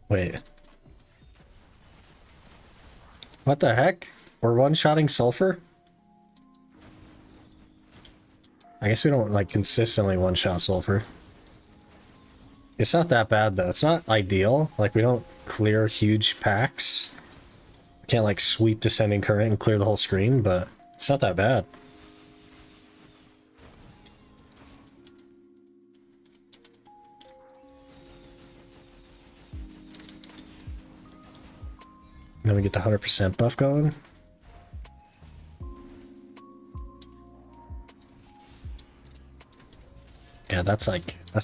Wait. What the heck? We're one-shotting sulfur? I guess we don't like consistently one-shot sulfur. It's not that bad though. It's not ideal. Like we don't clear huge packs. We can't like sweep Descending Current and clear the whole screen, but it's not that bad. Then we get the 100% buff going. Yeah, that's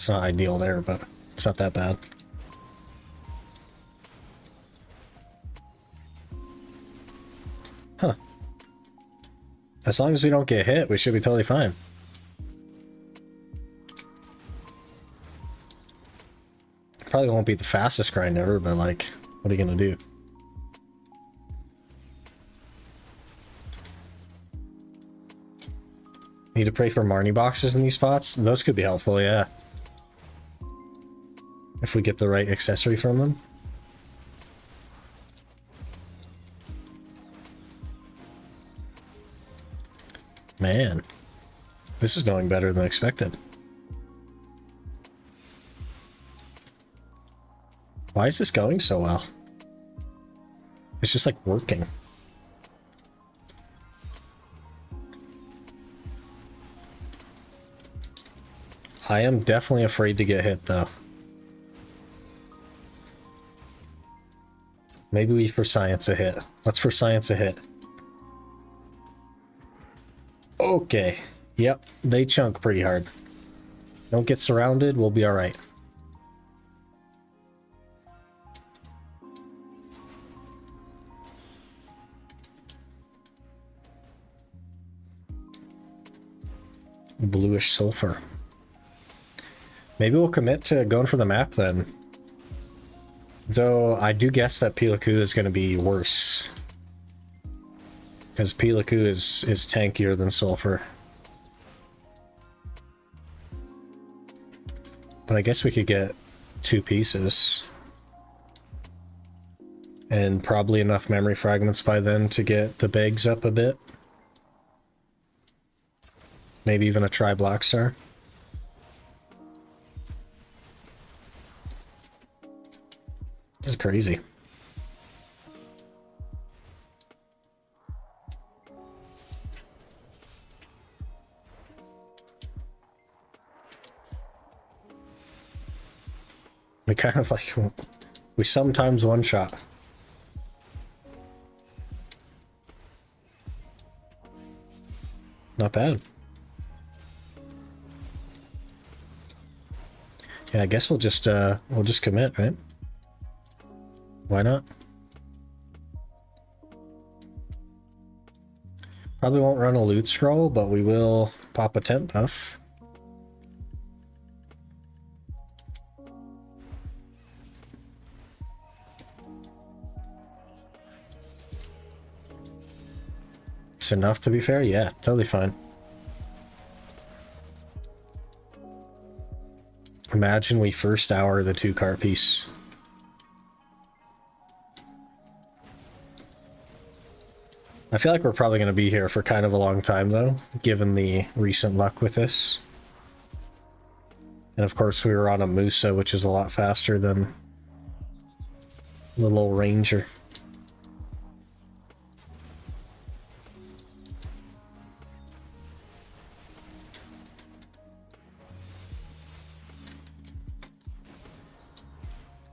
not ideal there, but it's not that bad. Huh. As long as we don't get hit, we should be totally fine. Probably won't be the fastest grind ever, but like, what are you gonna do? Need to pray for Marnie boxes in these spots? Those could be helpful, yeah. If we get the right accessory from them. Man, this is going better than expected. Why is this going so well? It's just like working. I am definitely afraid to get hit though. Maybe we for science a hit. Let's for science a hit. Okay. Yep, they chunk pretty hard. Don't get surrounded, we'll be alright. Bluish sulfur. Maybe we'll commit to going for the map then. Though I do guess that Pilaku is going to be worse. Because Pilaku is tankier than sulfur. But I guess we could get 2 pieces. And probably enough memory fragments by then to get the bags up a bit. Maybe even a tri-black star. This is crazy. We kind of like, we sometimes one shot. Not bad. Yeah, I guess we'll just commit, right? Why not? Probably won't run a loot scroll, but we will pop a temp buff. It's enough to be fair? Yeah, totally fine. Imagine we first hour the 2-card piece. I feel like we're probably going to be here for kind of a long time though, given the recent luck with this. And of course we were on a Musa, which is a lot faster than the little Ranger.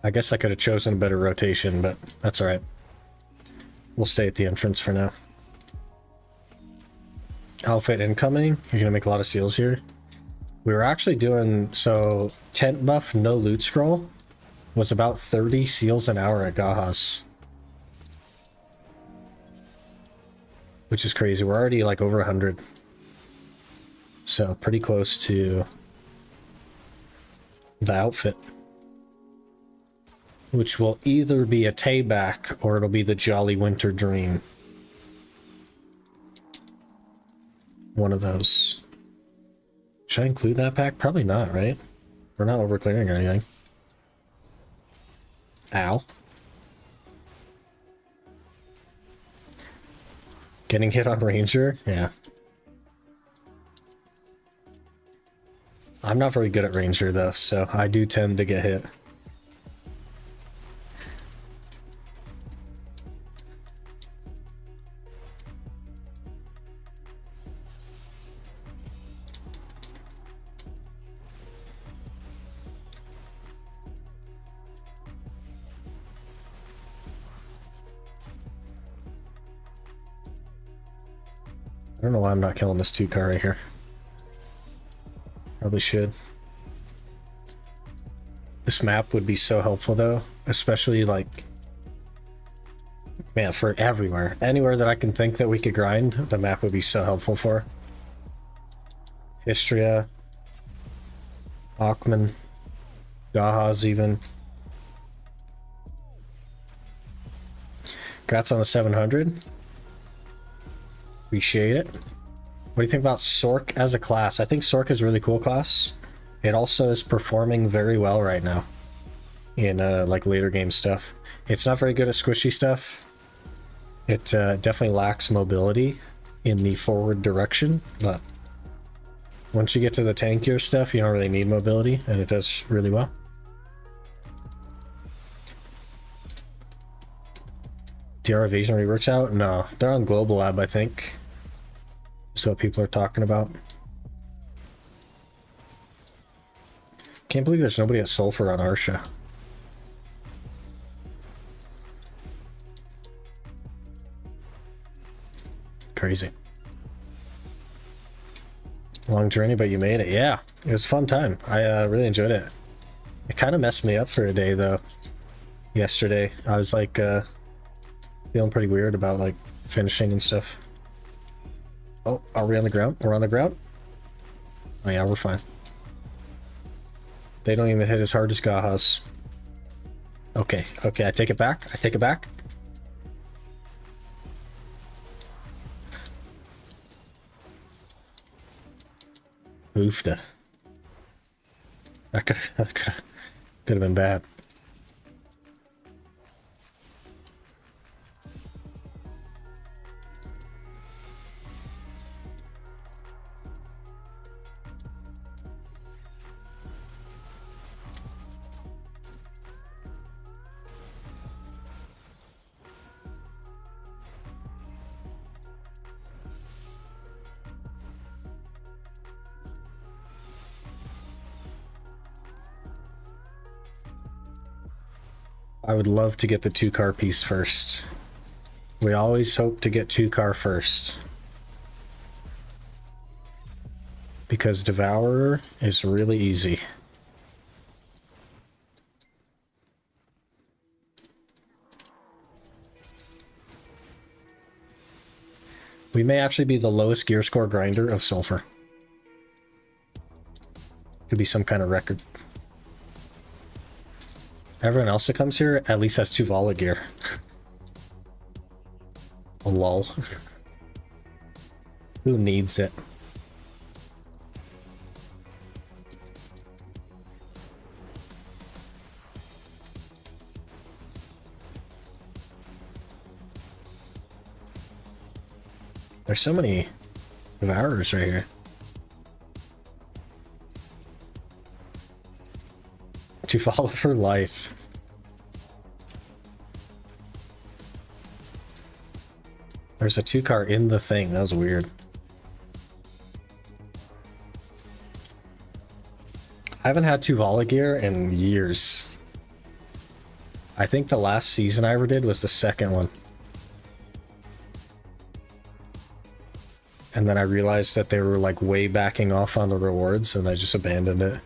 I guess I could have chosen a better rotation, but that's alright. We'll stay at the entrance for now. Outfit incoming. You're gonna make a lot of seals here. We were actually doing, so tent buff, no loot scroll, was about 30 seals an hour at Gahas. Which is crazy. We're already like over 100. So pretty close to the outfit. Which will either be a Tayback or it'll be the Jolly Winter Dream. One of those. Should I include that pack? Probably not, right? We're not overclearing or anything. Ow. Getting hit on Ranger? Yeah. I'm not very good at Ranger though, so I do tend to get hit. I don't know why I'm not killing this 2-car right here. Probably should. This map would be so helpful though, especially like, man, for everywhere. Anywhere that I can think that we could grind, the map would be so helpful for. Histria, Ackman, Gahas even. Congrats on the 700. Appreciate it. What do you think about Sork as a class? I think Sork is a really cool class. It also is performing very well right now in like later game stuff. It's not very good at squishy stuff. It definitely lacks mobility in the forward direction, but once you get to the tankier stuff, you don't really need mobility, and it does really well. DR Evasion reworks out? No, they're on Global Lab, I think. That's what people are talking about. Can't believe there's nobody at Sulfur on Arsha. Crazy. Long journey, but you made it. Yeah, it was a fun time. I really enjoyed it. It kind of messed me up for a day though. Yesterday, I was like feeling pretty weird about like finishing and stuff. Oh, are we on the ground? We're on the ground? Oh yeah, we're fine. They don't even hit as hard as Gahas. Okay, okay, I take it back. I take it back. Oofda. That could have been bad. I would love to get the 2-car piece first. We always hope to get 2-car first. Because Devourer is really easy. We may actually be the lowest gear score grinder of Sulfur. Could be some kind of record. Everyone else that comes here at least has 2 Vala gear. Oh, lol. Who needs it? There's so many Devourers right here. To follow for life. There's a 2-car in the thing. That was weird. I haven't had 2 Vala gear in years. I think the last season I ever did was the second one. And then I realized that they were like way backing off on the rewards and I just abandoned it.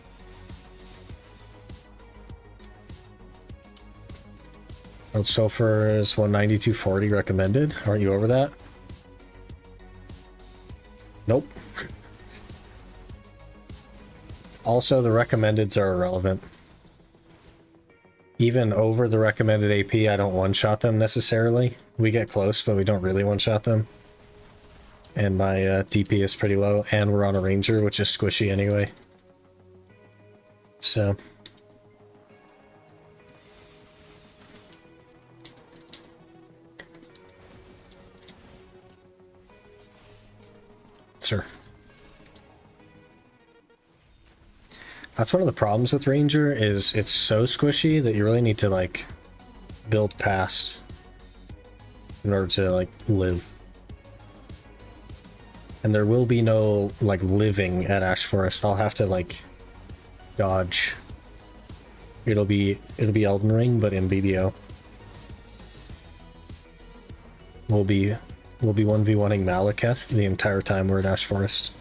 Sulfur is 192.40 recommended. Aren't you over that? Nope. Also, the recommendeds are irrelevant. Even over the recommended AP, I don't one-shot them necessarily. We get close, but we don't really one-shot them. And my DP is pretty low, and we're on a Ranger, which is squishy anyway. So... Sure. That's one of the problems with Ranger, is it's so squishy that you really need to, like, build past in order to, like, live. And there will be no, like, living at Ash Forest. I'll have to, like, dodge. It'll be Elden Ring, but in BDO. We'll be 1v1ing Malekith the entire time we're at Ash Forest.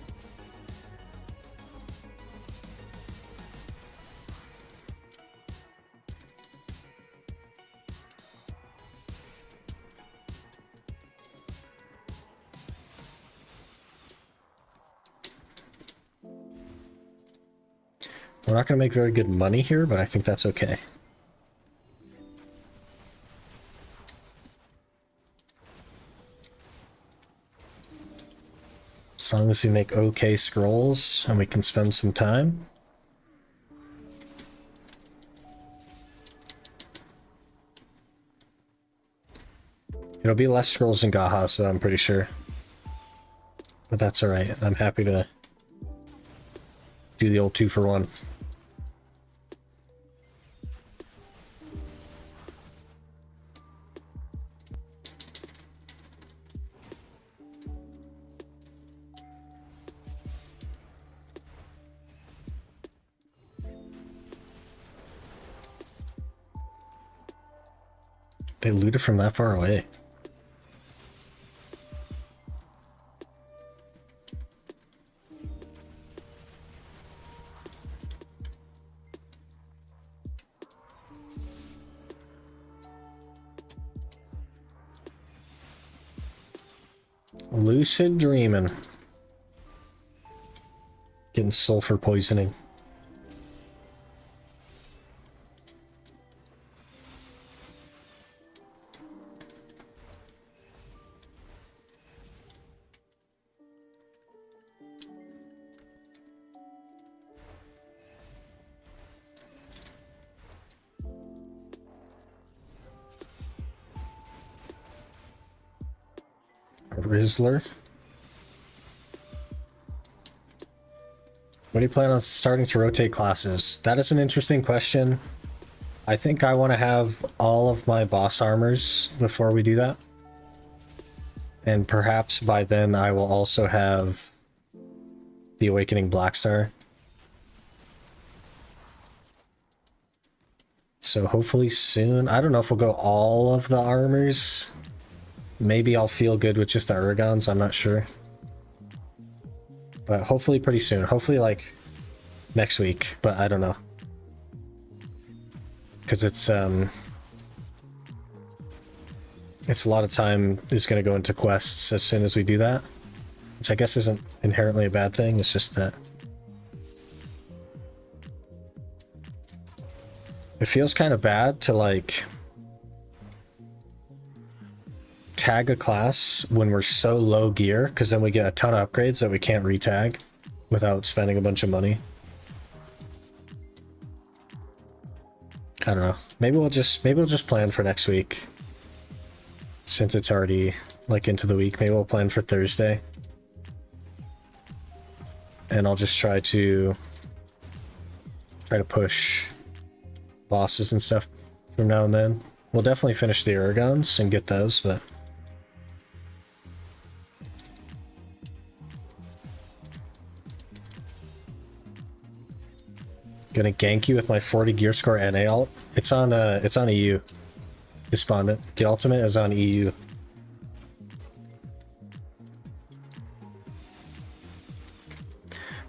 We're not going to make very good money here, but I think that's okay. As long as we make okay scrolls and we can spend some time. It'll be less scrolls than Gaha, so I'm pretty sure. But that's alright. I'm happy to do the old 2-for-1. They looted from that far away. Lucid dreaming. Getting sulfur poisoning. Rizzler. When do you plan on starting to rotate classes? That is an interesting question. I think I want to have all of my boss armors before we do that. And perhaps by then I will also have the Awakening Blackstar. So hopefully soon. I don't know if we'll go all of the armors. Maybe I'll feel good with just the Urgons, I'm not sure. But hopefully pretty soon. Hopefully like next week, but I don't know. Because it's a lot of time is going to go into quests as soon as we do that. Which I guess isn't inherently a bad thing, it's just that it feels kind of bad to like tag a class when we're so low gear, because then we get a ton of upgrades that we can't retag without spending a bunch of money. I don't know. Maybe we'll just plan for next week. Since it's already like into the week, maybe we'll plan for Thursday. And I'll just try to push bosses and stuff from now and then. We'll definitely finish the Urgons and get those, but gonna gank you with my 40 gear score NA alt. It's on EU. Despondent. The ultimate is on EU.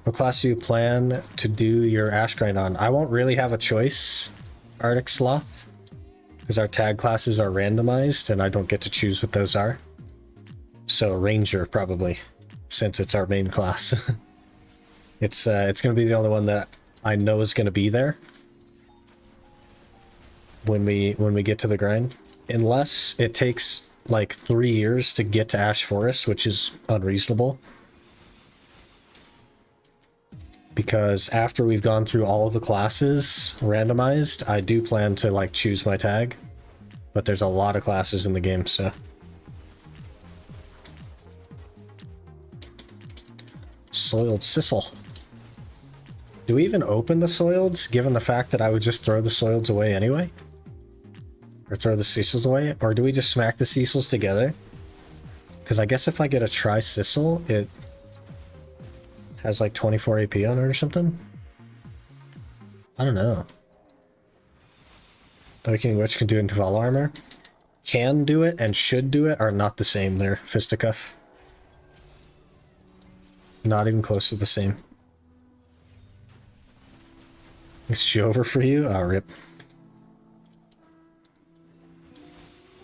What class do you plan to do your Ash grind on? I won't really have a choice, Arctic Sloth, because our tag classes are randomized and I don't get to choose what those are. So Ranger probably, since it's our main class. It's gonna be the only one that I know is gonna be there when we get to the grind, unless it takes like 3 years to get to Ash Forest, which is unreasonable. Because after we've gone through all of the classes randomized, I do plan to like choose my tag, but there's a lot of classes in the game, so. Soiled Sissel. Do we even open the Soileds, given the fact that I would just throw the Soileds away anyway? Or throw the Cecils away? Or do we just smack the Cecils together? Because I guess if I get a Tri-Sissel, it has like 24 AP on it or something? I don't know. Awakening Witch can do interval armor. Can do it and should do it are not the same there, Fisticuff. Not even close to the same. Is she over for you? Oh, rip.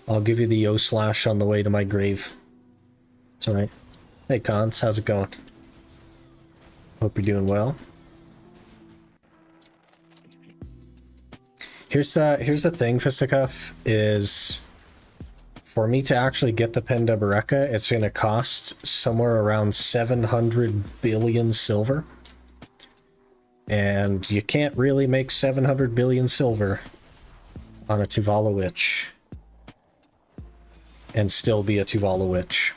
I'll give you the yo slash on the way to my grave. It's alright. Hey Cons, how's it going? Hope you're doing well. Here's the thing, Fisticuff, is for me to actually get the Penda Bareka, it's gonna cost somewhere around 700 billion silver. And you can't really make 700 billion silver on a Tuvala Witch and still be a Tuvala Witch.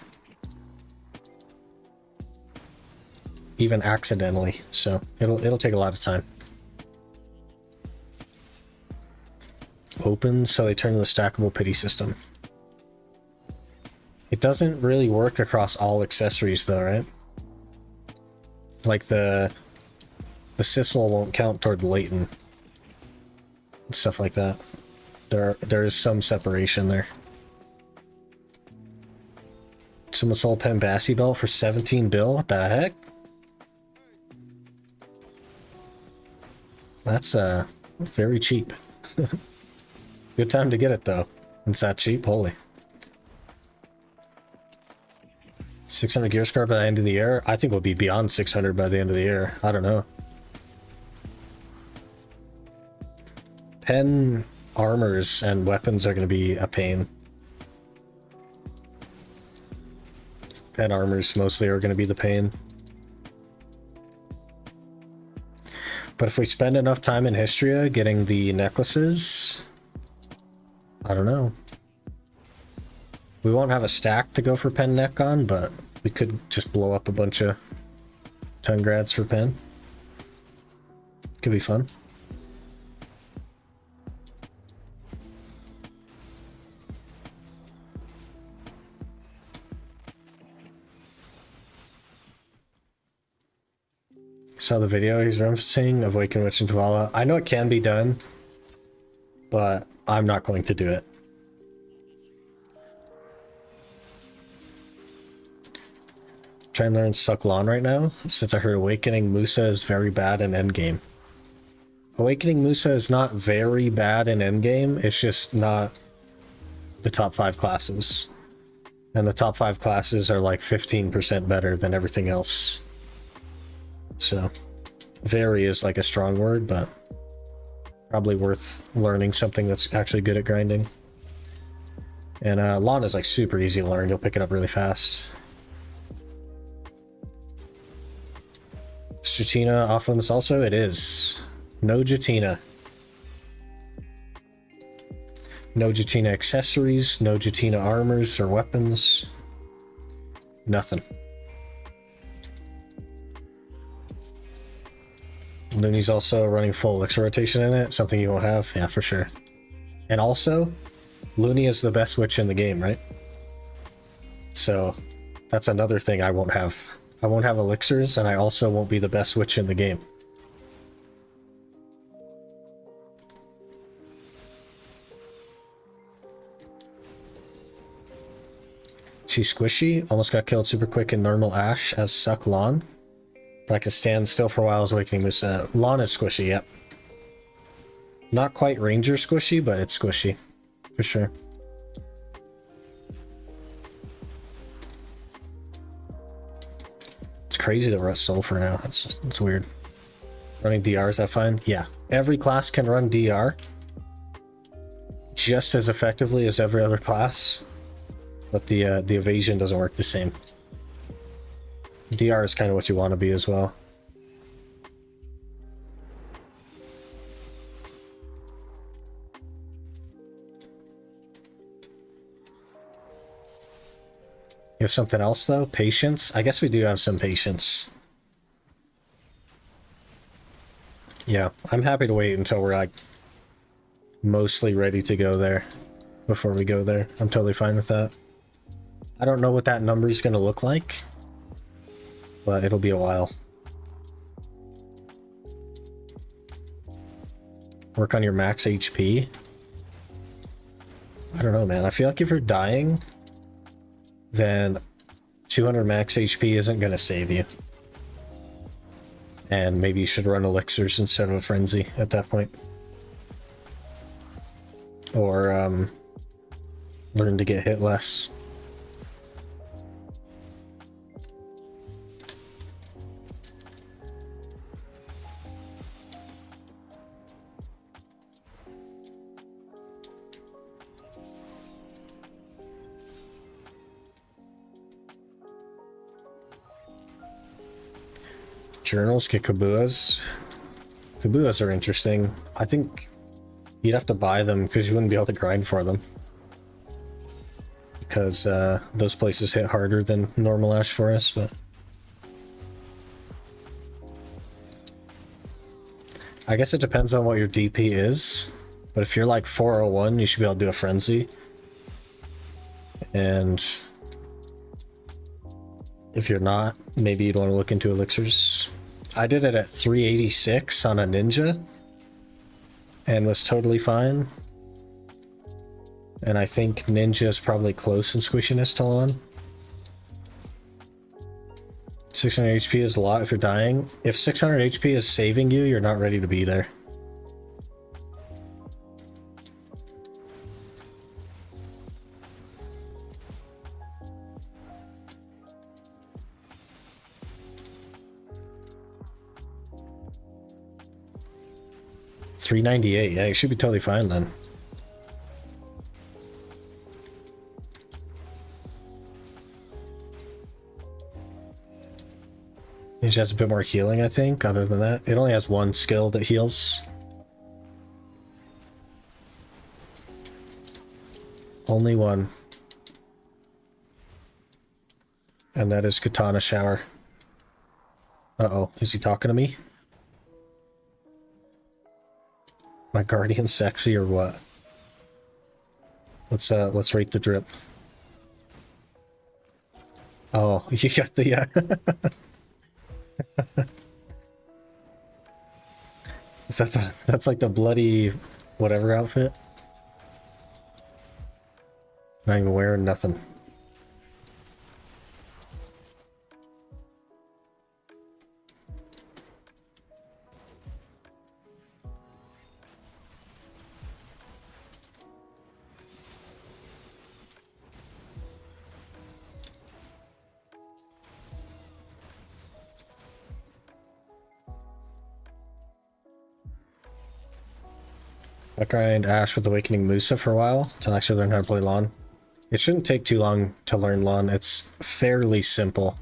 Even accidentally, so it'll take a lot of time. Open, so they turn to the stackable pity system. It doesn't really work across all accessories though, right? Like the Sissel won't count toward the Leighton. And stuff like that. There is some separation there. Someone sold Bombastic belt for 17 bill? What the heck? That's very cheap. Good time to get it though. It's that cheap, holy. 600 gear scar by the end of the year? I think we'll be beyond 600 by the end of the year. I don't know. Pen armors and weapons are going to be a pain. Pen armors mostly are going to be the pain. But if we spend enough time in Histria getting the necklaces, I don't know. We won't have a stack to go for pen neck on, but we could just blow up a bunch of Tungrads for pen. Could be fun. Saw the video he's referencing of Waken Witch and Tvala. I know it can be done, but I'm not going to do it. Trying to learn Suck Lawn right now, since I heard Awakening Musa is very bad in endgame. Awakening Musa is not very bad in endgame, it's just not the top 5 classes. And the top 5 classes are like 15% better than everything else. So, very is like a strong word, but probably worth learning something that's actually good at grinding. And Lawn is like super easy to learn, you'll pick it up really fast. Is Jatina off limits also? It is. No Jatina. No Jatina accessories, no Jatina armors or weapons. Nothing. Looney's also running full elixir rotation in it, something you won't have, yeah, for sure. And also, Looney is the best witch in the game, right? So, that's another thing I won't have. I won't have elixirs, and I also won't be the best witch in the game. She's squishy, almost got killed super quick in normal Ash as Suck Lawn. But I can stand still for a while as Awakening Musa. Lawn is squishy, yep. Not quite Ranger squishy, but it's squishy. For sure. It's crazy that we're at Sulfur now. That's weird. Running DR, is that fine? Yeah. Every class can run DR. Just as effectively as every other class. But the evasion doesn't work the same. DR is kind of what you want to be as well. You have something else though? Patience? I guess we do have some patience. Yeah, I'm happy to wait until we're like mostly ready to go there before we go there. I'm totally fine with that. I don't know what that number is going to look like, but it'll be a while. Work on your max HP. I don't know, man. I feel like if you're dying, then 200 max HP isn't going to save you. And maybe you should run elixirs instead of a frenzy at that point. Or learn to get hit less. Journals, get Kabuas. Kabuas are interesting. I think you'd have to buy them because you wouldn't be able to grind for them. Because those places hit harder than normal Ash Forest, but... I guess it depends on what your DP is. But if you're like 401, you should be able to do a Frenzy. And... if you're not, maybe you'd want to look into elixirs. I did it at 386 on a ninja and was totally fine. And I think ninja is probably close in squishiness to Lawn. 600 HP is a lot if you're dying. If 600 HP is saving you, you're not ready to be there. $398, yeah, you should be totally fine then. It has a bit more healing, I think, other than that. It only has one skill that heals. Only one. And that is Katana Shower. Uh-oh, is he talking to me? My guardian sexy or what? Let's rate the drip. Oh, you got the Is that that's like the bloody whatever outfit? Not even wearing nothing. I grind Ash with Awakening Musa for a while to actually learn how to play Lawn. It shouldn't take too long to learn Lawn. It's fairly simple.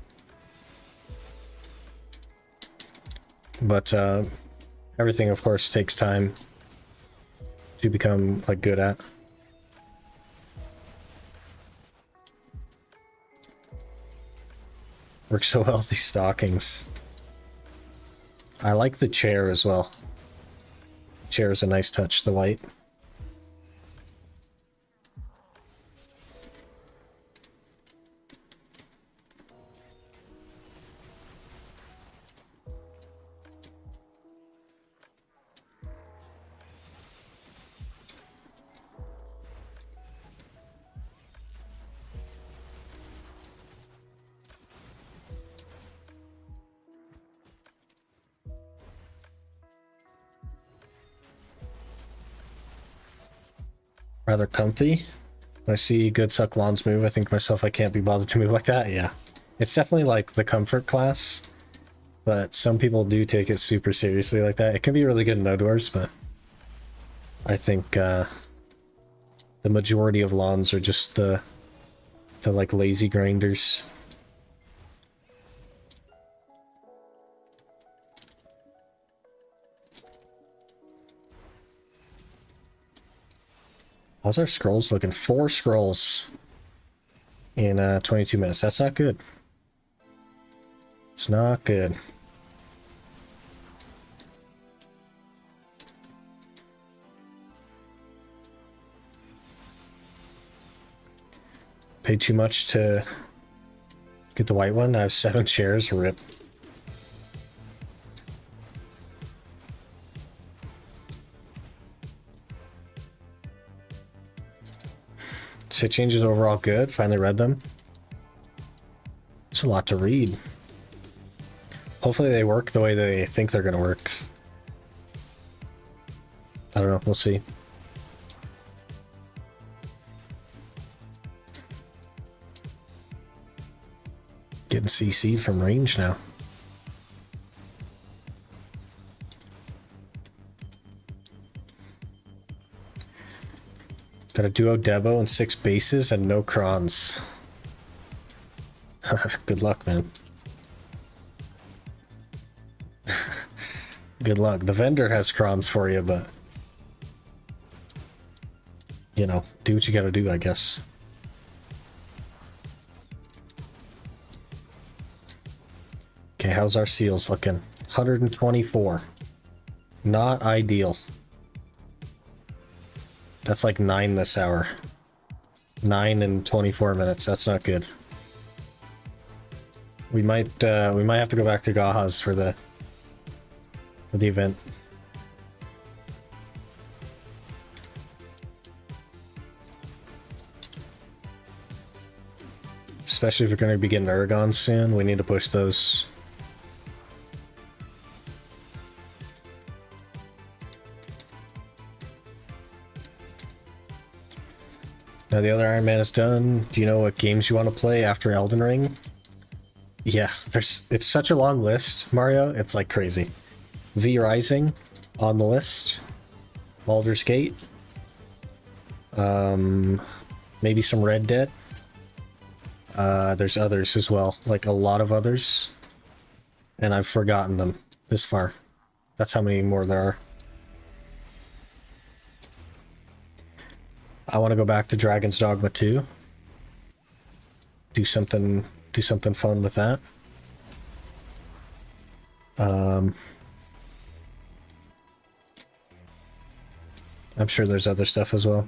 But everything, of course, takes time to become like good at. Works so well with these stockings. I like the chair as well. Chair is a nice touch, the white. Rather comfy. When I see good suck lawns move, I think to myself I can't be bothered to move like that. Yeah. It's definitely like the comfort class, but some people do take it super seriously like that. It can be really good in outdoors, but I think the majority of lawns are just the like lazy grinders. How's our scrolls looking? 4 scrolls in 22 minutes. That's not good. It's not good. Paid too much to get the white one. I have 7 shares. Rip. So changes overall good. Finally read them. It's a lot to read. Hopefully they work the way they think they're going to work. I don't know. We'll see. Getting CC'd from range now. Got a duo Debo and 6 bases and no crons. Good luck, man. Good luck. The vendor has crons for you, but you know, do what you gotta do, I guess. Okay, how's our seals looking? 124. Not ideal. That's like 9 this hour. 9 in 24 minutes. That's not good. We might have to go back to Gaha's for the event. Especially if we're going to be getting Uragons soon, we need to push those. Now the other Iron Man is done. Do you know what games you want to play after Elden Ring? Yeah, it's such a long list, Mario. It's like crazy. V Rising on the list. Baldur's Gate. Maybe some Red Dead. There's others as well, like a lot of others. And I've forgotten them this far. That's how many more there are. I want to go back to Dragon's Dogma 2. Do something do something fun with that. I'm sure there's other stuff as well.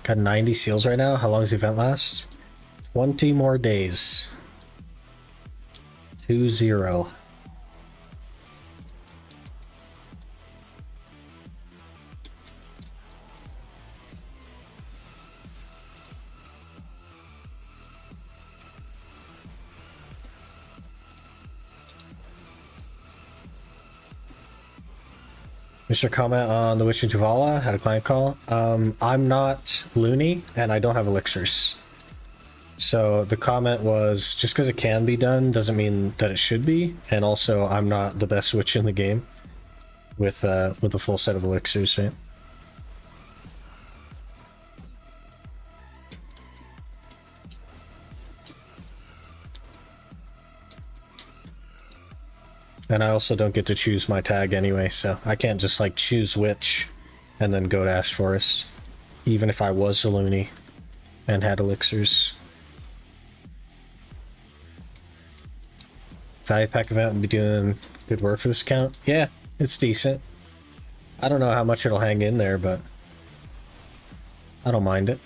Got 90 seals right now. How long does the event last? 20 more days. 2-0. Mr. Comment on the Witch in Tuvala, had a client call. I'm not loony and I don't have elixirs. So the comment was just because it can be done doesn't mean that it should be. And also I'm not the best witch in the game with a full set of elixirs, right? And I also don't get to choose my tag anyway, so I can't just like choose witch and then go to Ash Forest, even if I was a loony and had elixirs. Value pack event would be doing good work for this account. Yeah, it's decent. I don't know how much it'll hang in there, but I don't mind it.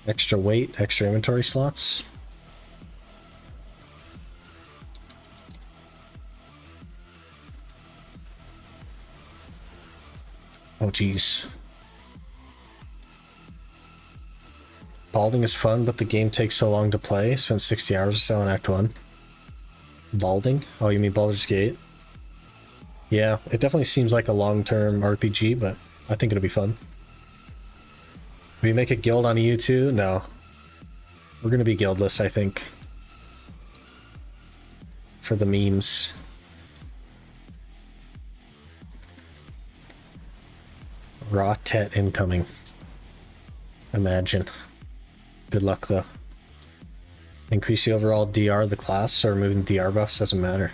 Extra weight, extra inventory slots. Oh geez. Balding is fun, but the game takes so long to play. Spent 60 hours or so in Act 1. Balding? Oh, you mean Baldur's Gate? Yeah, it definitely seems like a long-term RPG, but I think it'll be fun. Will you make a guild on EU2? No. We're gonna be guildless, I think. For the memes. Raw Tet incoming. Imagine. Good luck though. Increase the overall DR of the class, so removing DR buffs doesn't matter.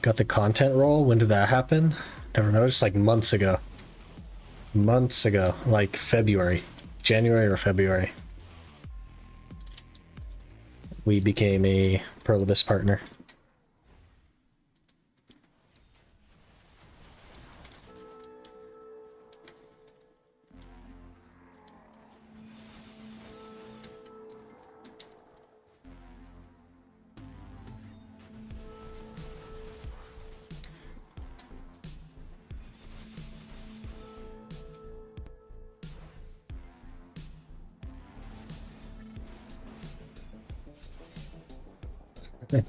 Got the content roll. When did that happen? Never noticed. Like months ago. Months ago, like February, January or February, we became a Pearl Abyss partner.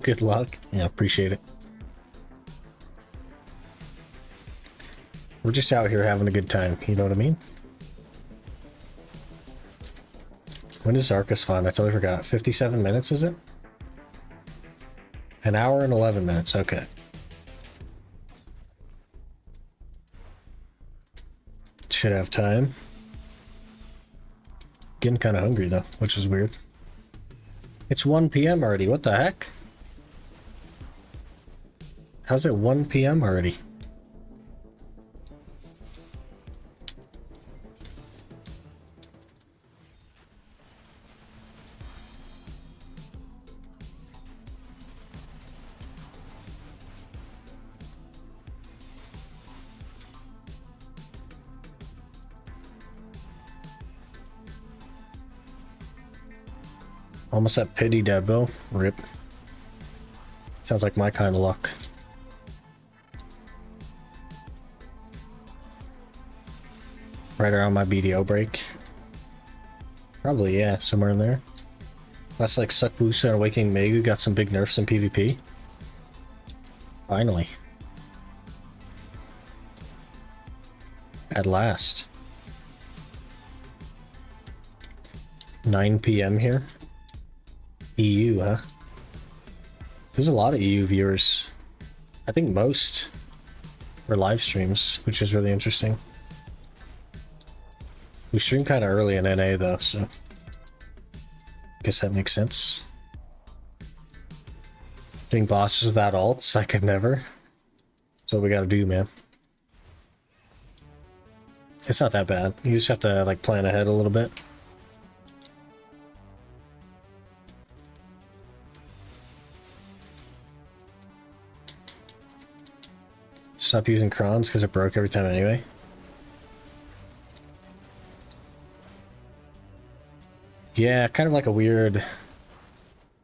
Good luck. Yeah, appreciate it. We're just out here having a good time, you know what I mean? When does Zarka spawn? I totally forgot. 57 minutes, is it? An hour and 11 minutes, okay. Should have time. Getting kind of hungry though, which is weird. It's 1 PM already, what the heck? How's it 1 PM already? Almost at pity, Debo. Rip. Sounds like my kind of luck. Right around my BDO break. Probably, yeah, somewhere in there. That's like Suckboosa and Awakening Megu got some big nerfs in PvP. Finally. At last. 9 PM here. EU, huh? There's a lot of EU viewers. I think most were live streams, which is really interesting. We stream kind of early in NA though, so guess that makes sense. Doing bosses without ults, I could never. That's what we gotta do, man. It's not that bad. You just have to like plan ahead a little bit. Stop using crons because it broke every time anyway. Yeah, kind of like a weird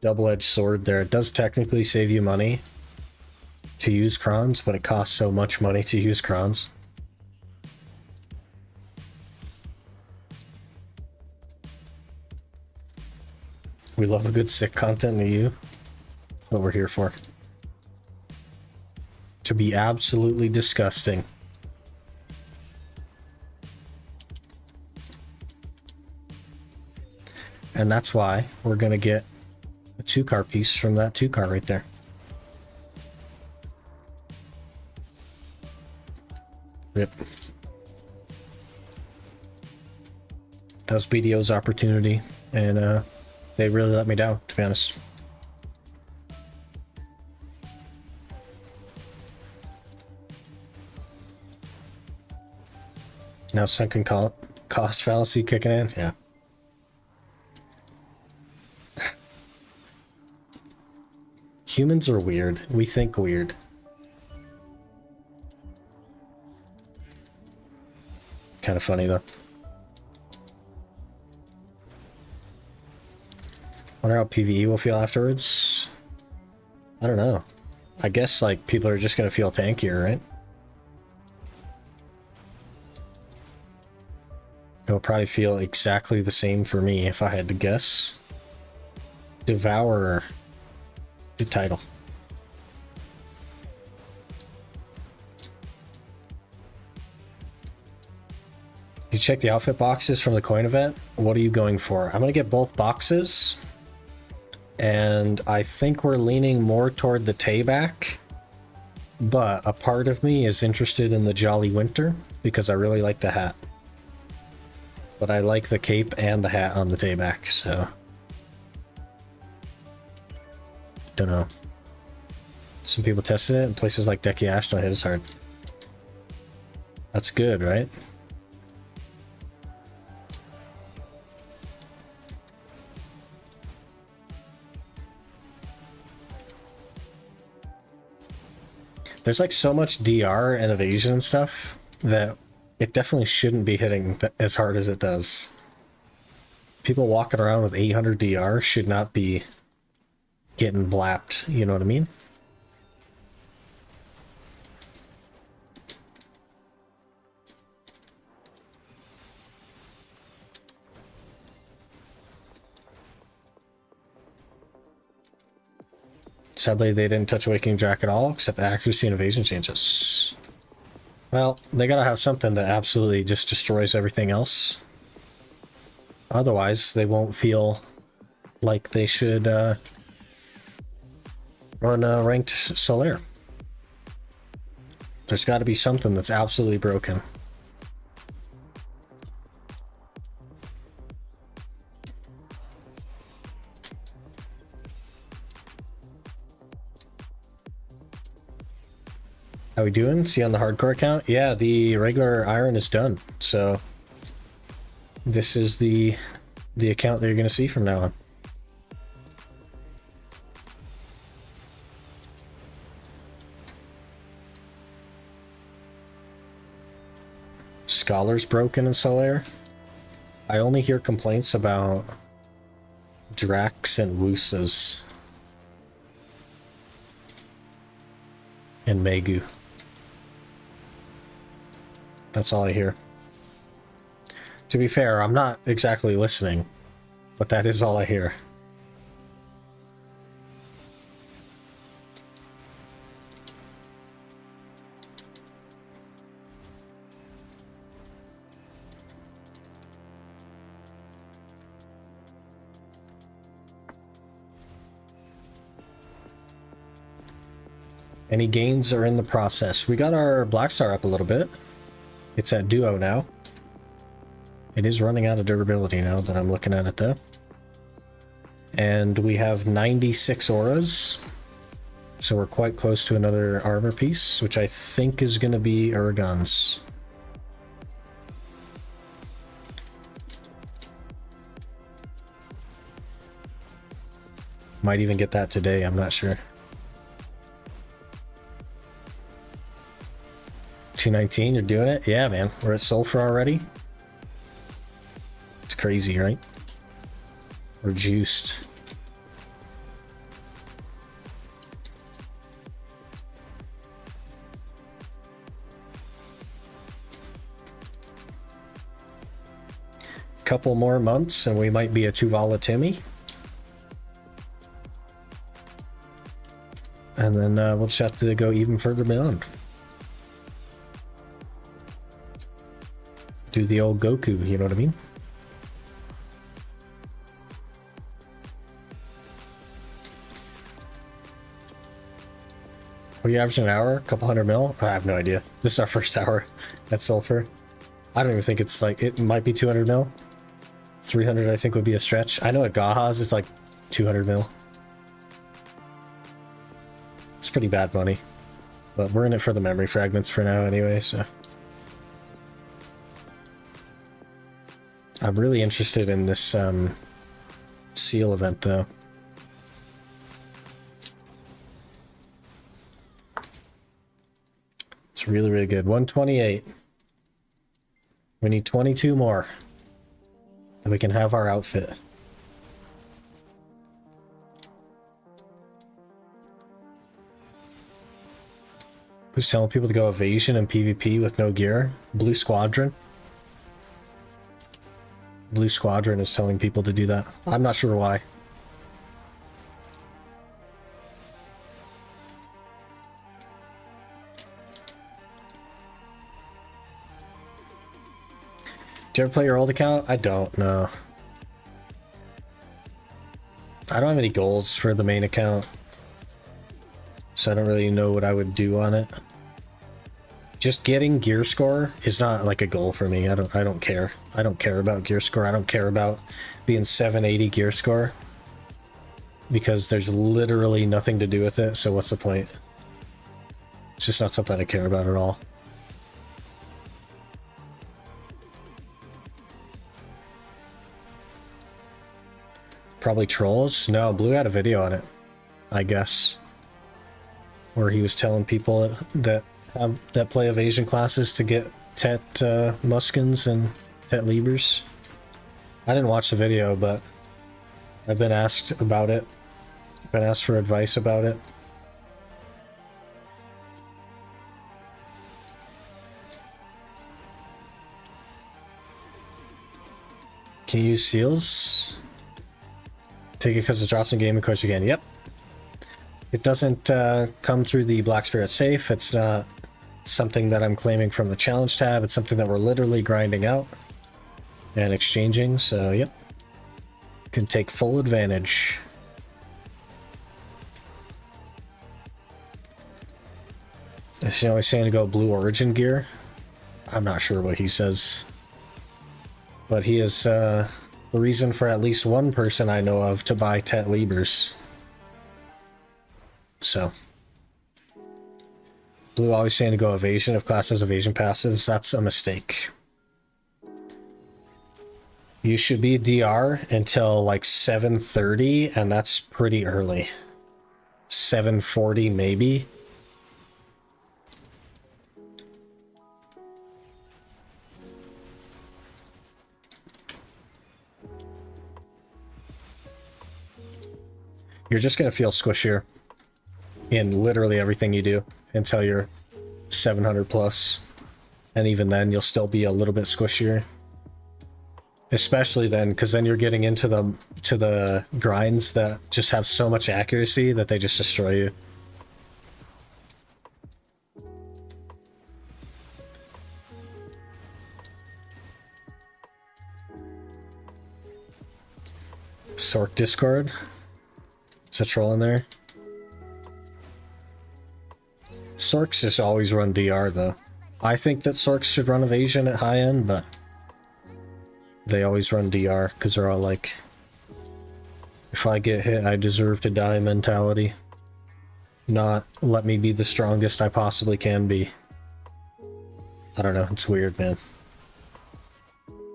double-edged sword there. It does technically save you money to use crons, but it costs so much money to use crons. We love a good sick content to you. That's what we're here for. To be absolutely disgusting. And that's why we're gonna get a 2-car piece from that 2-car right there. Rip. That was BDO's opportunity, and they really let me down, to be honest. Now sunken cost fallacy kicking in? Yeah. Humans are weird. We think weird. Kind of funny though. Wonder how PvE will feel afterwards. I don't know. I guess like people are just gonna feel tankier, right? It'll probably feel exactly the same for me if I had to guess. Devourer. Good title. You check the outfit boxes from the coin event. What are you going for? I'm gonna get both boxes. And I think we're leaning more toward the Tayback. But a part of me is interested in the Jolly Winter because I really like the hat. But I like the cape and the hat on the Tayback, so... Don't know. Some people tested it, and places like Decky Ash don't hit as hard. That's good, right? There's like so much DR and evasion and stuff that it definitely shouldn't be hitting as hard as it does. People walking around with 800 DR should not be getting blapped, you know what I mean? Sadly, they didn't touch Awakening Jack at all, except accuracy and evasion changes. Well, they gotta have something that absolutely just destroys everything else. Otherwise, they won't feel like they should run a ranked Solaire. There's gotta be something that's absolutely broken. How we doing? See on the hardcore account? Yeah, the regular iron is done. So this is the account that you're gonna see from now on. Scholar's broken in Solaire. I only hear complaints about Drax and Woosas. And Megu. That's all I hear. To be fair, I'm not exactly listening, but that is all I hear. Any gains are in the process. We got our Black Star up a little bit. It's at duo now. It is running out of durability now that I'm looking at it though. And we have 96 auras. So we're quite close to another armor piece, which I think is going to be Uragan's. Might even get that today, I'm not sure. 219, you're doing it? Yeah, man. We're at Sulfur already. It's crazy, right? We're juiced. Couple more months and we might be a Tuvala Timmy. And then we'll just have to go even further beyond. Do the old Goku, you know what I mean? What are you averaging an hour? A couple hundred mil? I have no idea. This is our first hour at Sulfur. I don't even think it's like, it might be 200 mil. 300 I think would be a stretch. I know at Gaha's it's like 200 mil. It's pretty bad money. But we're in it for the memory fragments for now anyway, so. I'm really interested in this seal event though. It's really, really good. 128. We need 22 more. And we can have our outfit. Who's telling people to go evasion and PvP with no gear? Blue Squadron. Blue Squadron is telling people to do that. I'm not sure why. Do you ever play your old account? I don't know. I don't have any goals for the main account, so I don't really know what I would do on it. Just getting gear score is not like a goal for me. I don't care. I don't care about gear score. I don't care about being 780 gear score because there's literally nothing to do with it. So what's the point? It's just not something I care about at all. Probably trolls? No, Blue had a video on it, I guess, where he was telling people that play evasion classes to get Tet Muskins and Tet Libers. I didn't watch the video, but I've been asked about it. Been asked for advice about it. Can you use seals? Take it because it drops in game and coach again. Yep. It doesn't come through the Black Spirit safe. It's not something that I'm claiming from the challenge tab. It's something that we're literally grinding out and exchanging. So, yep. Can take full advantage. Is he always saying to go Blue Origin gear? I'm not sure what he says. But he is the reason for at least one person I know of to buy Tet Libers. So. Blue always saying to go evasion if class has evasion passives. That's a mistake. You should be DR until like 7:30, and that's pretty early. 7:40 maybe. You're just going to feel squishier in literally everything you do until you're 700 plus. And even then, you'll still be a little bit squishier. Especially then, because then you're getting into the grinds that just have so much accuracy that they just destroy you. Sork Discord. Is a troll in there? Sorks just always run DR though. I think that Sorks should run evasion at high end, but They always run DR because they're all like, if I get hit, I deserve to die mentality. Not let me be the strongest I possibly can be. I don't know, it's weird, man.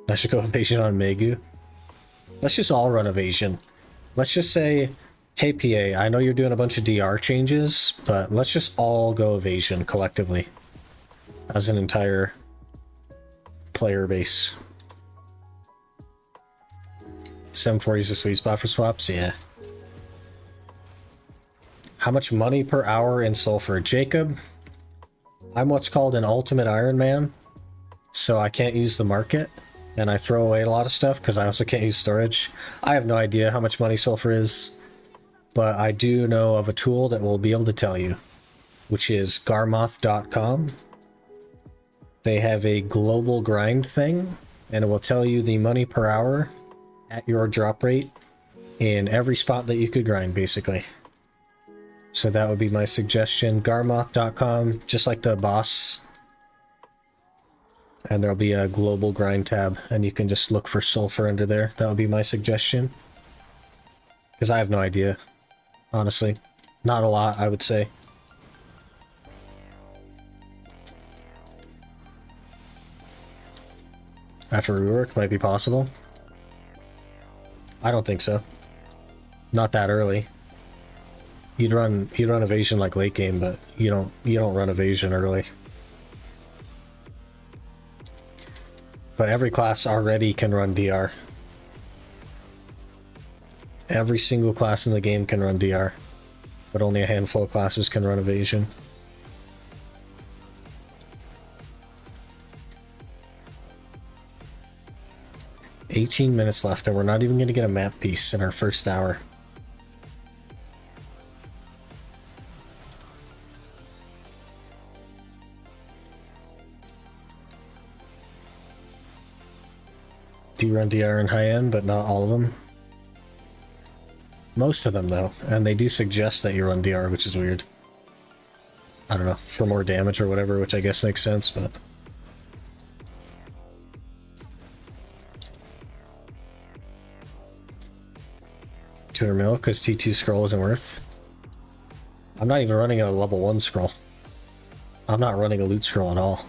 I should go evasion on Megu. Let's just all run evasion. Let's just say, hey PA, I know you're doing a bunch of DR changes, but let's just all go evasion collectively. As an entire player base. 740 is the sweet spot for swaps? Yeah. How much money per hour in Sulfur? Jacob, I'm what's called an ultimate Iron Man, so I can't use the market, and I throw away a lot of stuff because I also can't use storage. I have no idea how much money Sulfur is, but I do know of a tool that will be able to tell you, which is garmoth.com. They have a global grind thing, and it will tell you the money per hour at your drop rate in every spot that you could grind, basically. So that would be my suggestion. Garmoth.com, just like the boss. And there'll be a global grind tab, and you can just look for Sulfur under there. That would be my suggestion. Because I have no idea, honestly. Not a lot, I would say. After rework might be possible. I don't think so. Not that early. You'd run evasion like late game, but you don't run evasion early. But every class already can run DR. Every single class in the game can run DR, but only a handful of classes can run evasion. $18 minutes left, and we're not even going to get a map piece in our first hour. Do run DR in high end, but not all of them. Most of them, though, and they do suggest that you run DR, which is weird. I don't know, for more damage or whatever, which I guess makes sense, but... $200 mil, because T2 scroll isn't worth. I'm not even running a level 1 scroll. I'm not running a loot scroll at all.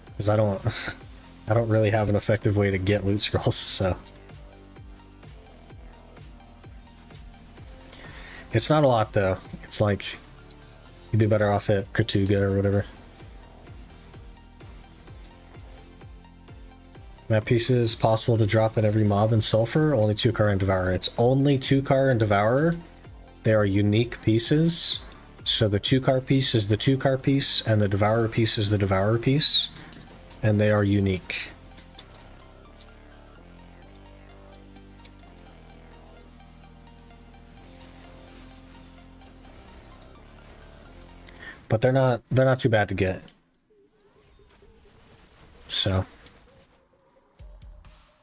Because I don't really have an effective way to get loot scrolls, so... It's not a lot, though. It's like, you'd be better off at Kratuga or whatever. Map pieces possible to drop in every mob in Sulfur, only 2-car and Devourer. It's only 2-car and Devourer. They are unique pieces. So the 2-car piece is the 2-car piece, and the Devourer piece is the Devourer piece. And they are unique. But they're not too bad to get. So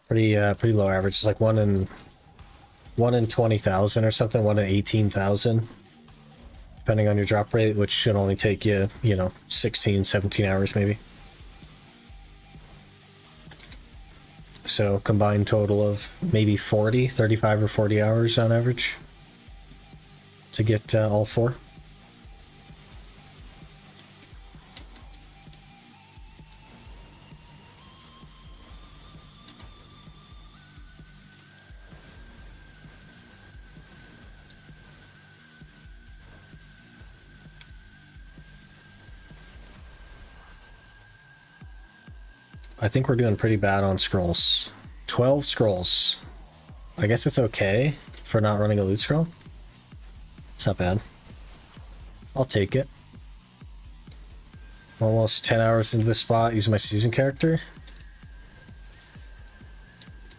pretty low average. It's like 1 in 20,000 or something, 1 in 18,000. Depending on your drop rate, which should only take you, 16, 17 hours maybe. So combined total of maybe 35 or 40 hours on average to get all 4. I think we're doing pretty bad on scrolls. 12 scrolls. I guess it's okay for not running a loot scroll. It's not bad. I'll take it. Almost 10 hours into this spot using my season character.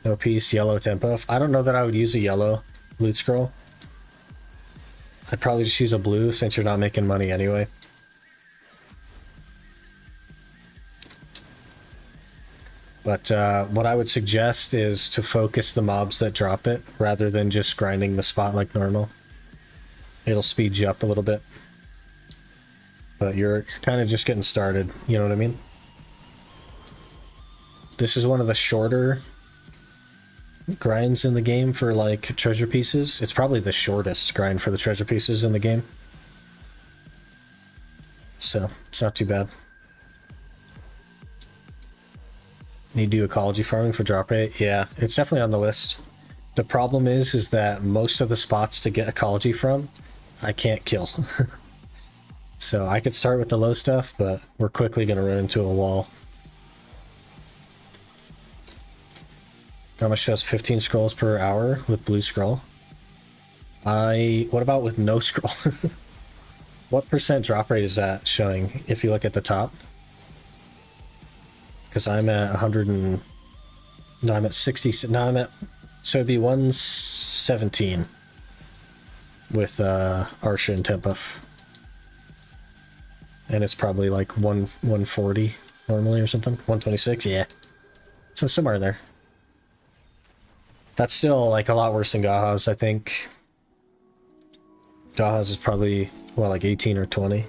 No piece, yellow tempo. I don't know that I would use a yellow loot scroll. I'd probably just use a blue since you're not making money anyway. But what I would suggest is to focus the mobs that drop it rather than just grinding the spot like normal. It'll speed you up a little bit. But you're kind of just getting started, you know what I mean? This is one of the shorter grinds in the game for like treasure pieces. It's probably the shortest grind for the treasure pieces in the game. So it's not too bad. Need to do ecology farming for drop rate? Yeah, it's definitely on the list. The problem is that most of the spots to get ecology from, I can't kill. So I could start with the low stuff, but we're quickly going to run into a wall. How much does 15 scrolls per hour with blue scroll? What about with no scroll? What percent drop rate is that showing if you look at the top? Because I'm at 100 and... No, I'm at 60... No, I'm at... So it'd be 117 with Arsha and Tempuff. And it's probably like 140 normally or something. 126, yeah. So somewhere in there. That's still like a lot worse than Gaha's, I think. Gaha's is probably, well, like 18 or 20.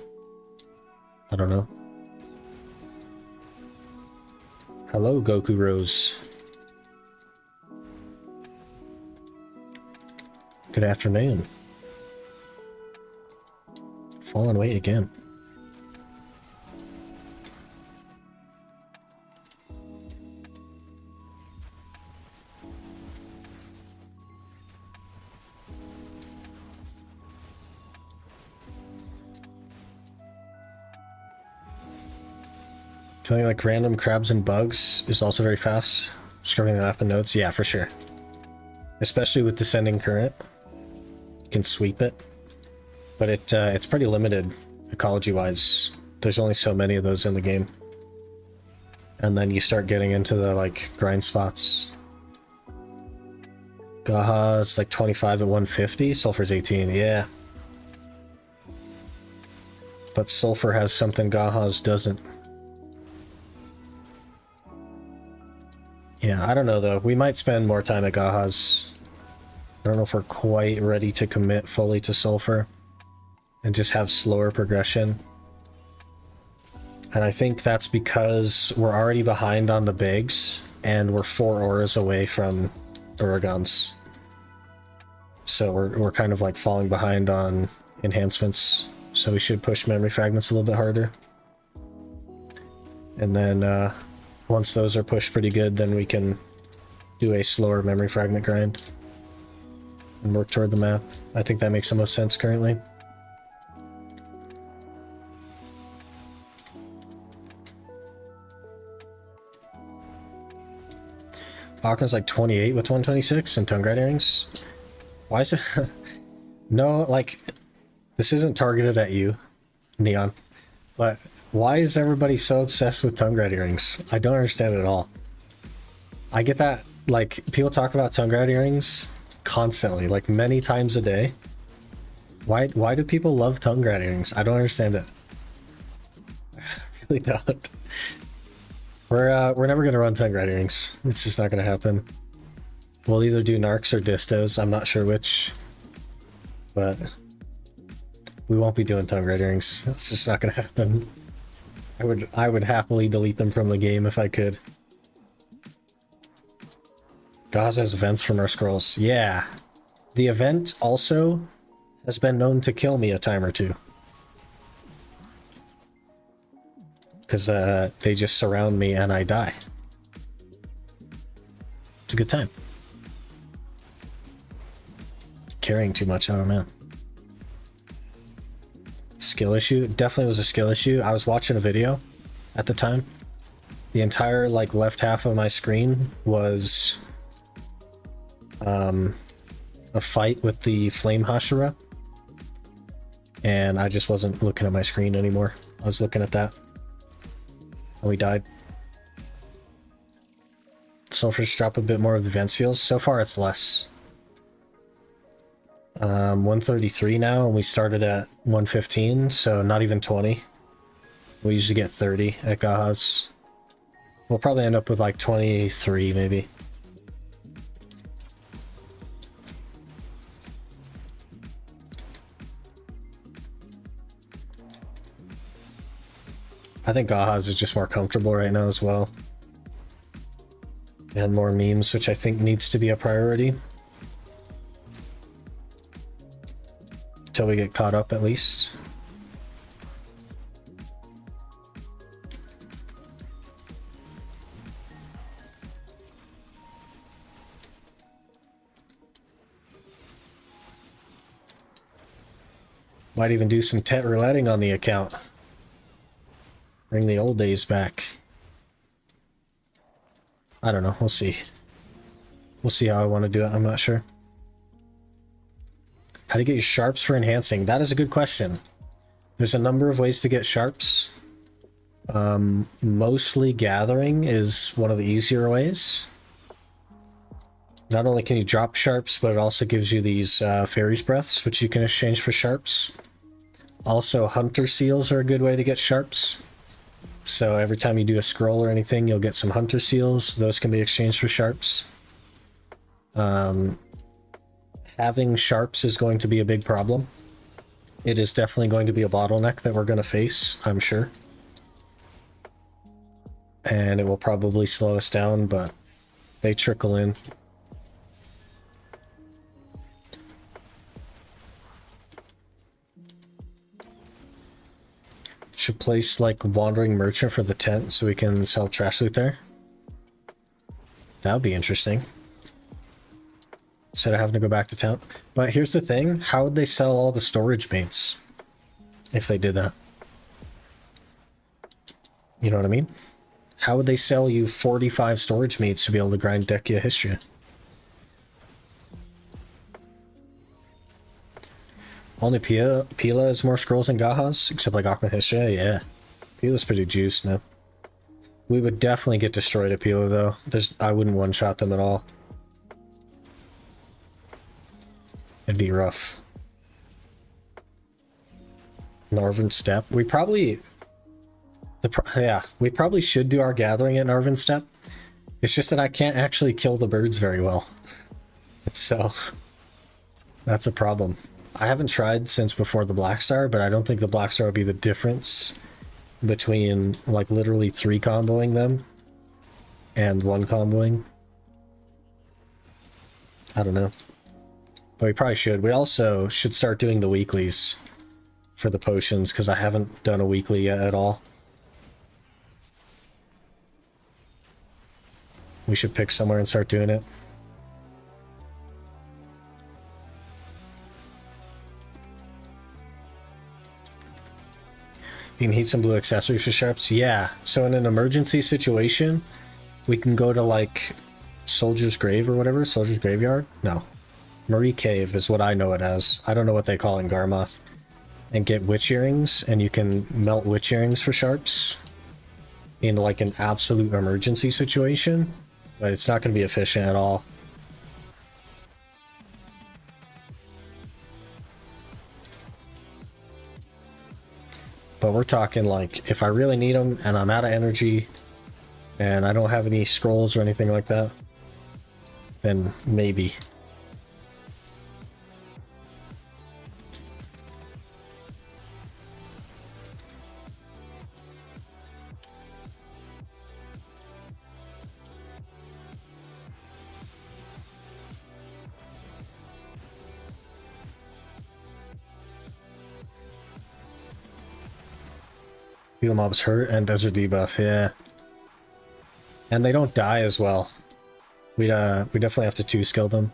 I don't know. Hello, Goku Rose. Good afternoon. Fallen weight again. Killing like random crabs and bugs is also very fast. Scrubbing the map and nodes, yeah, for sure. Especially with descending current. You can sweep it. But it's pretty limited ecology-wise. There's only so many of those in the game. And then you start getting into the like grind spots. Gaha's like 25 at 150, Sulfur's 18, yeah. But Sulfur has something Gaha's doesn't. Yeah, I don't know though. We might spend more time at Gaha's. I don't know if we're quite ready to commit fully to Sulfur and just have slower progression. And I think that's because we're already behind on the bigs and we're 4 auras away from Uragons. So we're kind of like falling behind on enhancements. So we should push memory fragments a little bit harder. And then once those are pushed pretty good, then we can do a slower memory fragment grind and work toward the map. I think that makes the most sense currently. Falcon's like 28 with 126 and tongue grind earrings. Why is it? No, like, this isn't targeted at you, Neon, but why is everybody so obsessed with tongue grind earrings? I don't understand it at all. I get that, like, people talk about tongue grind earrings constantly, like many times a day. Why do people love tongue grind earrings? I don't understand it. I really don't. We're never gonna run tongue grind earrings. It's just not gonna happen. We'll either do narcs or distos. I'm not sure which, but we won't be doing tongue grind earrings. That's just not gonna happen. I would happily delete them from the game if I could. Gaz has events from our scrolls. Yeah. The event also has been known to kill me a time or two. Because they just surround me and I die. It's a good time. Carrying too much, I don't know. Skill issue? Definitely was a skill issue. I was watching a video at the time. The entire like left half of my screen was a fight with the flame Hashira. And I just wasn't looking at my screen anymore. I was looking at that. And we died. Sulfur's drop a bit more of the vent seals. So far it's less. 133 now, and we started at 115, so not even 20. We usually get 30 at Gaha's. We'll probably end up with like 23 maybe. I think Gaha's is just more comfortable right now as well. And more memes, which I think needs to be a priority. Until we get caught up, at least. Might even do some tet rouletting on the account. Bring the old days back. I don't know, we'll see. We'll see how I want to do it, I'm not sure. How to get your sharps for enhancing? That is a good question. There's a number of ways to get sharps. Mostly gathering is one of the easier ways. Not only can you drop sharps, but it also gives you these fairies breaths, which you can exchange for sharps. Also, hunter seals are a good way to get sharps. So every time you do a scroll or anything, you'll get some hunter seals. Those can be exchanged for sharps. Having sharps is going to be a big problem. It is definitely going to be a bottleneck that we're going to face, I'm sure. And it will probably slow us down, but they trickle in. Should place like wandering merchant for the tent so we can sell trash loot there. That would be interesting. Instead of having to go back to town. But here's the thing, how would they sell all the storage mates if they did that? You know what I mean? How would they sell you 45 storage mates to be able to grind Dekia history? Only Pila has more scrolls than Gahas, except like Akman history. Yeah, Pila's pretty juiced, man. We would definitely get destroyed at Pila though. I wouldn't one-shot them at all. It'd be rough. Northern Steppe. We probably... we probably should do our gathering at Northern Steppe. It's just that I can't actually kill the birds very well. So, that's a problem. I haven't tried since before the Black Star, but I don't think the Black Star would be the difference between, like, literally 3 comboing them and 1 comboing. I don't know. But we probably should. We also should start doing the weeklies for the potions, because I haven't done a weekly yet at all. We should pick somewhere and start doing it. You can heat some blue accessories for sharps. Yeah, so in an emergency situation, we can go to like Soldier's Grave or whatever. Soldier's Graveyard? No. Marie Cave is what I know it as. I don't know what they call it in Garmoth. And get witch earrings, and you can melt witch earrings for sharps in like an absolute emergency situation, but it's not going to be efficient at all. But we're talking like, if I really need them and I'm out of energy and I don't have any scrolls or anything like that, then maybe. Heal mobs hurt and desert debuff, yeah. And they don't die as well. We definitely have to 2-skill them.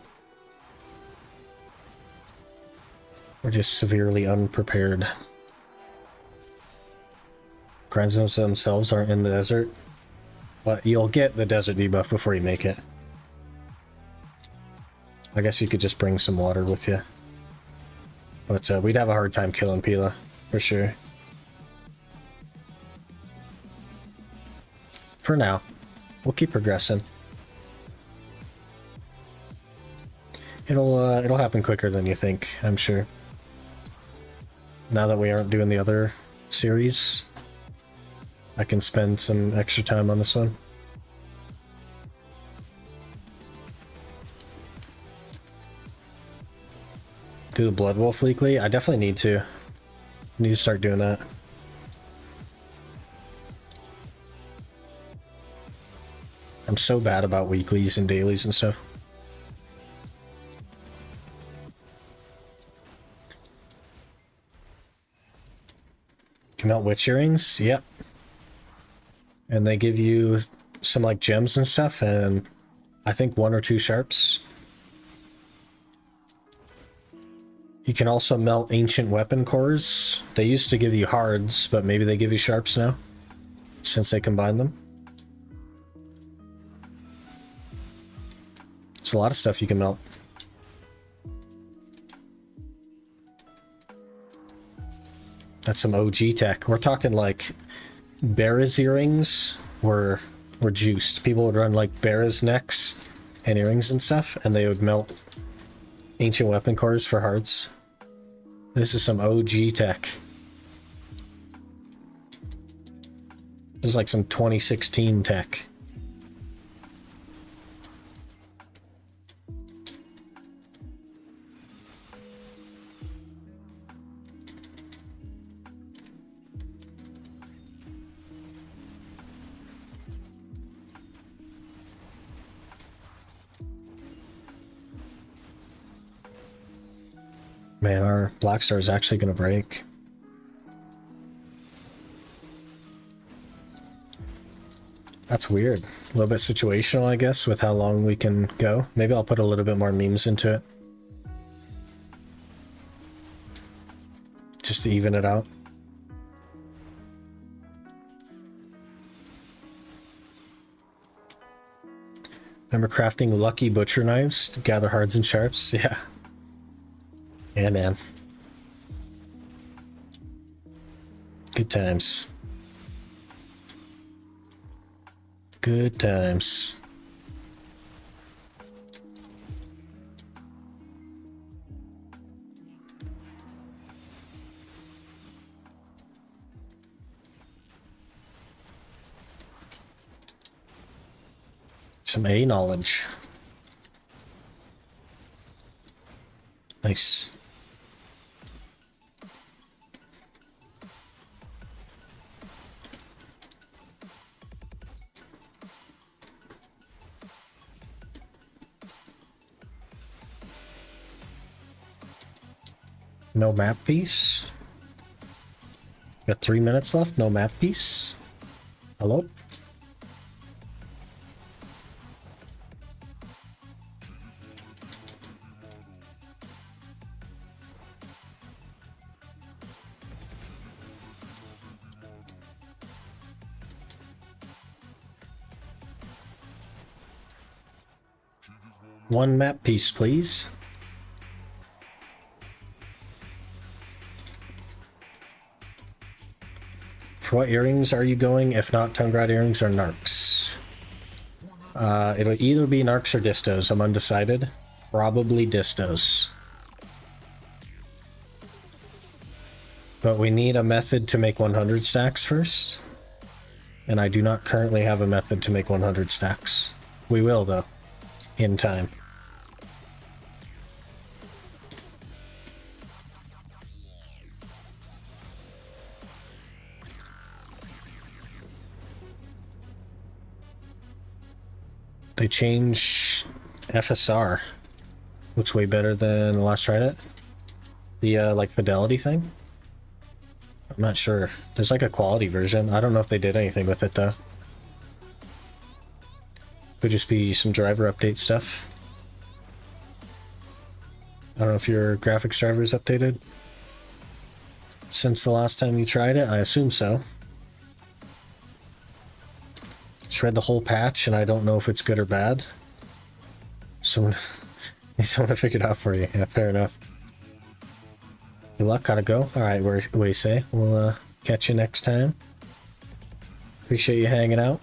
We're just severely unprepared. Grinds themselves aren't in the desert, but you'll get the desert debuff before you make it. I guess you could just bring some water with you. But we'd have a hard time killing Pila, for sure. For now. We'll keep progressing. It'll happen quicker than you think, I'm sure. Now that we aren't doing the other series, I can spend some extra time on this one. Do the Blood Wolf weekly? I definitely need to. Need to start doing that. I'm so bad about weeklies and dailies and stuff. Can melt witch earrings? Yep. And they give you some like gems and stuff, and I think 1 or 2 sharps. You can also melt ancient weapon cores. They used to give you hards, but maybe they give you sharps now, since they combine them. There's a lot of stuff you can melt. That's some OG tech. We're talking like Bear's earrings were juiced. People would run like Bear's necks and earrings and stuff, and they would melt ancient weapon cores for hards. This is some OG tech. This is like some 2016 tech. Man, our Black Star is actually going to break. That's weird. A little bit situational, I guess, with how long we can go. Maybe I'll put a little bit more memes into it. Just to even it out. Remember crafting lucky butcher knives to gather hards and sharps? Yeah. Yeah, man. Good times. Good times. Some A knowledge. Nice. No map piece. Got 3 minutes left. No map piece. Hello? One map piece, please. For what earrings are you going? If not Tungrad earrings or Narcs? It'll either be Narcs or Distos. I'm undecided. Probably Distos. But we need a method to make 100 stacks first. And I do not currently have a method to make 100 stacks. We will, though. In time. They change FSR. Looks way better than the last tried it. The like fidelity thing. I'm not sure. There's like a quality version. I don't know if they did anything with it though. Could just be some driver update stuff. I don't know if your graphics driver is updated since the last time you tried it. I assume so. Just read the whole patch and I don't know if it's good or bad. Someone needs someone to figure it out for you. Yeah, fair enough. Good luck, gotta go. Alright, what do you say? We'll catch you next time. Appreciate you hanging out.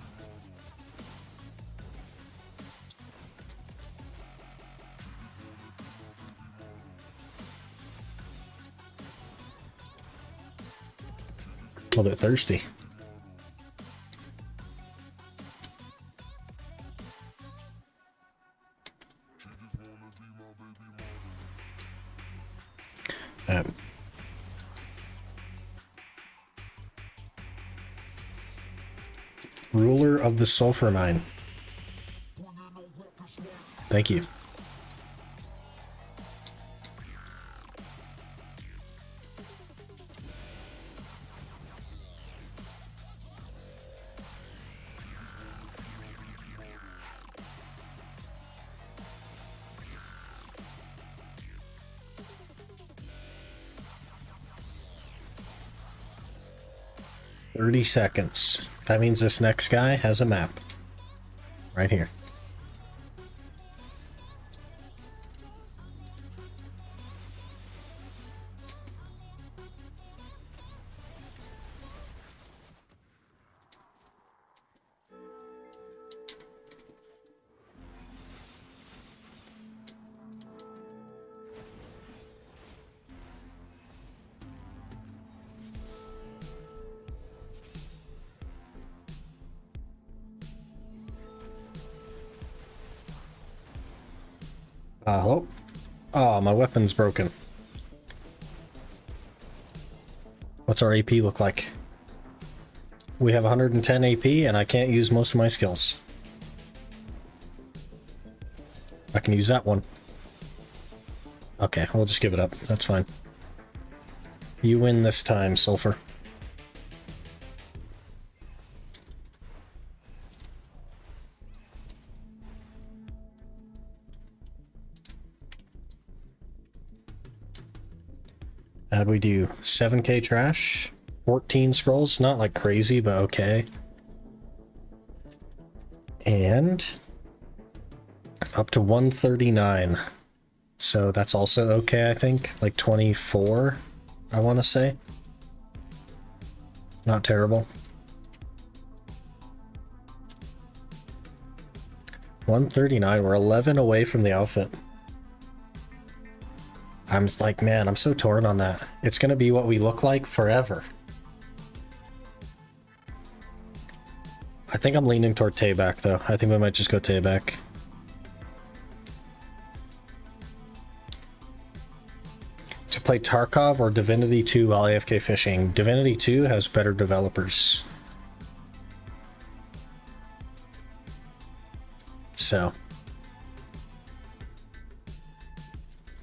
A little bit thirsty. Ruler of the Sulfur Mine. Thank you. "30 seconds. That means this next guy has a map. Right here. Hello? Oh, my weapon's broken. What's our AP look like? We have 110 AP and I can't use most of my skills. I can use that one. Okay, we'll just give it up. That's fine. You win this time, Sulfur. How'd we do? 7k trash? 14 scrolls? Not like crazy, but okay. And up to 139. So that's also okay, I think. Like 24, I want to say. Not terrible. 139, we're 11 away from the outfit. I'm just like, man, I'm so torn on that. It's gonna be what we look like forever. I think I'm leaning toward Tayback, though. I think we might just go Tayback. To play Tarkov or Divinity 2 while AFK fishing. Divinity 2 has better developers. So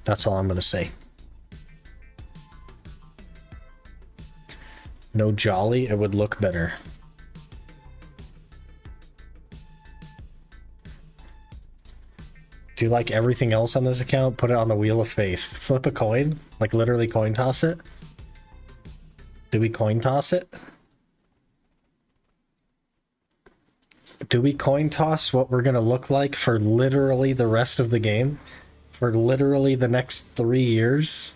that's all I'm gonna say. No Jolly, it would look better. Do you like everything else on this account? Put it on the Wheel of Faith. Flip a coin? Like literally coin toss it? Do we coin toss it? Do we coin toss what we're gonna look like for literally the rest of the game? For literally the next 3 years?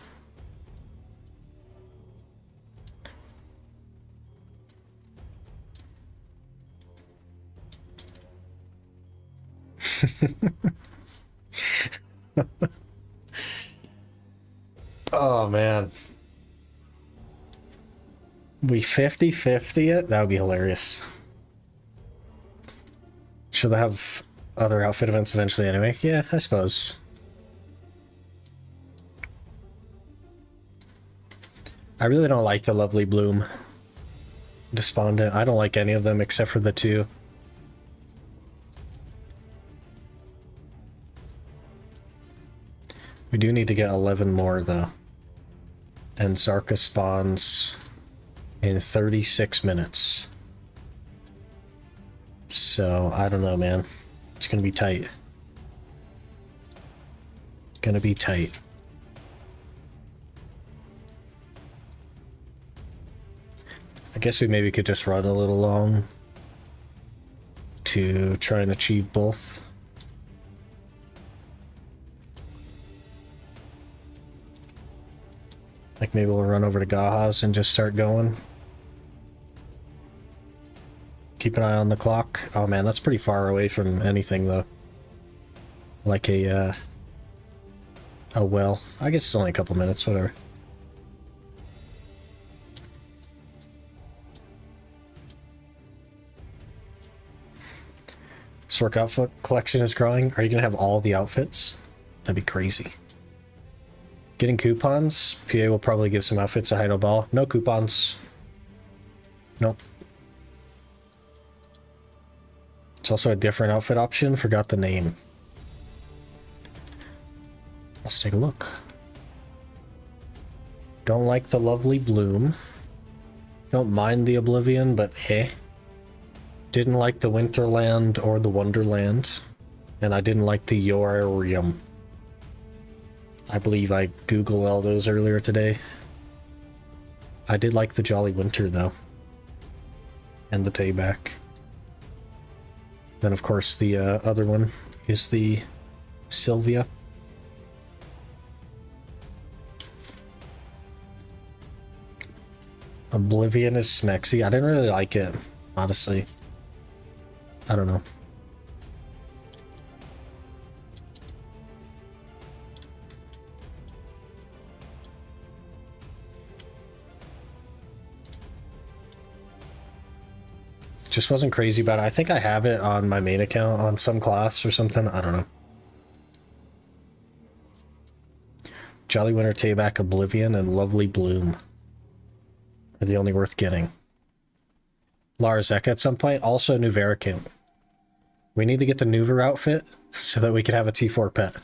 Oh man. We 50-50 it? That would be hilarious. Should I have other outfit events eventually anyway? Yeah, I suppose. I really don't like the Lovely Bloom. Despondent. I don't like any of them except for the two. We do need to get 11 more though. And Zarka spawns in 36 minutes. So, I don't know, man. It's gonna be tight. Gonna be tight. I guess we maybe could just run a little long to try and achieve both. Like maybe we'll run over to Gaha's and just start going. Keep an eye on the clock. Oh man, that's pretty far away from anything though. Like a well. I guess it's only a couple minutes, whatever. Sork outfit collection is growing. Are you gonna have all the outfits? That'd be crazy. Getting coupons. PA will probably give some outfits a Heido Ball. No coupons. Nope. It's also a different outfit option. Forgot the name. Let's take a look. Don't like the lovely bloom. Don't mind the oblivion, but eh. Didn't like the Winterland or the Wonderland. And I didn't like the Yorarium. I believe I Googled all those earlier today. I did like the Jolly Winter, though. And the Tayback. Then, of course, the other one is the Sylvia. Oblivion is smexy. I didn't really like it, honestly. I don't know. Just wasn't crazy about it. I think I have it on my main account on some class or something. I don't know. Jolly Winter, Tayback, Oblivion, and Lovely Bloom are the only worth getting. Larzek at some point. Also new Varicant. We need to get the Nuver outfit so that we can have a T4 pet.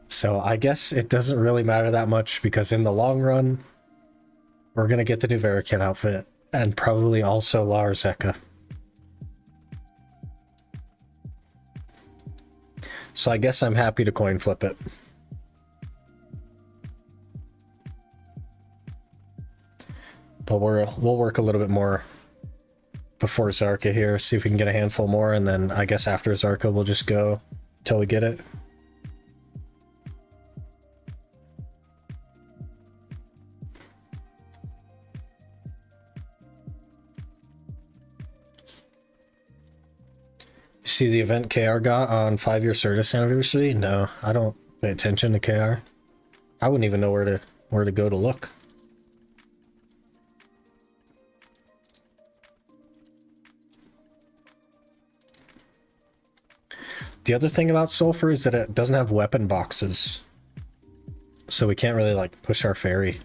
So I guess it doesn't really matter that much because in the long run, we're going to get the new Varicant outfit. And probably also Larzeka. So I guess I'm happy to coin flip it. But we'll work a little bit more before Zarka here, see if we can get a handful more, and then I guess after Zarka we'll just go till we get it. See the event KR got on 5-year Certus anniversary? No, I don't pay attention to KR. I wouldn't even know where to go to look. The other thing about Sulfur is that it doesn't have weapon boxes. So we can't really like push our ferry.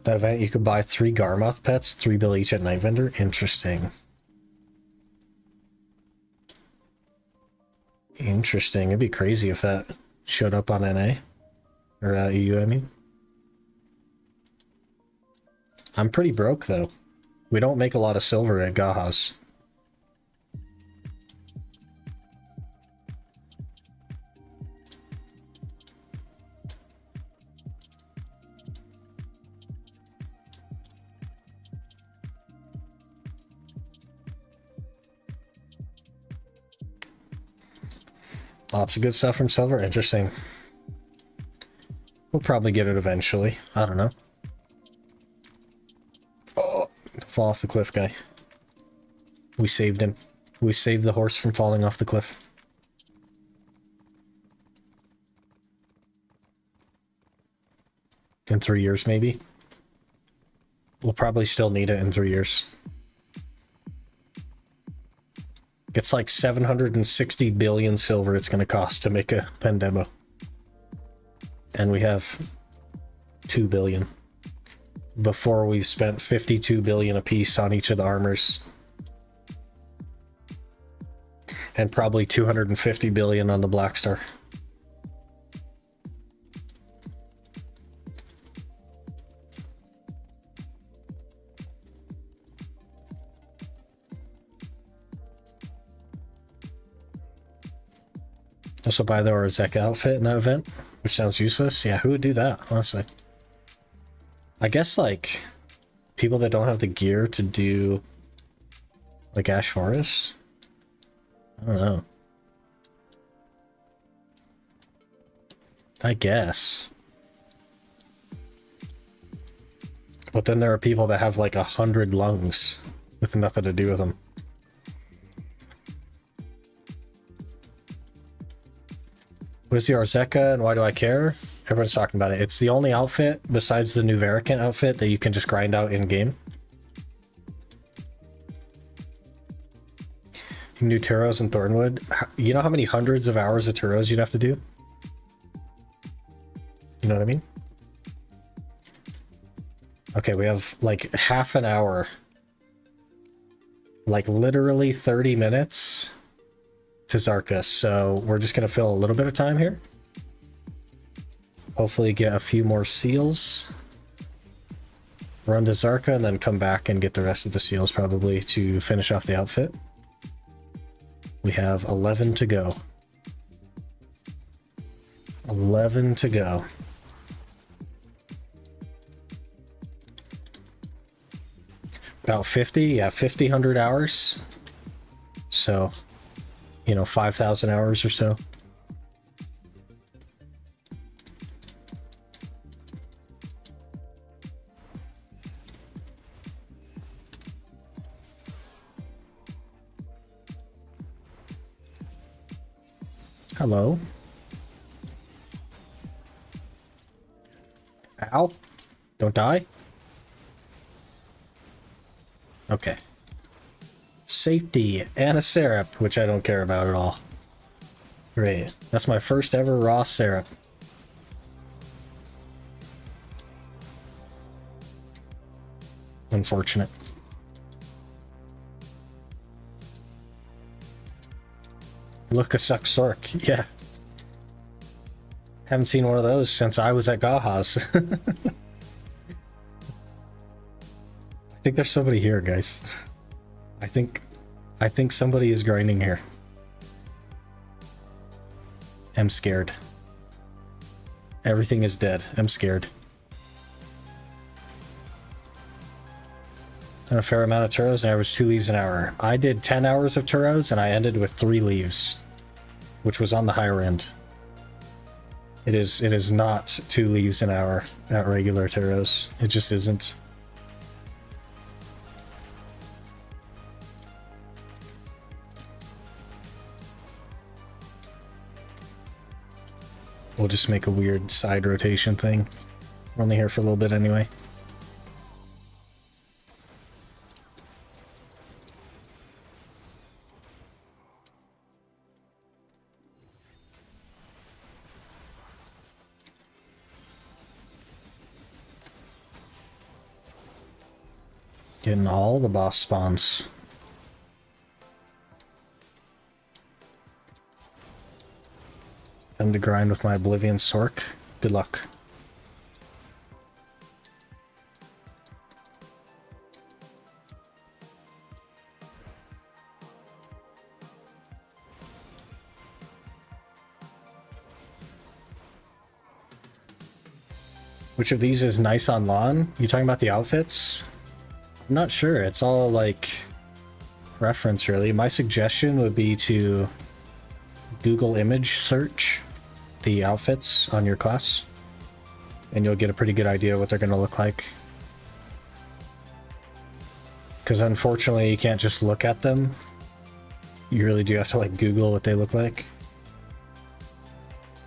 That event, you could buy 3 Garmoth pets, 3 bill each at Night Vendor. Interesting. Interesting. It'd be crazy if that showed up on NA. Or EU, I mean. I'm pretty broke, though. We don't make a lot of silver at Gaha's. Lots of good stuff from Silver. Interesting. We'll probably get it eventually. I don't know. Oh, fall off the cliff guy. We saved him. We saved the horse from falling off the cliff. In 3 years, maybe. We'll probably still need it in 3 years. It's like 760 billion silver it's going to cost to make a pen demo. And we have 2 billion. Before we've spent 52 billion a piece on each of the armors. And probably 250 billion on the Black Star. Also buy the Orzeka outfit in that event, which sounds useless. Yeah, who would do that, honestly? I guess, like, people that don't have the gear to do, like, Ash Forest? I don't know. I guess. But then there are people that have, like, 100 lungs with nothing to do with them. What is the Orzeka and why do I care? Everyone's talking about it. It's the only outfit besides the new Varicant outfit that you can just grind out in game. You can do Turos and Thornwood. You know how many hundreds of hours of Turos you'd have to do? You know what I mean? Okay, we have like half an hour like literally 30 minutes to Zarka, so we're just gonna fill a little bit of time here. Hopefully get a few more seals. Run to Zarka and then come back and get the rest of the seals probably to finish off the outfit. We have 11 to go. 11 to go. About 50, yeah, 100 hours. So, you know, 5,000 hours or so. Hello. Ow. Don't die. Okay. Safety and a syrup, which I don't care about at all. Great. That's my first ever raw syrup. Unfortunate. Look a suck sork. Yeah. Haven't seen one of those since I was at Gaha's. I think there's somebody here, guys. I think somebody is grinding here. I'm scared. Everything is dead. I'm scared. And a fair amount of Turos, and average 2 leaves an hour. I did 10 hours of Turos, and I ended with 3 leaves, which was on the higher end. It is not 2 leaves an hour at regular Turos. It just isn't. We'll just make a weird side rotation thing. We're only here for a little bit anyway. Getting all the boss spawns. Time to grind with my Oblivion Sork. Good luck. Which of these is nice on lawn? You talking about the outfits? I'm not sure. It's all like preference, really. My suggestion would be to Google image search the outfits on your class, and you'll get a pretty good idea what they're going to look like. Because unfortunately, you can't just look at them. You really do have to like Google what they look like.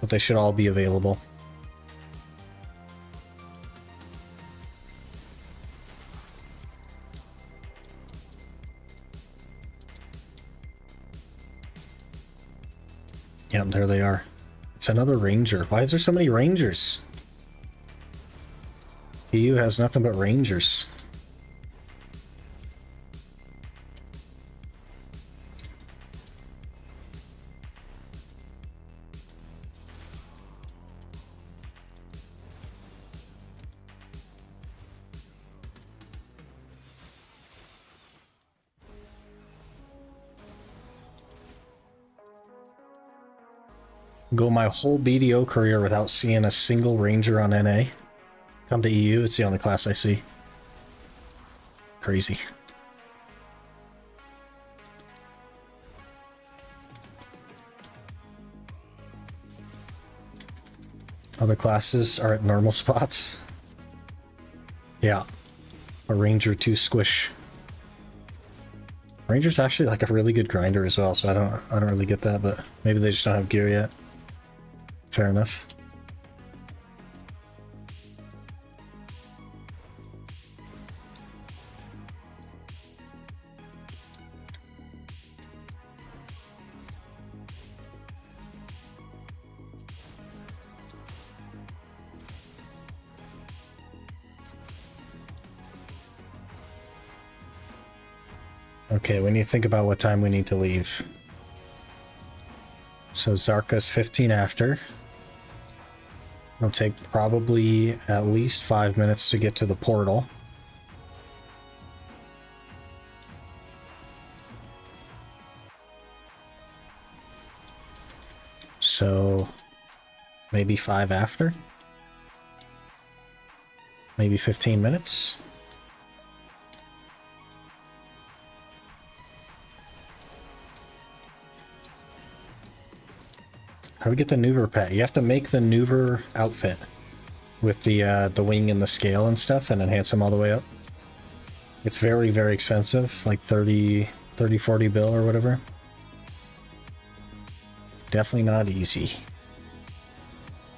But they should all be available. Yeah, there they are. It's another ranger. Why is there so many rangers? EU has nothing but rangers. Go my whole BDO career without seeing a single ranger on NA. Come to EU, it's the only class I see. Crazy. Other classes are at normal spots. Yeah. A ranger to squish. Ranger's actually like a really good grinder as well, so I don't really get that, but maybe they just don't have gear yet. Fair enough. Okay, we need to think about what time we need to leave. So Zarka's 15 after. It'll take probably at least 5 minutes to get to the portal. So maybe 5 after? Maybe 15 minutes? How do we get the Nuver pet? You have to make the Nuver outfit with the wing and the scale and stuff and enhance them all the way up. It's very, very expensive, like 30, 40 bill or whatever. Definitely not easy.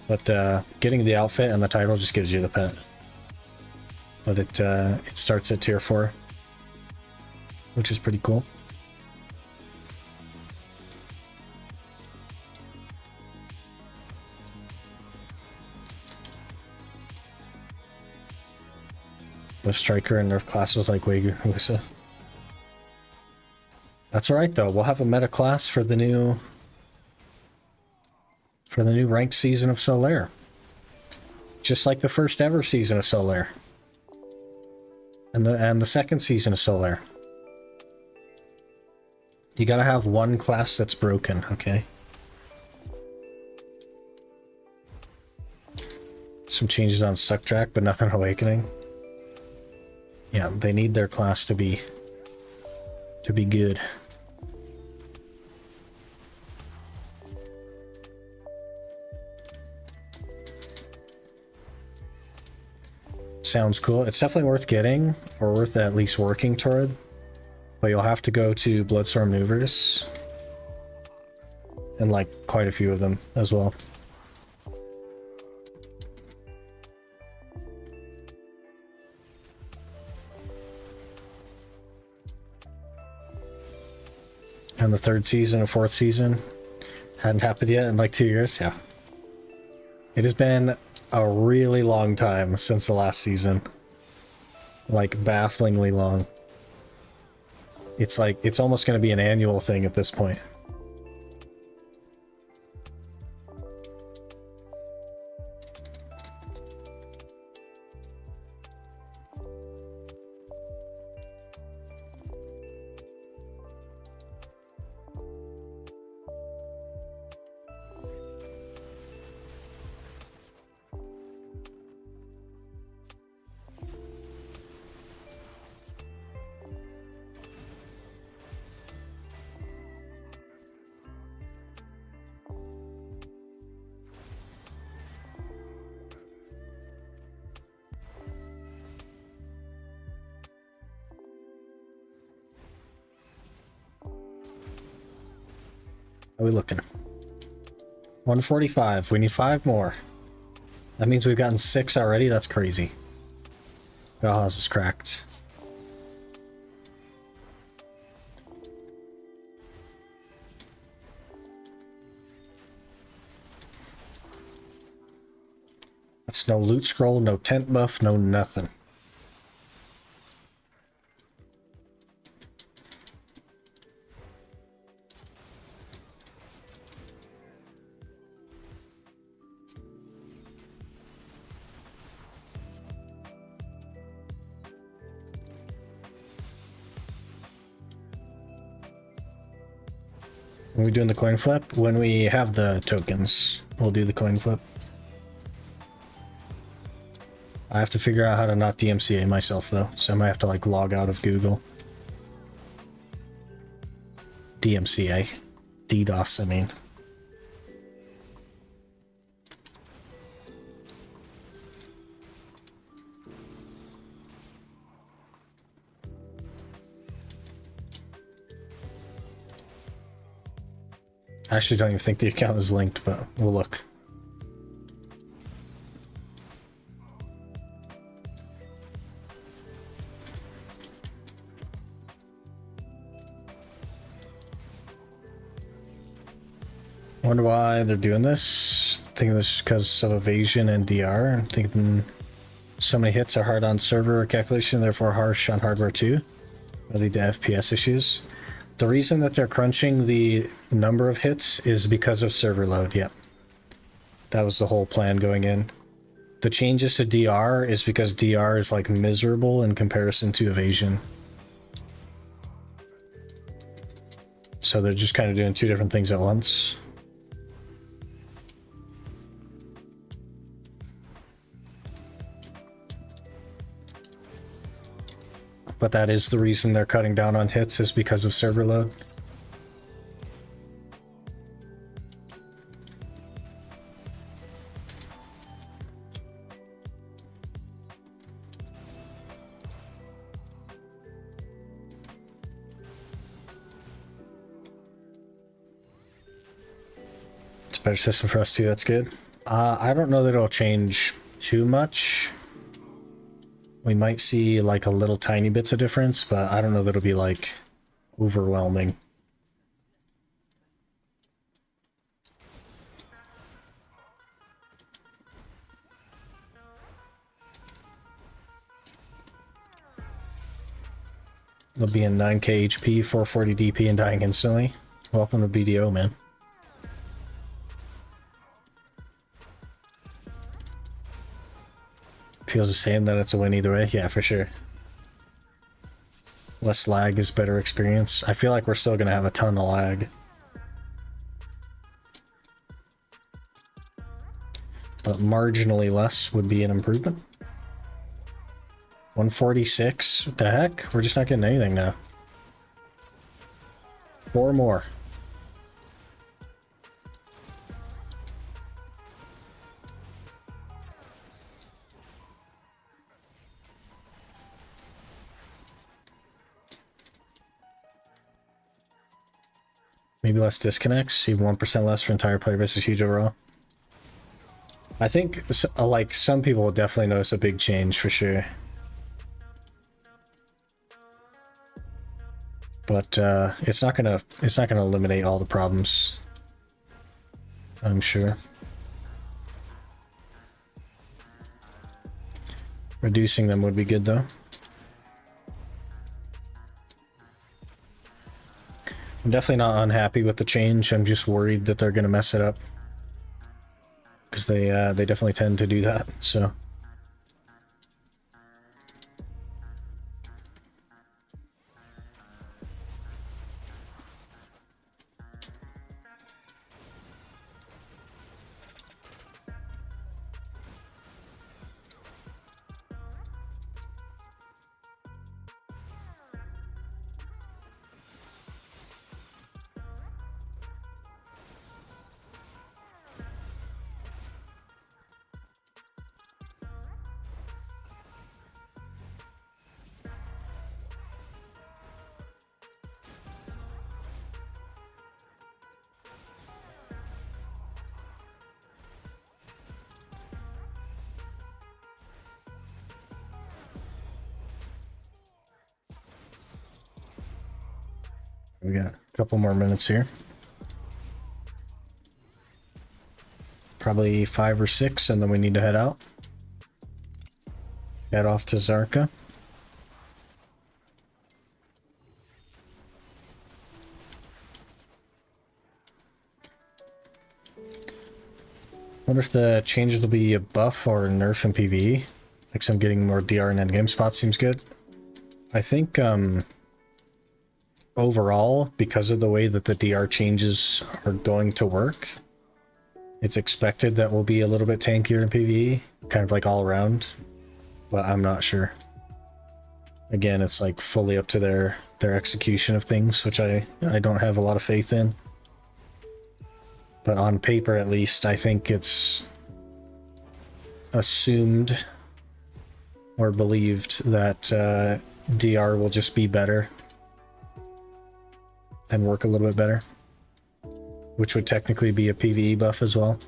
But getting the outfit and the title just gives you the pet. But it starts at tier 4, which is pretty cool. The striker and nerf classes like Wigusa. That's alright though, we'll have a meta class for the new ranked season of Solaire. Just like the first ever season of Solaire. And the second season of Solaire. You gotta have one class that's broken, okay? Some changes on Sucktrack, but nothing Awakening. Yeah, they need their class to be good. Sounds cool. It's definitely worth getting, or worth at least working toward. But you'll have to go to Bloodstorm Nuvers. And like quite a few of them as well. And the third season or fourth season hadn't happened yet in like 2 years. Yeah. It has been a really long time since the last season. Like bafflingly long. It's like, it's almost going to be an annual thing at this point. How are we looking? 145. We need 5 more. That means we've gotten 6 already? That's crazy. Gahaz is cracked. That's no loot scroll, no tent buff, no nothing. Are we doing the coin flip? When we have the tokens, we'll do the coin flip. I have to figure out how to not DMCA myself though, so I might have to like log out of Google. DMCA. DDoS, I mean. I actually don't even think the account is linked, but we'll look. I wonder why they're doing this. I think this is because of evasion and DR. I'm thinking so many hits are hard on server calculation, therefore harsh on hardware too. That lead to FPS issues. The reason that they're crunching the number of hits is because of server load, yep. That was the whole plan going in. The changes to DR is because DR is like miserable in comparison to evasion. So they're just kind of doing two different things at once. But that is the reason they're cutting down on hits, is because of server load. It's a better system for us too, that's good. I don't know that it'll change too much. We might see like a little tiny bits of difference, but I don't know that it'll be like overwhelming. It'll be in 9k HP, 440 DP, and dying instantly. Welcome to BDO, man. Feels the same that it's a win either way. Yeah, for sure. Less lag is better experience. I feel like we're still going to have a ton of lag. But marginally less would be an improvement. 146? What the heck? We're just not getting anything now. 4 more. Maybe less disconnects, even 1% less for entire player base is huge overall. I think like some people will definitely notice a big change for sure. But it's not gonna eliminate all the problems, I'm sure. Reducing them would be good though. I'm definitely not unhappy with the change. I'm just worried that they're gonna mess it up, because they definitely tend to do that. So. We got a couple more minutes here. Probably 5 or 6, and then we need to head out. Head off to Zarka. Wonder if the changes will be a buff or a nerf in PvE. Like some getting more DR and endgame spots seems good. I think overall, because of the way that the DR changes are going to work, it's expected that we'll be a little bit tankier in PvE, kind of like all around, but I'm not sure. Again, it's like fully up to their execution of things, which I don't have a lot of faith in. But on paper, at least, I think it's assumed or believed that DR will just be better and work a little bit better, which would technically be a PvE buff as well.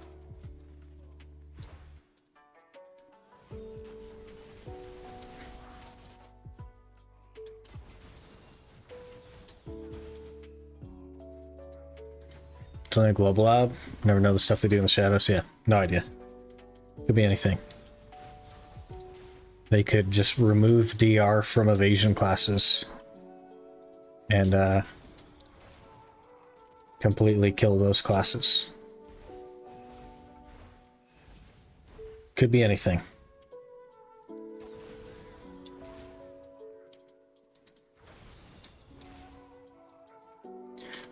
It's only a global lab. Never know the stuff they do in the shadows. Yeah, no idea. Could be anything. They could just remove DR from evasion classes and completely kill those classes. Could be anything.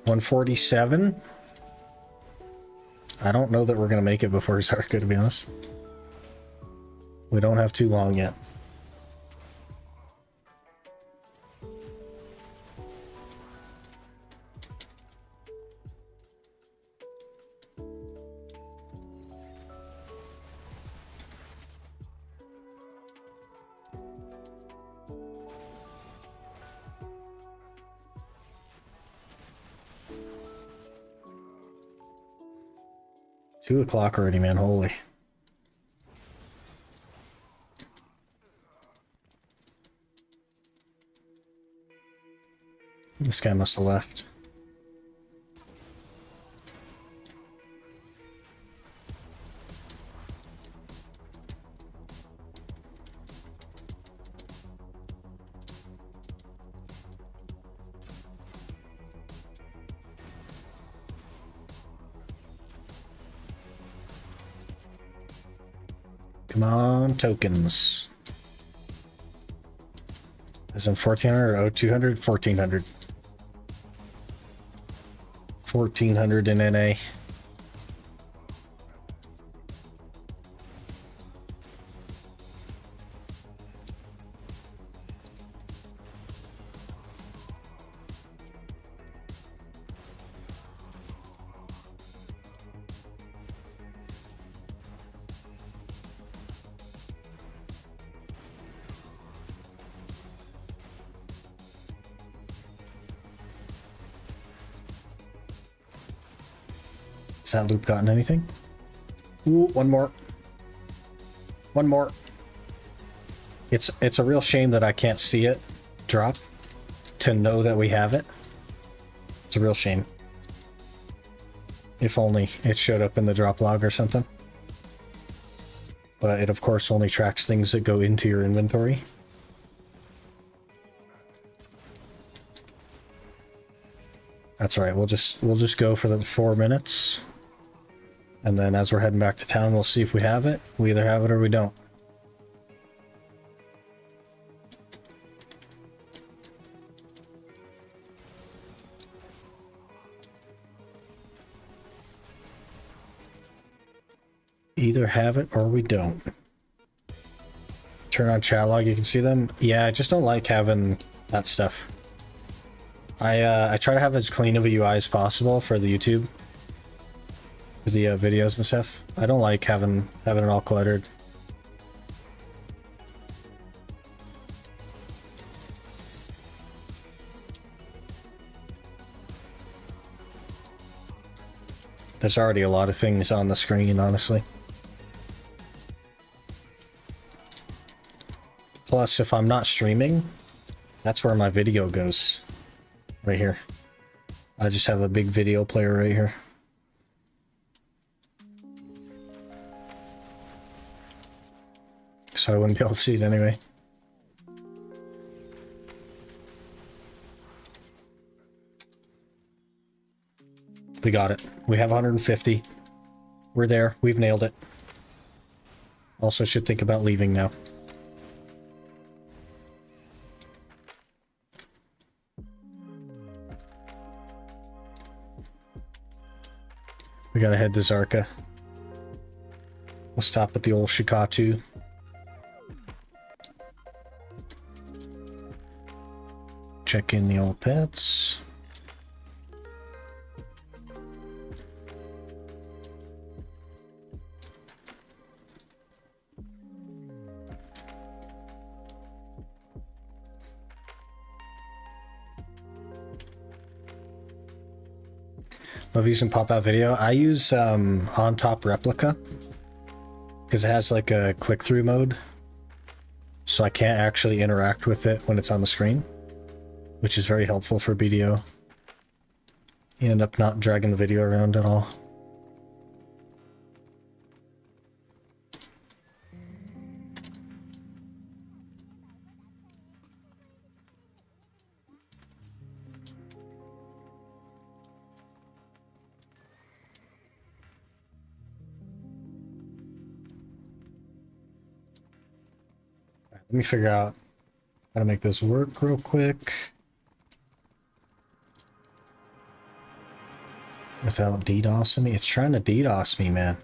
$147. I don't know that we're gonna make it before Zarka, to be honest. We don't have too long yet. Two o'clock already, man. Holy. This guy must have left. Come on, tokens. As in 1400 or 0200? 1400. 1400 in NA. Has that loop gotten anything? Ooh, one more. One more. It's a real shame that I can't see it drop to know that we have it. It's a real shame. If only it showed up in the drop log or something. But it of course only tracks things that go into your inventory. That's right. We'll just go for the 4 minutes. And then as we're heading back to town, we'll see if we have it. We either have it or we don't. Either have it or we don't. Turn on chat log, you can see them. Yeah, I just don't like having that stuff. I try to have as clean of a UI as possible for the YouTube. The videos and stuff. I don't like having it all cluttered. There's already a lot of things on the screen, honestly. Plus, if I'm not streaming, that's where my video goes. Right here. I just have a big video player right here. So I wouldn't be able to see it anyway. We got it. We have 150. We're there. We've nailed it. Also should think about leaving now. We gotta head to Zarka. We'll stop at the old Shikatu. Check in the old pets. Love using pop-out video. I use on top replica because it has like a click-through mode, so I can't actually interact with it when it's on the screen, which is very helpful for BDO. You end up not dragging the video around at all. Let me figure out how to make this work real quick. Without DDoSing me. It's trying to DDoS me, man.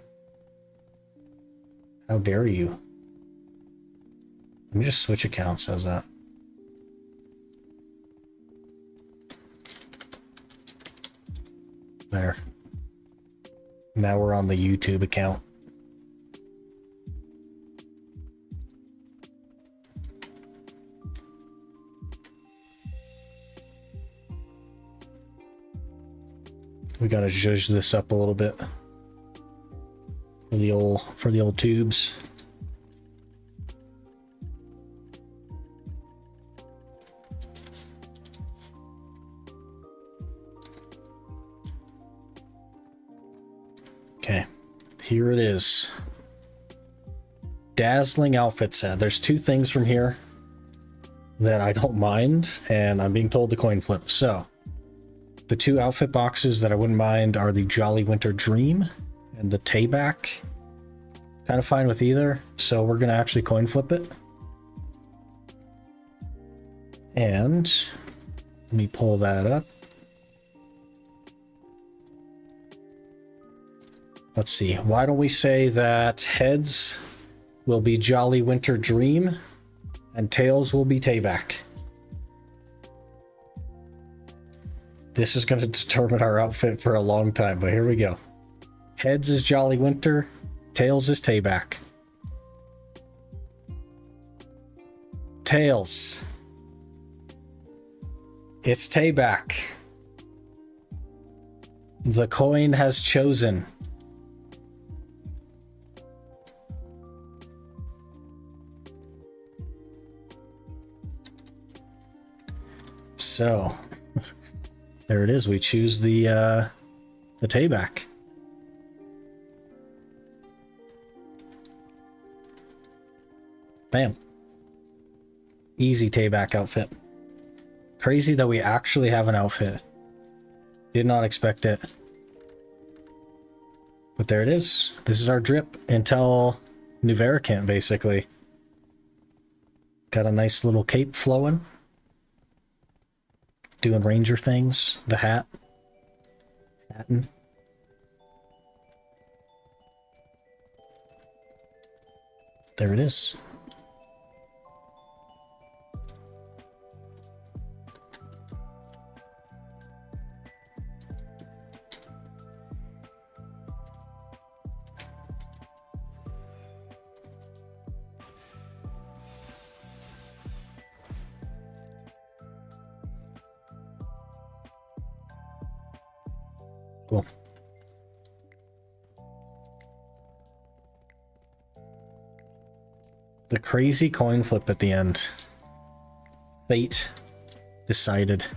How dare you? Let me just switch accounts. How's that? There. Now we're on the YouTube account. We gotta zhuzh this up a little bit for the old tubes. Okay, here it is. Dazzling outfit set. There's two things from here that I don't mind, and I'm being told to coin flip. So, the two outfit boxes that I wouldn't mind are the Jolly Winter Dream and the Tayback. Kind of fine with either, so we're gonna actually coin flip it. And let me pull that up. Let's see, why don't we say that heads will be Jolly Winter Dream and tails will be Tayback. This is going to determine our outfit for a long time, but here we go. Heads is Jolly Winter, tails is Tayback. Tails. It's Tayback. The coin has chosen. So, there it is. We choose the Tayback. Bam. Easy Tayback outfit. Crazy that we actually have an outfit. Did not expect it. But there it is. This is our drip until Nuvericant, basically. Got a nice little cape flowing. Doing ranger things. The hat. Hatting. There it is. Cool. The crazy coin flip at the end. Fate decided.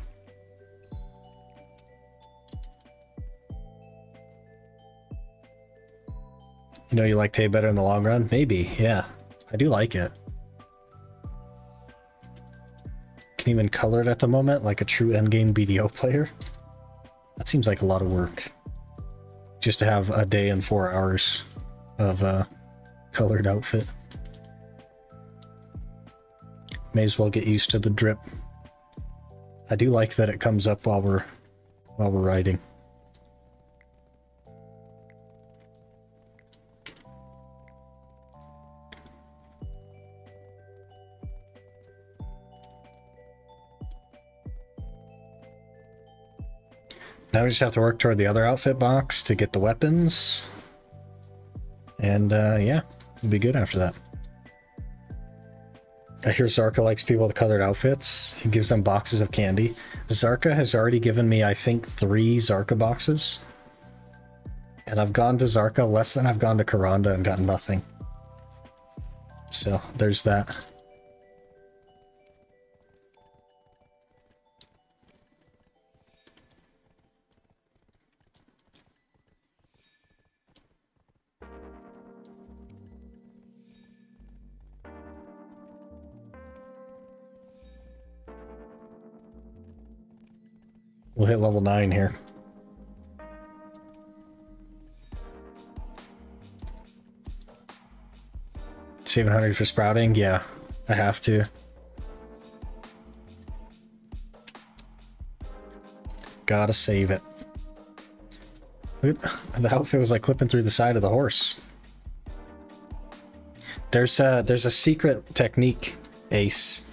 You know you like Tay better in the long run? Maybe, yeah. I do like it. Can even color it at the moment like a true endgame BDO player. That seems like a lot of work. Just to have a day and 4 hours of colored outfit. May as well get used to the drip. I do like that it comes up while we're riding. Now we just have to work toward the other outfit box to get the weapons. And yeah, we'll be good after that. I hear Zarka likes people with colored outfits. He gives them boxes of candy. Zarka has already given me, I think, 3 Zarka boxes. And I've gone to Zarka less than I've gone to Karanda and gotten nothing. So, there's that. We'll hit level 9 here. 700 for sprouting? Yeah. I have to. Gotta save it. Look at, the outfit was like clipping through the side of the horse. There's a secret technique, Ace.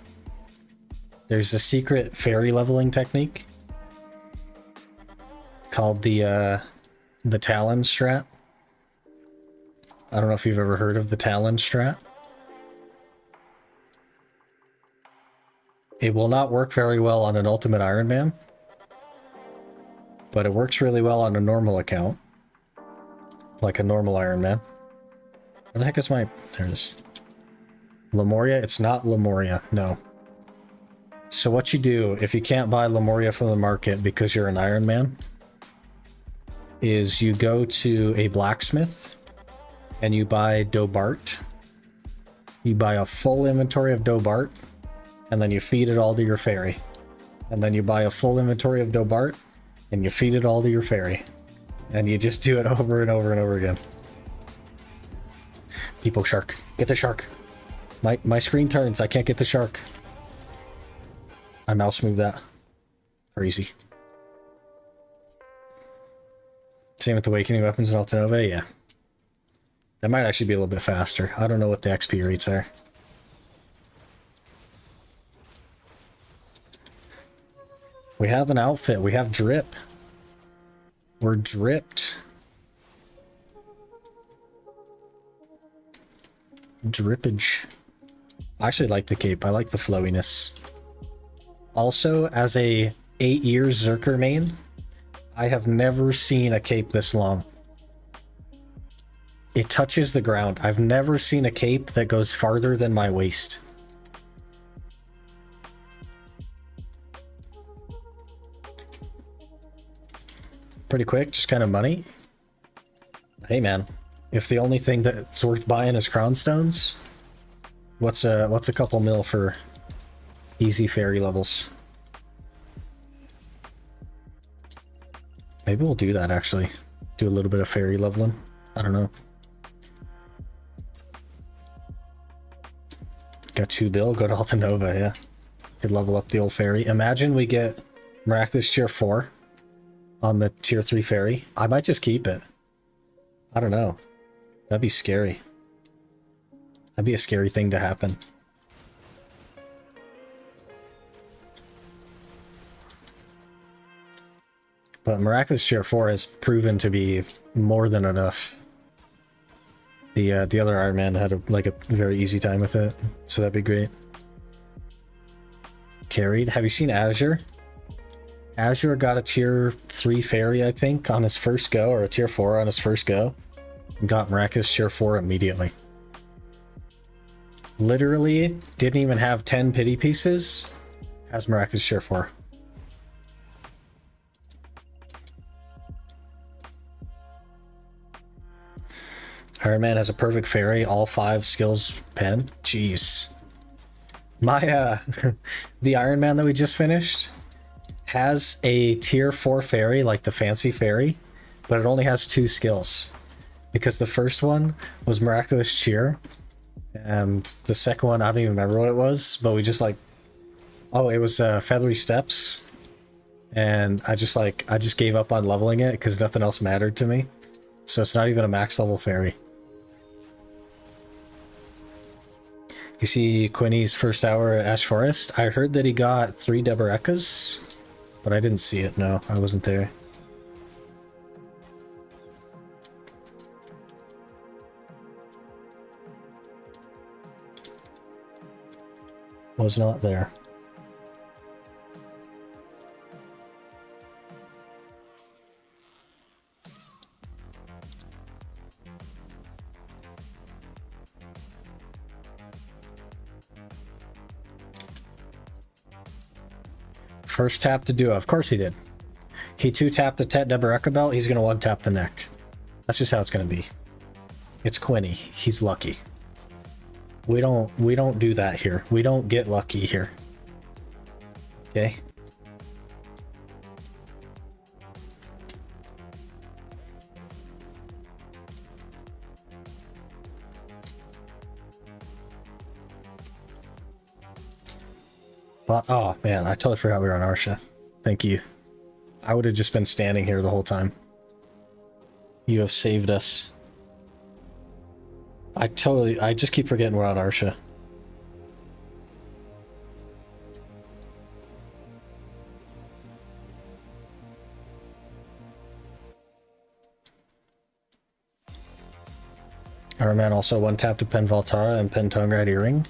There's a secret fairy leveling technique called the Talon strat. I don't know if you've ever heard of the Talon strat. It will not work very well on an Ultimate Iron Man, but it works really well on a normal account, like a normal Iron Man. Where the heck is my... There it is. Lemuria? It's not Lemuria, no. So what you do, if you can't buy Lemuria from the market because you're an Iron Man, is you go to a blacksmith and you buy Dobart. You buy a full inventory of Dobart, and then you feed it all to your fairy. And then you buy a full inventory of Dobart, and you feed it all to your fairy. And you just do it over and over and over again. People shark. Get the shark. My screen turns. I can't get the shark. I mouse moved that. Crazy. Same with the Awakening Weapons in Altanova, yeah. That might actually be a little bit faster. I don't know what the XP rates are. We have an outfit. We have drip. We're dripped. Drippage. I actually like the cape. I like the flowiness. Also, as a 8-year Zerker main, I have never seen a cape this long. It touches the ground. I've never seen a cape that goes farther than my waist. Pretty quick, just kind of money. Hey man, if the only thing that's worth buying is crown stones, what's a couple mil for easy fairy levels? Maybe we'll do that actually. Do a little bit of fairy leveling. I don't know. Got 2 bill, go to Altanova, yeah. Could level up the old fairy. Imagine we get Miraculous Tier 4 on the Tier 3 fairy. I might just keep it. I don't know. That'd be scary. That'd be a scary thing to happen. But Miraculous Tier 4 has proven to be more than enough. The other Iron Man had a very easy time with it, so that'd be great. Carried. Have you seen Azure? Azure got a Tier 3 fairy, I think, on his first go, or a Tier 4 on his first go. And got Miraculous Tier 4 immediately. Literally didn't even have 10 pity pieces as Miraculous Tier 4. Iron Man has a perfect fairy, all 5 skills pen. Jeez. My, the Iron Man that we just finished has a Tier 4 fairy, like the fancy fairy, but it only has 2 skills. Because the first one was Miraculous Cheer, and the second one, I don't even remember what it was, but we just oh, it was Feathery Steps, and I just gave up on leveling it because nothing else mattered to me. So it's not even a max level fairy. You see Quinny's first hour at Ash Forest? I heard that he got 3 Debarekas, but I didn't see it. No, I wasn't there. Was not there. First tap to do it. Of course he did. He 2-tapped the Tet Debareka belt, he's gonna 1-tap the neck. That's just how it's gonna be. It's Quinny. He's lucky. We don't do that here. We don't get lucky here. Okay? But, oh man, I totally forgot we were on Arsha. Thank you. I would have just been standing here the whole time. You have saved us. I just keep forgetting we're on Arsha. Our man also one-tapped to pen Valtara and pen Tongrad Earring.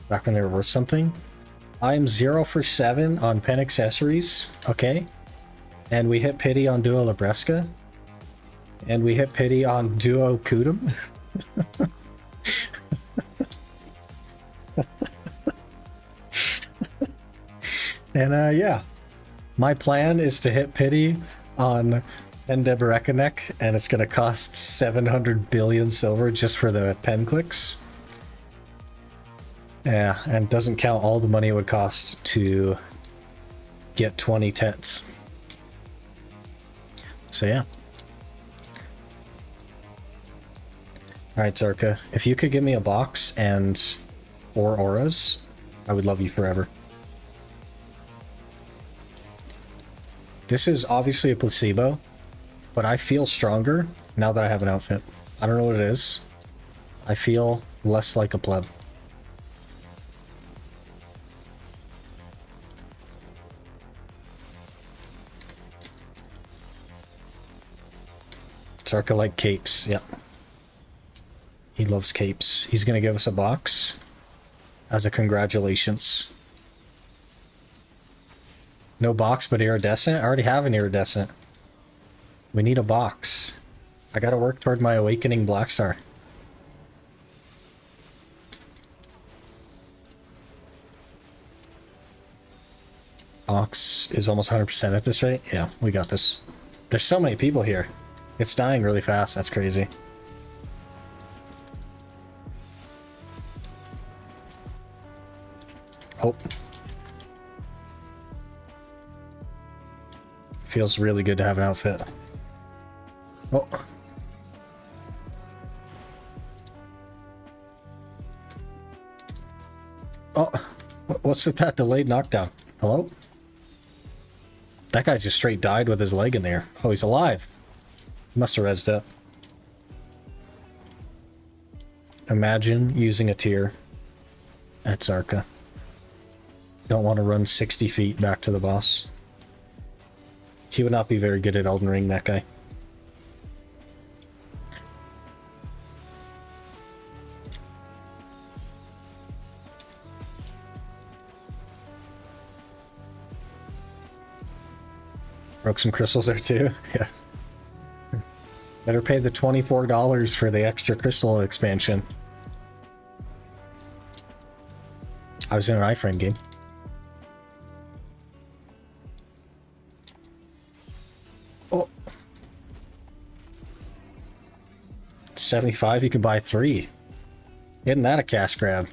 Back when they were worth something. I'm 0 for 7 on pen accessories. Okay. And we hit pity on Duo Labresca. And we hit pity on Duo Kudum. And yeah. My plan is to hit pity on Endeborekanek, and it's going to cost 700 billion silver just for the pen clicks. Yeah, and doesn't count all the money it would cost to get 20 tets. So yeah. Alright, Zarka, if you could give me a box and 4 auras, I would love you forever. This is obviously a placebo, but I feel stronger now that I have an outfit. I don't know what it is. I feel less like a pleb. Zarka like capes, yep. He loves capes. He's gonna give us a box as a congratulations. No box, but iridescent? I already have an iridescent. We need a box. I gotta work toward my awakening Black Star. Ox is almost 100% at this rate? Yeah, we got this. There's so many people here. It's dying really fast. That's crazy. Oh. Feels really good to have an outfit. Oh. Oh. What's with that delayed knockdown? Hello? That guy just straight died with his leg in there. Oh, he's alive. He must have rezzed up. Imagine using a tier at Zarka. Don't want to run 60 feet back to the boss. He would not be very good at Elden Ring, that guy. Broke some crystals there too. Yeah. Better pay the $24 for the extra crystal expansion. I was in an iframe game. Oh. 75, you can buy 3. Isn't that a cash grab?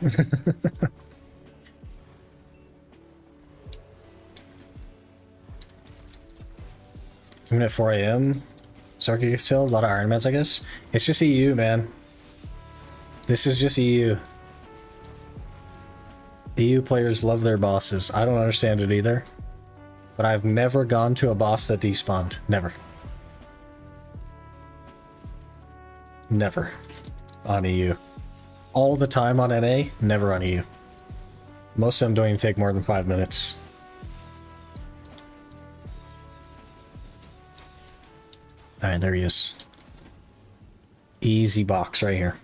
Even at 4 AM, Sarky still a lot of Iron Mans, I guess. It's just EU, man. This is just EU. EU players love their bosses. I don't understand it either. But I've never gone to a boss that despawned. Never. Never. On EU. All the time on NA, never on EU. Most of them don't even take more than 5 minutes. Alright, there he is. Easy box right here.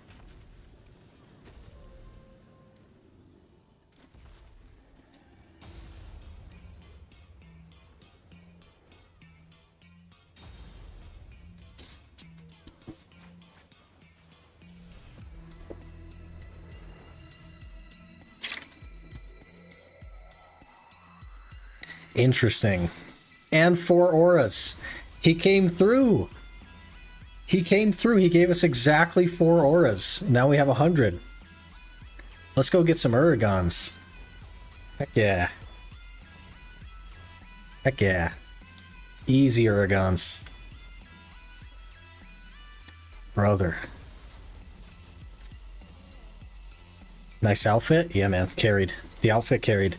Interesting. And 4 auras. He came through. He came through. He gave us exactly 4 auras. Now we have 100. Let's go get some Uragons. Heck yeah. Heck yeah. Easy Uragons. Brother. Nice outfit? Yeah, man. Carried. The outfit carried.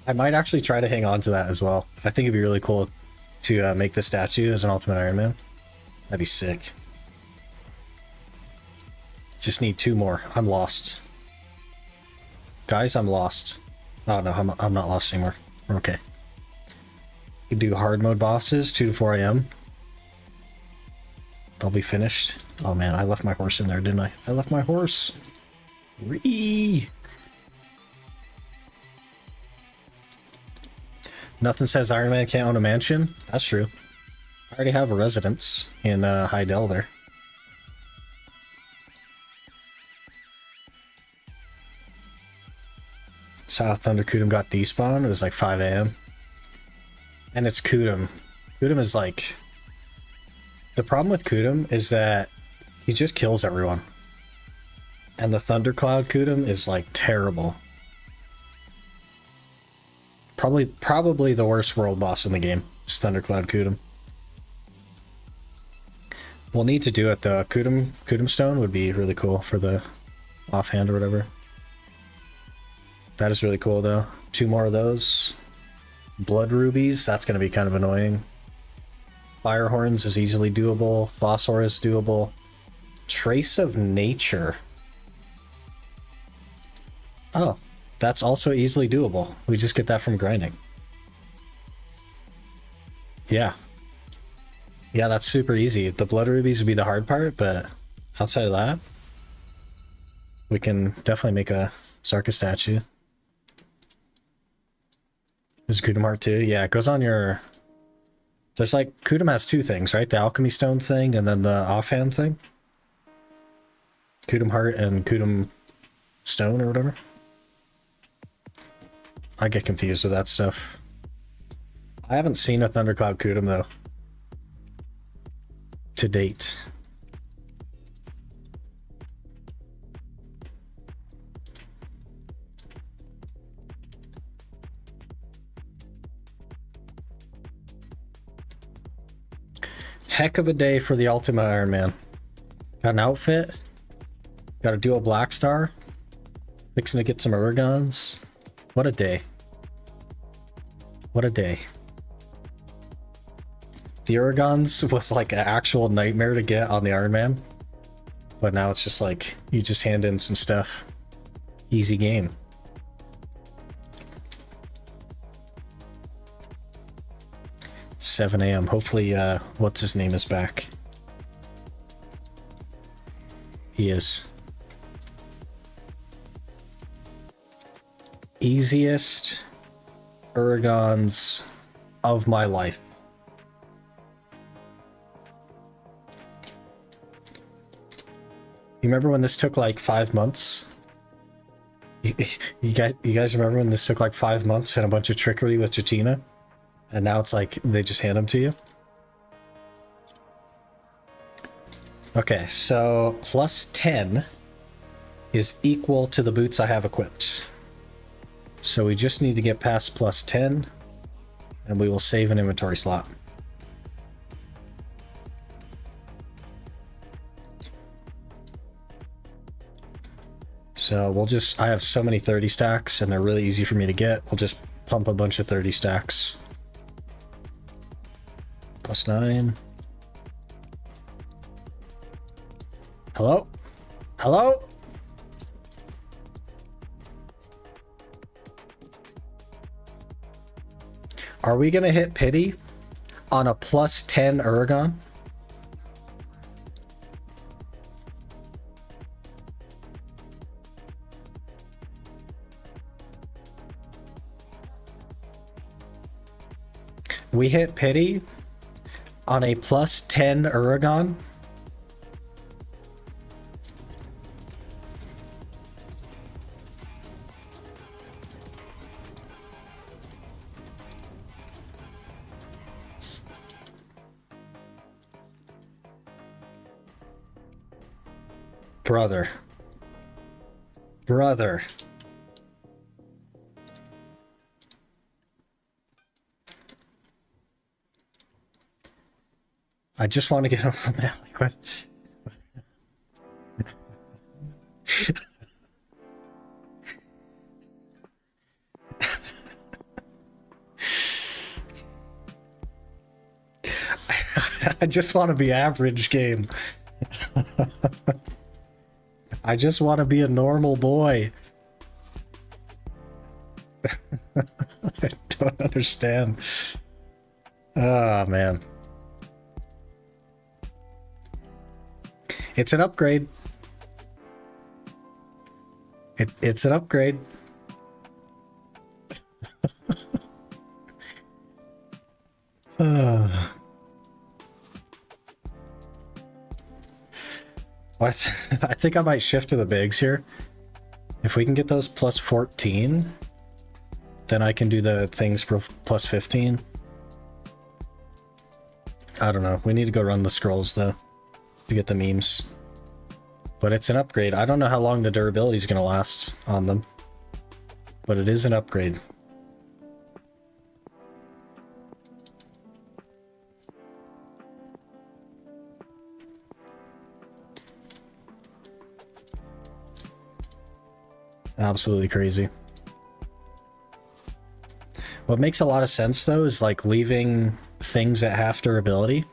I might actually try to hang on to that as well. I think it'd be really cool to make the statue as an Ultimate Iron Man. That'd be sick. Just need 2 more. I'm lost. Guys, I'm lost. Oh no, I'm not lost anymore. We're okay. You can do hard mode bosses, 2 to 4 a.m. They'll be finished. Oh man, I left my horse in there, didn't I? I left my horse. Whee! Nothing says Iron Man can't own a mansion. That's true. I already have a residence in Heidel there. South Thunder Kudum got despawned. It was like 5 a.m. And it's Kudum. Kudum is like... The problem with Kudum is that he just kills everyone. And the Thundercloud Kudum is like terrible. Probably the worst world boss in the game is Thundercloud Kudum. We'll need to do it though. Kudum Stone would be really cool for the offhand or whatever. That is really cool though. 2 more of those. Blood Rubies, that's going to be kind of annoying. Fire Horns is easily doable. Phosphor is doable. Trace of Nature. Oh, that's also easily doable. We just get that from grinding. Yeah. Yeah, that's super easy. The Blood Rubies would be the hard part, but outside of that, we can definitely make a Sarka statue. There's Kudum Heart too. Yeah, it goes on your... There's like... Kudum has 2 things, right? The Alchemy Stone thing and then the offhand thing. Kudum Heart and Kudum Stone or whatever. I get confused with that stuff. I haven't seen a Thundercloud Kudum though. To date. Heck of a day for the Ultimate Iron Man. Got an outfit. Got a dual Black Star. Fixing to get some Urgons. What a day. What a day. The Urgons was like an actual nightmare to get on the Iron Man. But now it's just like, you just hand in some stuff. Easy game. It's 7 a.m. Hopefully, what's his name is back. He is. Easiest Urgons of my life. You remember when this took like 5 months? You guys remember when this took like 5 months and a bunch of trickery with Chatina? And now it's like they just hand them to you? Okay, so plus 10 is equal to the boots I have equipped. So we just need to get past plus 10 and we will save an inventory slot. So we'll just, I have so many 30 stacks and they're really easy for me to get. We'll just pump a bunch of 30 stacks. Plus 9. Hello? Hello? Are we gonna hit pity on a plus 10 Urgon? We hit pity on a plus 10 Urgon? Brother. Brother. I just want to get over the man. Like, what? I just want to be average game. I just want to be a normal boy. I don't understand. Oh, man. It's an upgrade. It's an upgrade. I think I might shift to the bigs here. If we can get those plus 14, then I can do the things for plus 15. I don't know. We need to go run the scrolls, though, to get the memes. But it's an upgrade. I don't know how long the durability is going to last on them. But it is an upgrade. Absolutely crazy. What makes a lot of sense, though, is like leaving things at half durability.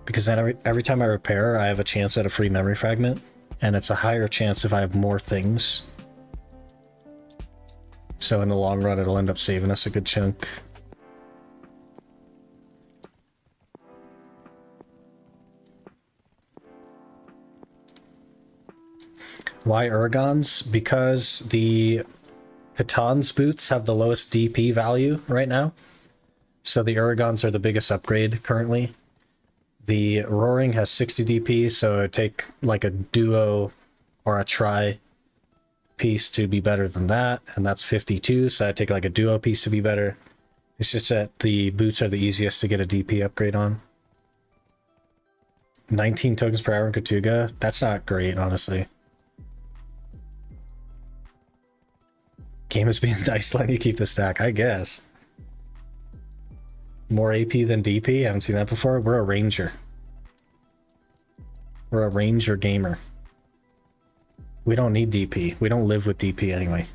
Because then every time I repair, I have a chance at a free memory fragment. And it's a higher chance if I have more things. So in the long run, it'll end up saving us a good chunk. Why Urgons? Because the Catan boots have the lowest DP value right now. So the Urgons are the biggest upgrade currently. The Roaring has 60 DP, so it'd take like a duo or a tri piece to be better than that, and that's 52, so I'd take like a duo piece to be better. It's just that the boots are the easiest to get a DP upgrade on. 19 tokens per hour in Katuga? That's not great, honestly. Game is being nice, letting you keep the stack, I guess. More AP than DP? Haven't seen that before. We're a ranger. We're a ranger gamer. We don't need DP. We don't live with DP anyway.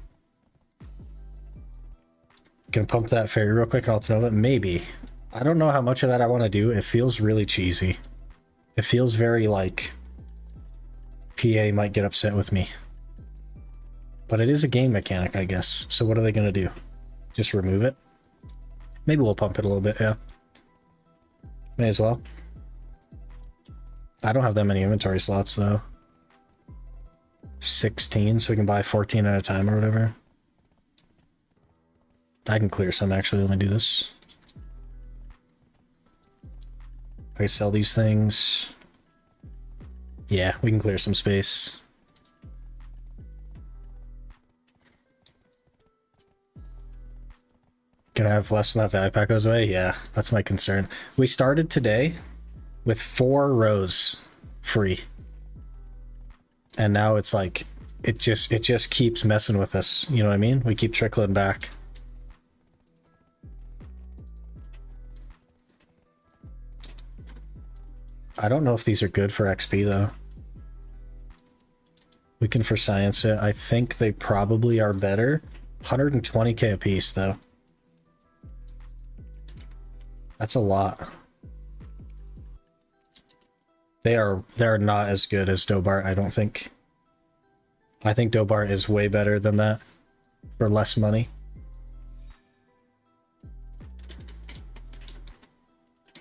Gonna pump that fairy real quick and Altanova? Maybe. I don't know how much of that I want to do. It feels really cheesy. It feels very like PA might get upset with me. But it is a game mechanic, I guess. So what are they gonna do? Just remove it? Maybe we'll pump it a little bit, yeah. May as well. I don't have that many inventory slots, though. 16, so we can buy 14 at a time or whatever. I can clear some, actually. Let me do this. I can sell these things. Yeah, we can clear some space. Gonna have less when that value pack goes away? Yeah, that's my concern. We started today with 4 rows free. And now it's like, it just keeps messing with us. You know what I mean? We keep trickling back. I don't know if these are good for XP though. We can for science it. I think they probably are better. 120k a piece though. That's a lot. They're not as good as Dobart, I don't think. I think Dobart is way better than that for less money.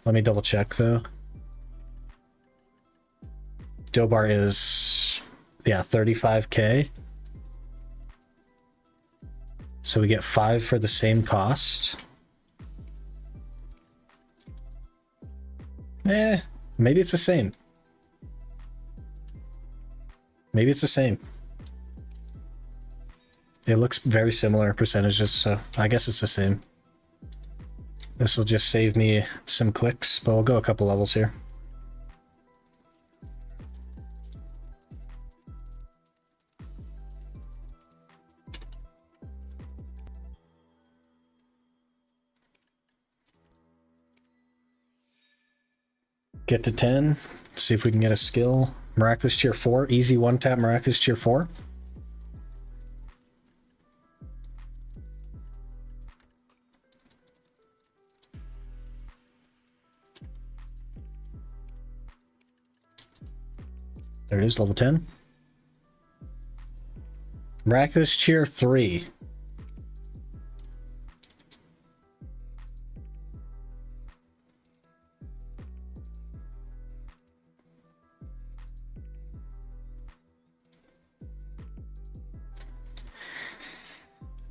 Let me double check though. Dobart is, yeah, 35k. So we get 5 for the same cost. Maybe it's the same. Maybe it's the same. It looks very similar percentages, so I guess it's the same. This will just save me some clicks, but we'll go a couple levels here. Get to 10, see if we can get a skill. Miraculous Tier 4, easy one tap Miraculous Tier 4. There it is, level 10. Miraculous Cheer 3.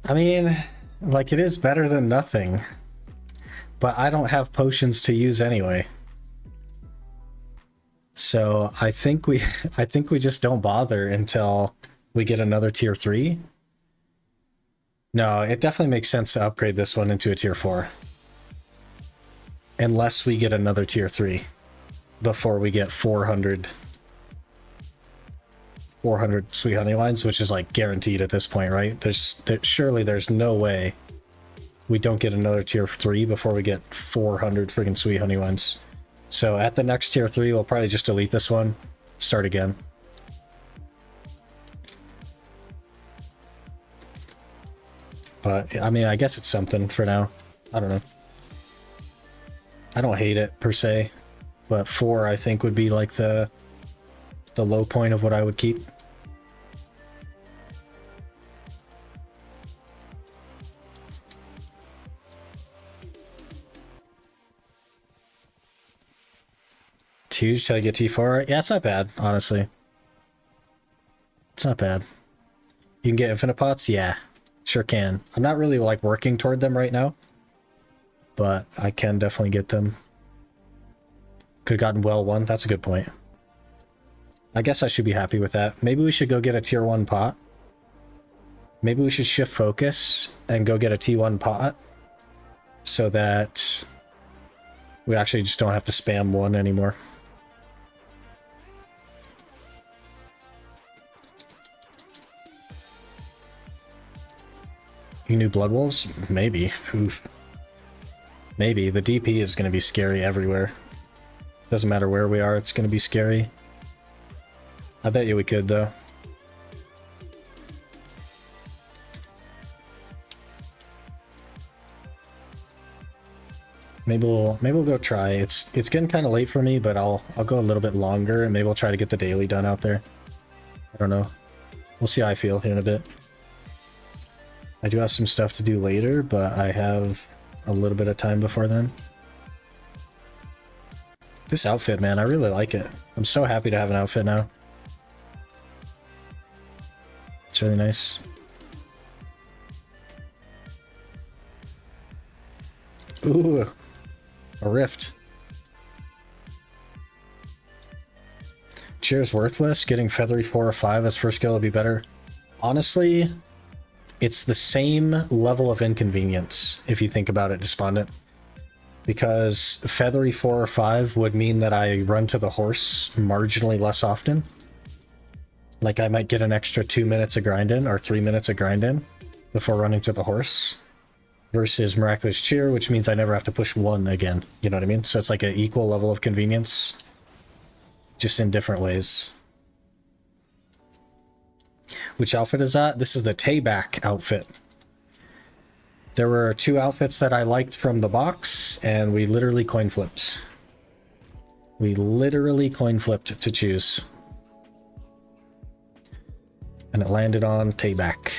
I mean, like, it is better than nothing, but I don't have potions to use anyway. So I think we just don't bother until we get another tier 3. No, it definitely makes sense to upgrade this one into a tier 4. Unless we get another tier 3 before we get 400 sweet honey lines, which is like guaranteed at this point, right? Surely there's no way we don't get another tier 3 before we get 400 freaking sweet honey lines. So at the next tier 3, we'll probably just delete this one, start again. But I mean, I guess it's something for now. I don't know. I don't hate it per se, but 4 I think would be like the low point of what I would keep. It's huge till I get T4. Yeah, it's not bad, honestly. It's not bad. You can get infinite pots? Yeah, sure can. I'm not really like working toward them right now, but I can definitely get them. Could have gotten well 1. That's a good point. I guess I should be happy with that. Maybe we should go get a tier 1 pot. Maybe we should shift focus and go get a T1 pot so that we actually just don't have to spam 1 anymore. You knew Blood Wolves? Maybe. Oof. Maybe. The DP is going to be scary everywhere. Doesn't matter where we are, it's going to be scary. I bet you we could, though. Maybe we'll go try. It's getting kind of late for me, but I'll go a little bit longer and maybe we'll try to get the daily done out there. I don't know. We'll see how I feel here in a bit. I do have some stuff to do later, but I have a little bit of time before then. This outfit, man, I really like it. I'm so happy to have an outfit now. It's really nice. Ooh, a rift. Cheer's worthless. Getting feathery 4 or 5 as first skill would be better. Honestly, it's the same level of inconvenience if you think about it, Despondent. Because feathery 4 or 5 would mean that I run to the horse marginally less often. Like I might get an extra 2 minutes of grind in or 3 minutes of grind in before running to the horse. Versus Miraculous Cheer, which means I never have to push 1 again. You know what I mean? So it's like an equal level of convenience, just in different ways. Which outfit is that? This is the Tayback outfit. There were 2 outfits that I liked from the box, and we literally coin flipped. We literally coin flipped to choose. And it landed on Tayback,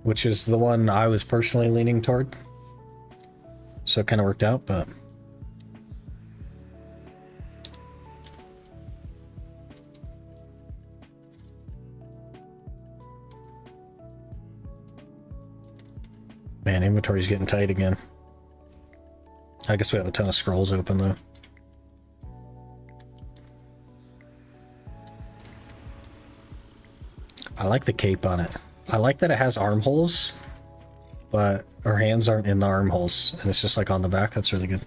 which is the one I was personally leaning toward. So it kind of worked out, but... Man, inventory's getting tight again. I guess we have a ton of scrolls open, though. I like the cape on it. I like that it has armholes, but her hands aren't in the armholes, and it's just like on the back. That's really good.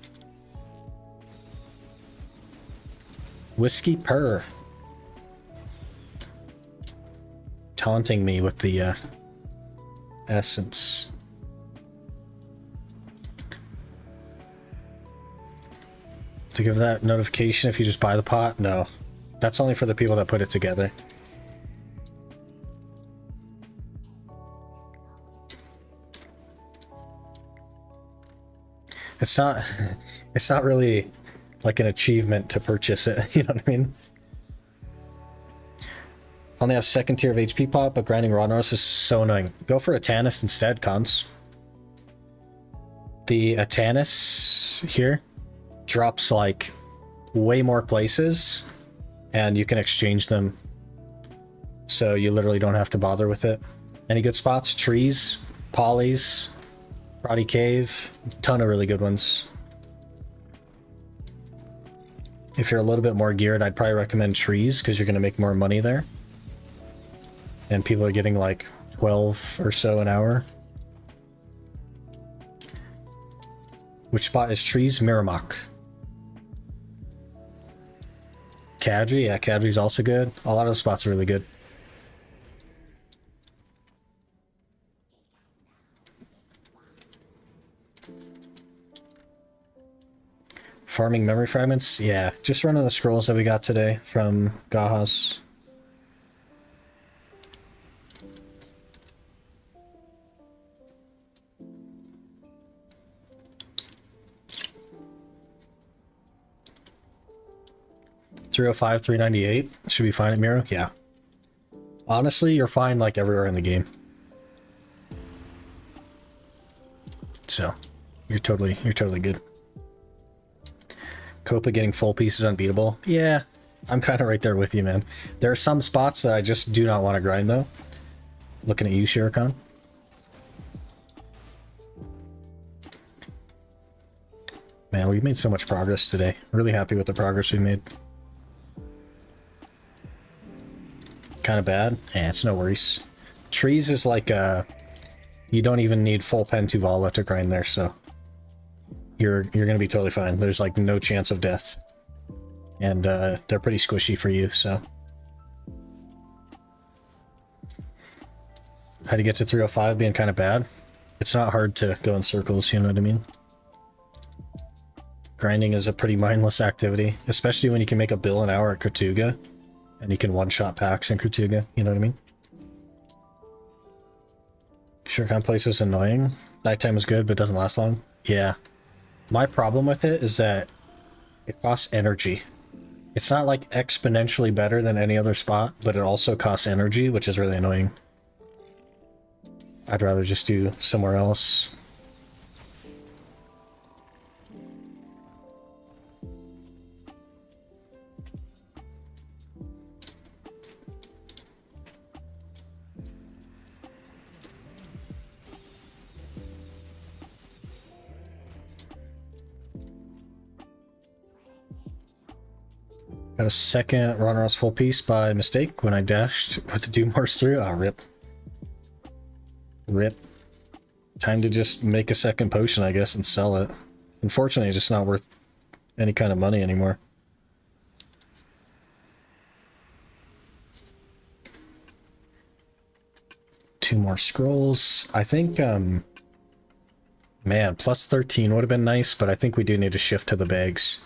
Whiskey Purr. Taunting me with the essence. To give that notification if you just buy the pot? No. That's only for the people that put it together. It's not really like an achievement to purchase it. You know what I mean? Only have second tier of HP pop, but grinding Ragnaros is so annoying. Go for Atanis instead, cons. The Atanis here drops like way more places, and you can exchange them. So you literally don't have to bother with it. Any good spots? Trees, Polys, Roddy Cave, ton of really good ones. If you're a little bit more geared, I'd probably recommend trees because you're going to make more money there. And people are getting like 12 or so an hour. Which spot is trees? Miramok. Kadri, yeah, Kadri's also good. A lot of the spots are really good. Farming memory fragments, yeah, just running the scrolls that we got today from Gahas. $305, $398 should be fine at Miro. Yeah, honestly, you're fine like everywhere in the game. So you're totally good. Copa getting full piece is unbeatable. Yeah, I'm kind of right there with you, man. There are some spots that I just do not want to grind, though. Looking at you, Shirakan. Man, we've made so much progress today. Really happy with the progress we made. Kind of bad? Eh, it's no worries. Trees is like, you don't even need full Pen Tuvala to grind there, so... You're gonna be totally fine. There's like no chance of death. And they're pretty squishy for you, so. How to get to 305 being kind of bad? It's not hard to go in circles, you know what I mean? Grinding is a pretty mindless activity, especially when you can make a bill an hour at Kertuga, and you can one-shot packs in Kertuga, you know what I mean? Shuriken Place is annoying. Nighttime is good, but doesn't last long. Yeah. My problem with it is that it costs energy. It's not like exponentially better than any other spot, but it also costs energy, which is really annoying. I'd rather just do somewhere else. Got a second Ragnaros full piece by mistake when I dashed with the Doom Horse through. Ah, rip. Rip. Time to just make a second potion, I guess, and sell it. Unfortunately, it's just not worth any kind of money anymore. Two more scrolls. I think, man, plus 13 would have been nice, but I think we do need to shift to the bags.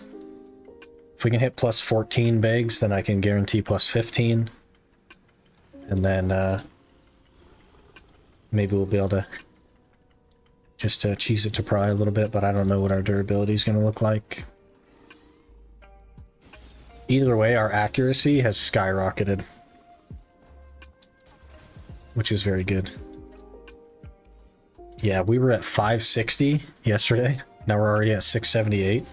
If we can hit plus 14 bags, then I can guarantee plus 15. And then, maybe we'll be able to just cheese it to pry a little bit, but I don't know what our durability is going to look like. Either way, our accuracy has skyrocketed, which is very good. Yeah, we were at 560 yesterday. Now we're already at 678.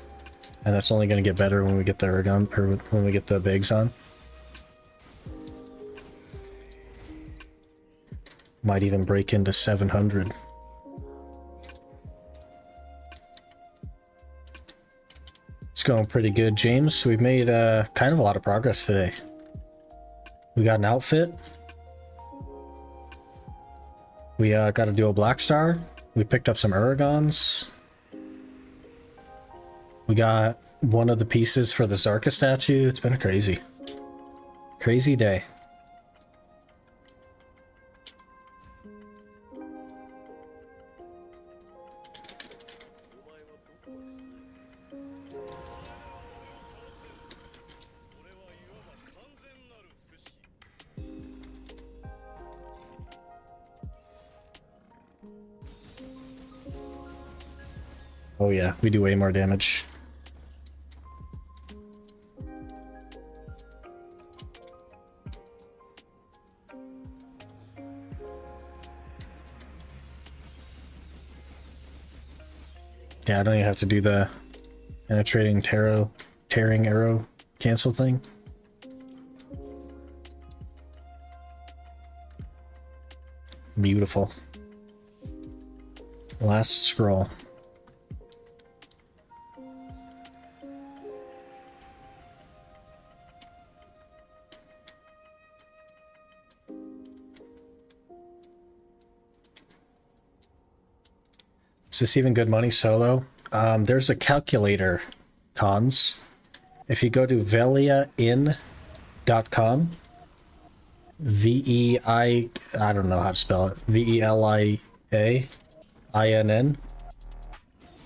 And that's only going to get better when we get the Aragon, or when we get the bags on. Might even break into 700. It's going pretty good, James. We've made kind of a lot of progress today. We got an outfit. We got a dual Black Star. We picked up some Aragons. We got one of the pieces for the Zarka statue. It's been a crazy day. Oh yeah, we do way more damage. Yeah, I don't even have to do the penetrating tearing arrow cancel thing. Beautiful. Last scroll. Is this even good money solo? There's a calculator, cons. If you go to veliain.com, I don't know how to spell it, VELIAINN,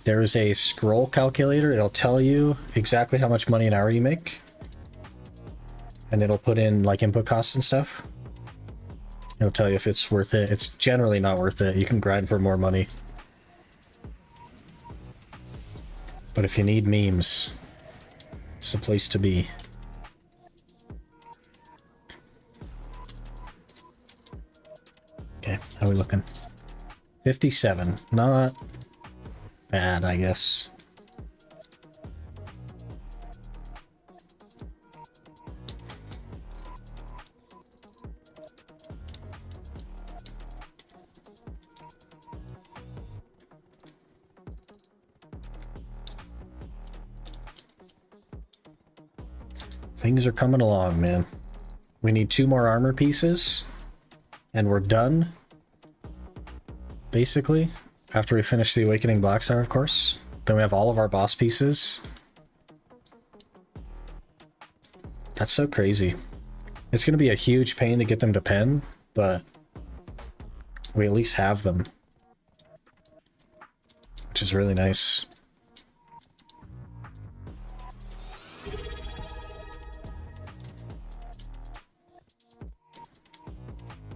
there is a scroll calculator. It'll tell you exactly how much money an hour you make. And it'll put in like input costs and stuff. It'll tell you if it's worth it. It's generally not worth it. You can grind for more money. But if you need memes, it's the place to be. Okay, how are we looking? 57. Not bad, I guess. Things are coming along, man. We need 2 more armor pieces, and we're done. Basically, after we finish the Awakening Blackstar, of course. Then we have all of our boss pieces. That's so crazy. It's going to be a huge pain to get them to pen, but we at least have them. Which is really nice.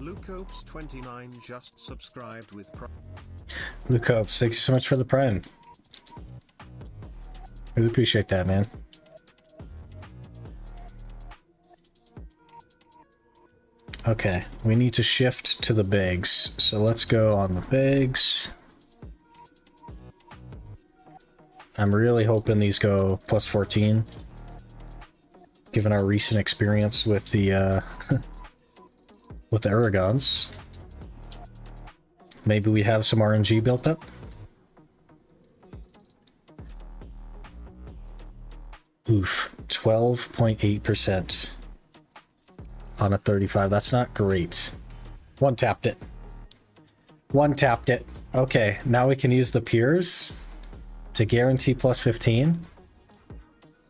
Lucopes29 just subscribed with Prime. Lucopes, thank you so much for the Prime. Really appreciate that, man. Okay, we need to shift to the bags. So let's go on the bags. I'm really hoping these go plus 14. Given our recent experience with the with the Aragons. Maybe we have some RNG built up. Oof, 12.8% on a 35. That's not great. One tapped it. One tapped it. Okay, now we can use the Pures to guarantee plus 15.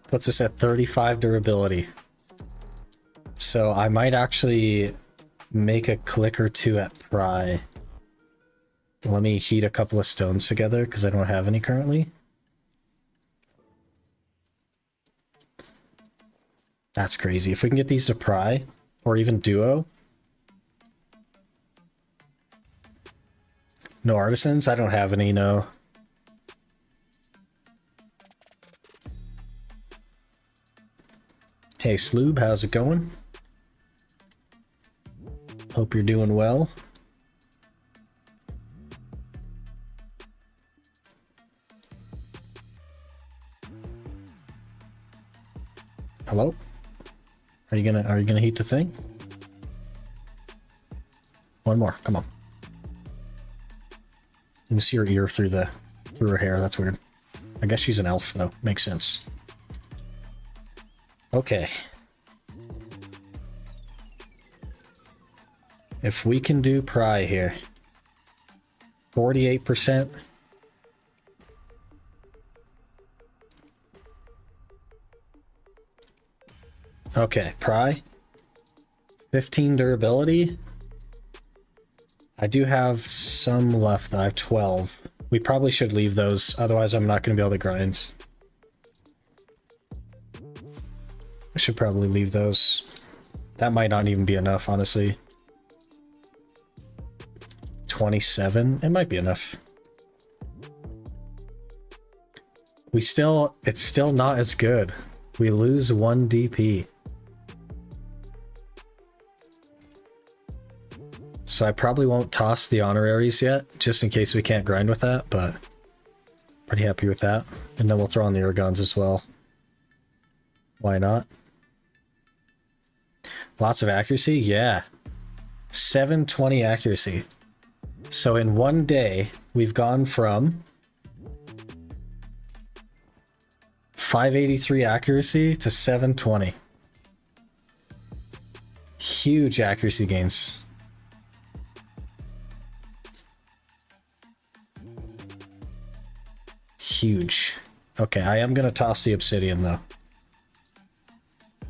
Puts us at 35 durability. So I might actually make a click or two at Pry. Let me heat a couple of stones together because I don't have any currently. That's crazy. If we can get these to Pry or even Duo. No artisans? I don't have any, no. Hey Sloob, how's it going? Hope you're doing well. Hello? Are you gonna heat the thing? One more, come on. You can see her ear through her hair, that's weird. I guess she's an elf though, makes sense. Okay. If we can do Pry here. 48%. Okay, Pry. 15 durability. I do have some left. I have 12. We probably should leave those, otherwise I'm not going to be able to grind. I should probably leave those. That might not even be enough, honestly. 27? It might be enough. It's still not as good. We lose 1 DP. So I probably won't toss the honoraries yet, just in case we can't grind with that, but Pretty happy with that. And then we'll throw on the air guns as well. Why not? Lots of accuracy? Yeah. 720 accuracy. So in one day, we've gone from 583 accuracy to 720. Huge accuracy gains. Huge. Okay, I am going to toss the obsidian though.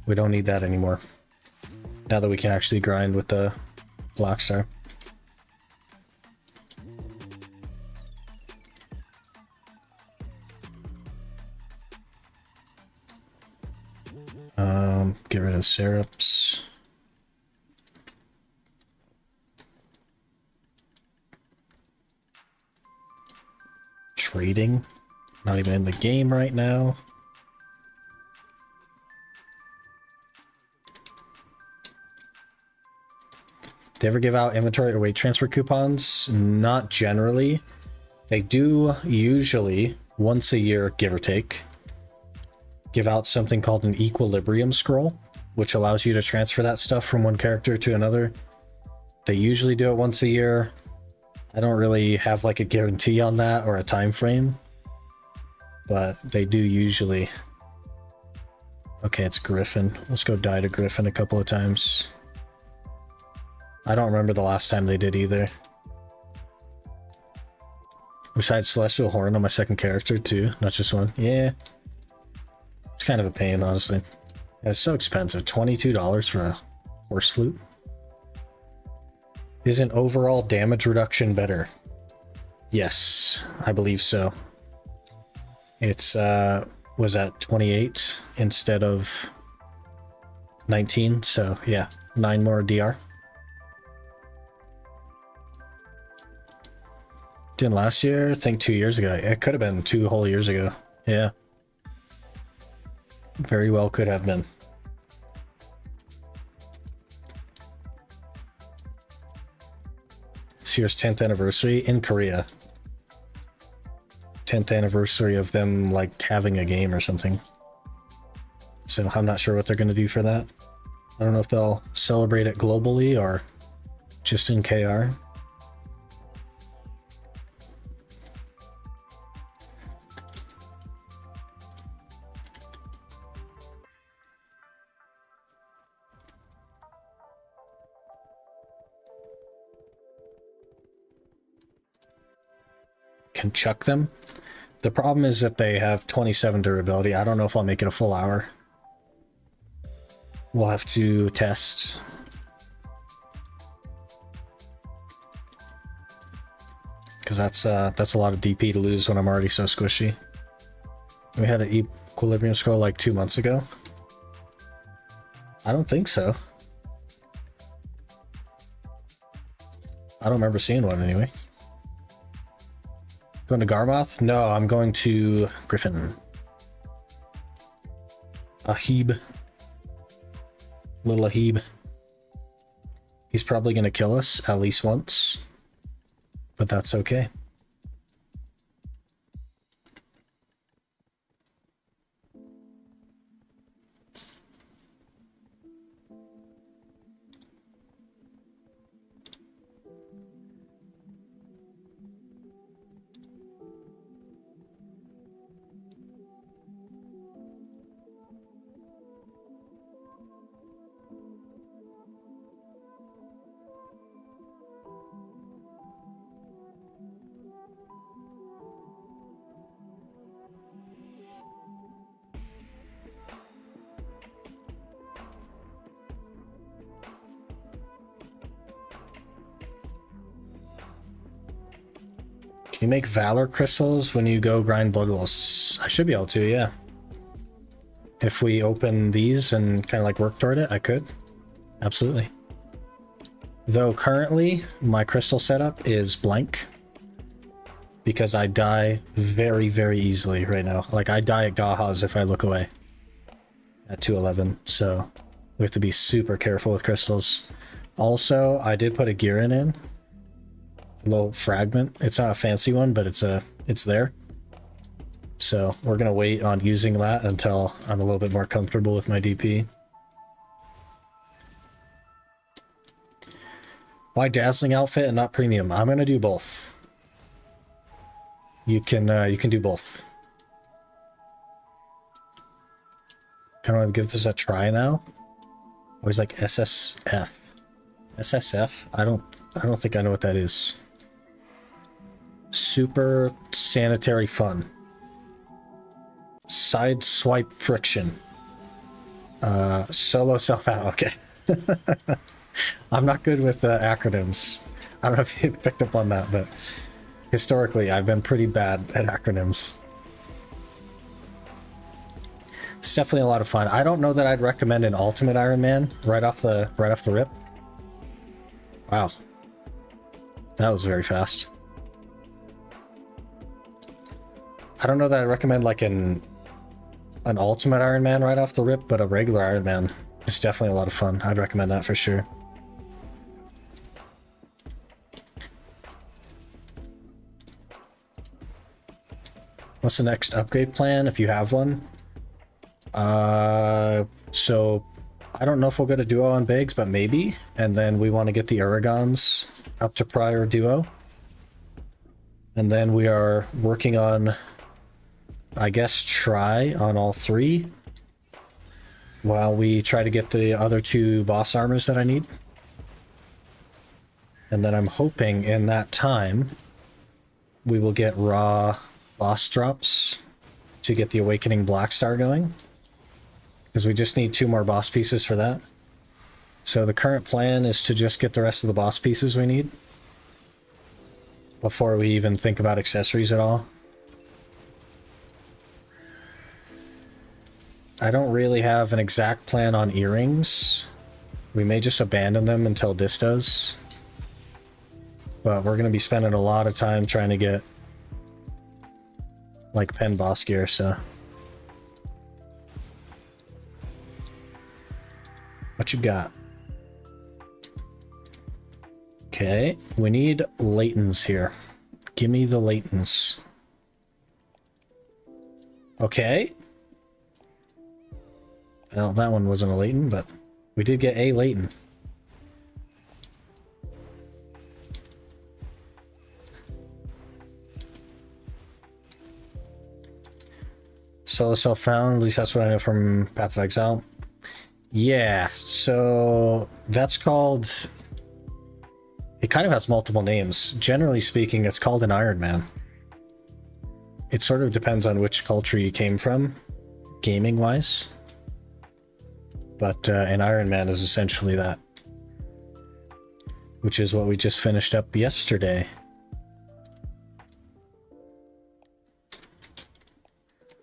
We don't need that anymore. Now that we can actually grind with the black star. Get rid of the syrups. Trading. Not even in the game right now. They ever give out inventory or weight transfer coupons? Not generally. They do usually, once a year, give or take, give out something called an equilibrium scroll, which allows you to transfer that stuff from one character to another. They usually do it once a year. I don't really have like a guarantee on that or a time frame, but they do usually. Okay, it's Griffin. Let's go die to Griffin a couple of times. I don't remember the last time they did either. Wish I had Celestial Horn on my second character too, not just one. Yeah. It's kind of a pain, honestly. Yeah, it's so expensive. $22 for a horse flute. Isn't overall damage reduction better? Yes, I believe so. It's, was that 28 instead of 19? So yeah, 9 more DR. Didn't last year? I think 2 years ago. It could have been 2 whole years ago. Yeah. Very well could have been. This year's 10th anniversary in Korea. 10th anniversary of them like having a game or something. So I'm not sure what they're going to do for that. I don't know if they'll celebrate it globally or just in KR. Can chuck them. The problem is that they have 27 durability. I don't know if I'll make it a full hour. We'll have to test. Because that's a lot of DP to lose when I'm already so squishy. We had an equilibrium scroll like 2 months ago. I don't think so. I don't remember seeing one anyway. Going to Garmoth? No, I'm going to Griffin. Ahib. Little Ahib. He's probably going to kill us at least once. But that's okay. Can you make Valor crystals when you go grind Blood Wolves? I should be able to, yeah. If we open these and kind of like work toward it, I could. Absolutely. Though currently, my crystal setup is blank. Because I die very, very easily right now. Like, I die at Gaha's if I look away. At 211, so we have to be super careful with crystals. Also, I did put a Girin in. A little fragment. It's not a fancy one, but it's there. So we're gonna wait on using that until I'm a little bit more comfortable with my DP. Why dazzling outfit and not premium? I'm gonna do both. You can do both. Kind of want to give this a try now. Always like SSF. SSF? I don't think I know what that is. Super sanitary fun. Side swipe friction. Solo self out. Okay. I'm not good with acronyms. I don't know if you picked up on that, but historically I've been pretty bad at acronyms. It's definitely a lot of fun. I don't know that I'd recommend an Ultimate Iron Man right off the rip. Wow. That was very fast. I don't know that I'd recommend like an Ultimate Iron Man right off the rip, but a regular Iron Man is definitely a lot of fun. I'd recommend that for sure. What's the next upgrade plan if you have one? So I don't know if we'll go to duo on Biggs, but maybe. And then we want to get the Uragons up to prior duo. And then we are working on, I guess, try on all three while we try to get the other two boss armors that I need. And then I'm hoping in that time we will get raw boss drops to get the Awakening Black Star going. Because we just need 2 more boss pieces for that. So the current plan is to just get the rest of the boss pieces we need before we even think about accessories at all. I don't really have an exact plan on earrings. We may just abandon them until this does. But we're going to be spending a lot of time trying to get like pen boss gear, so. What you got? Okay, we need Latents here. Give me the Latents. Okay. Well, that one wasn't a Latent, but we did get a Latent. Solo self found, at least that's what I know from Path of Exile. Yeah, so that's called... It kind of has multiple names. Generally speaking, it's called an Iron Man. It sort of depends on which culture you came from, gaming-wise. But an Iron Man is essentially that. Which is what we just finished up yesterday.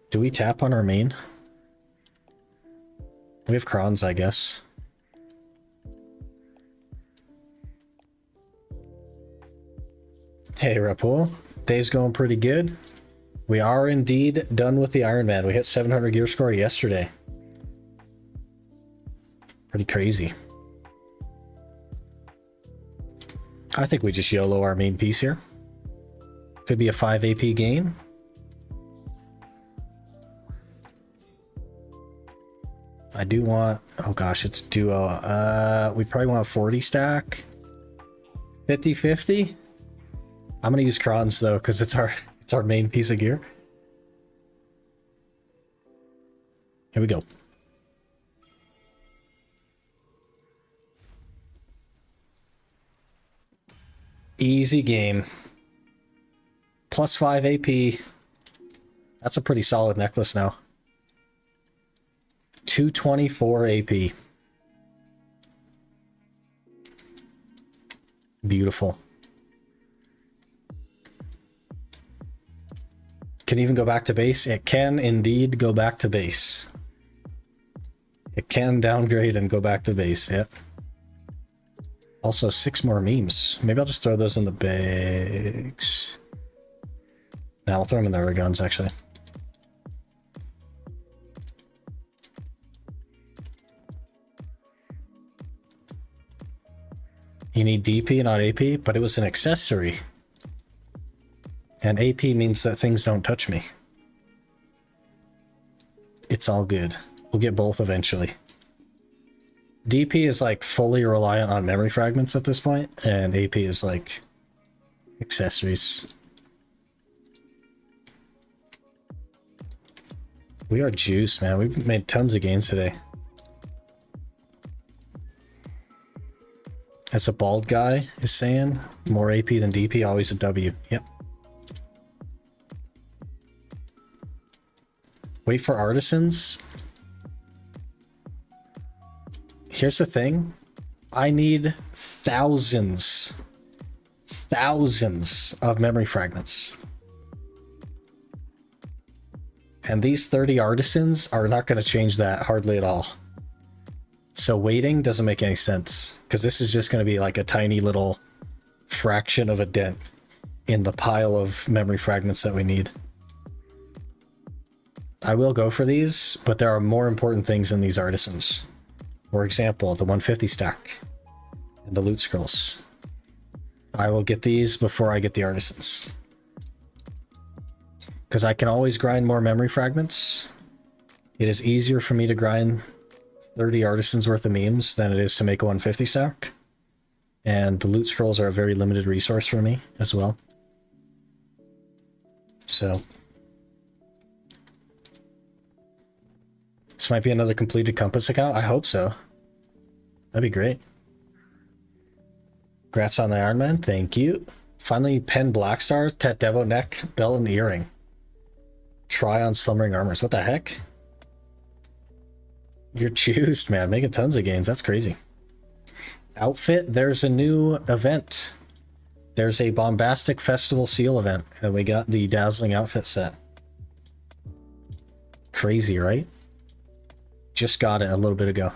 Do we tap on our main? We have Krons, I guess. Hey, Rapul. Day's going pretty good. We are indeed done with the Iron Man. We hit 700 gear score yesterday. Pretty crazy. I think we just YOLO our main piece here. Could be a 5 AP gain. I do want, oh gosh, it's duo. We probably want a 40 stack. 50-50. I'm gonna use Krons though, because it's our main piece of gear. Here we go. Easy game. Plus 5 AP. That's a pretty solid necklace now. 224 AP. Beautiful. Can even go back to base? It can indeed go back to base. It can downgrade and go back to base, yeah. Also, 6 more memes. Maybe I'll just throw those in the bags. Now I'll throw them in the guns, actually. You need DP, not AP, but it was an accessory. And AP means that things don't touch me. It's all good. We'll get both eventually. DP is like fully reliant on memory fragments at this point, and AP is like accessories. We are juiced, man. We've made tons of gains today. As a bald guy is saying, more AP than DP, always a W. Yep. Wait for artisans. Here's the thing. I need thousands of memory fragments. And these 30 artisans are not going to change that hardly at all. So waiting doesn't make any sense, because this is just going to be like a tiny little fraction of a dent in the pile of memory fragments that we need. I will go for these, but there are more important things in these artisans. For example, the 150 stack and the loot scrolls. I will get these before I get the artisans, because I can always grind more memory fragments. It is easier for me to grind 30 artisans worth of memes than it is to make a 150 stack. And the loot scrolls are a very limited resource for me as well. So this might be another completed compass account. I hope so. That'd be great. Congrats on the Iron Man. Thank you. Finally, pen black stars, Tet Devo neck, belt, and earring. Try on slumbering armors. What the heck? You're juiced, man. Making tons of gains. That's crazy. Outfit. There's a new event. There's a Bombastic Festival Seal event, and we got the Dazzling outfit set. Crazy, right? Just got it a little bit ago.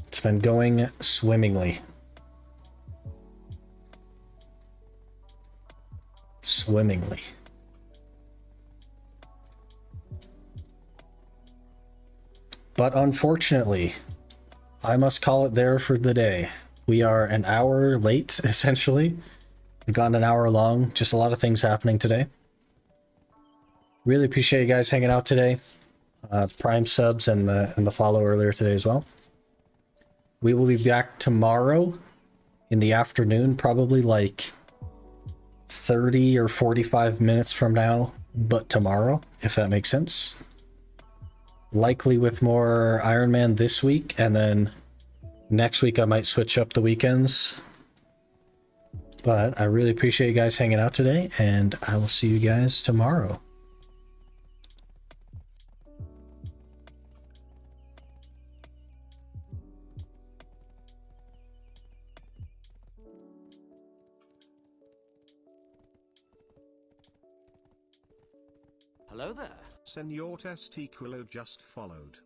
It's been going swimmingly. Swimmingly. But unfortunately, I must call it there for the day. We are an hour late, essentially. We've gotten an hour long. Just a lot of things happening today. Really appreciate you guys hanging out today. Prime subs and the follow earlier today as well. We will be back tomorrow in the afternoon, probably like 30 or 45 minutes from now, but tomorrow, if that makes sense. Likely with more Iron Man this week, and then next week I might switch up the weekends. But I really appreciate you guys hanging out today, and I will see you guys tomorrow. Hello there. Senor Testiculo just followed.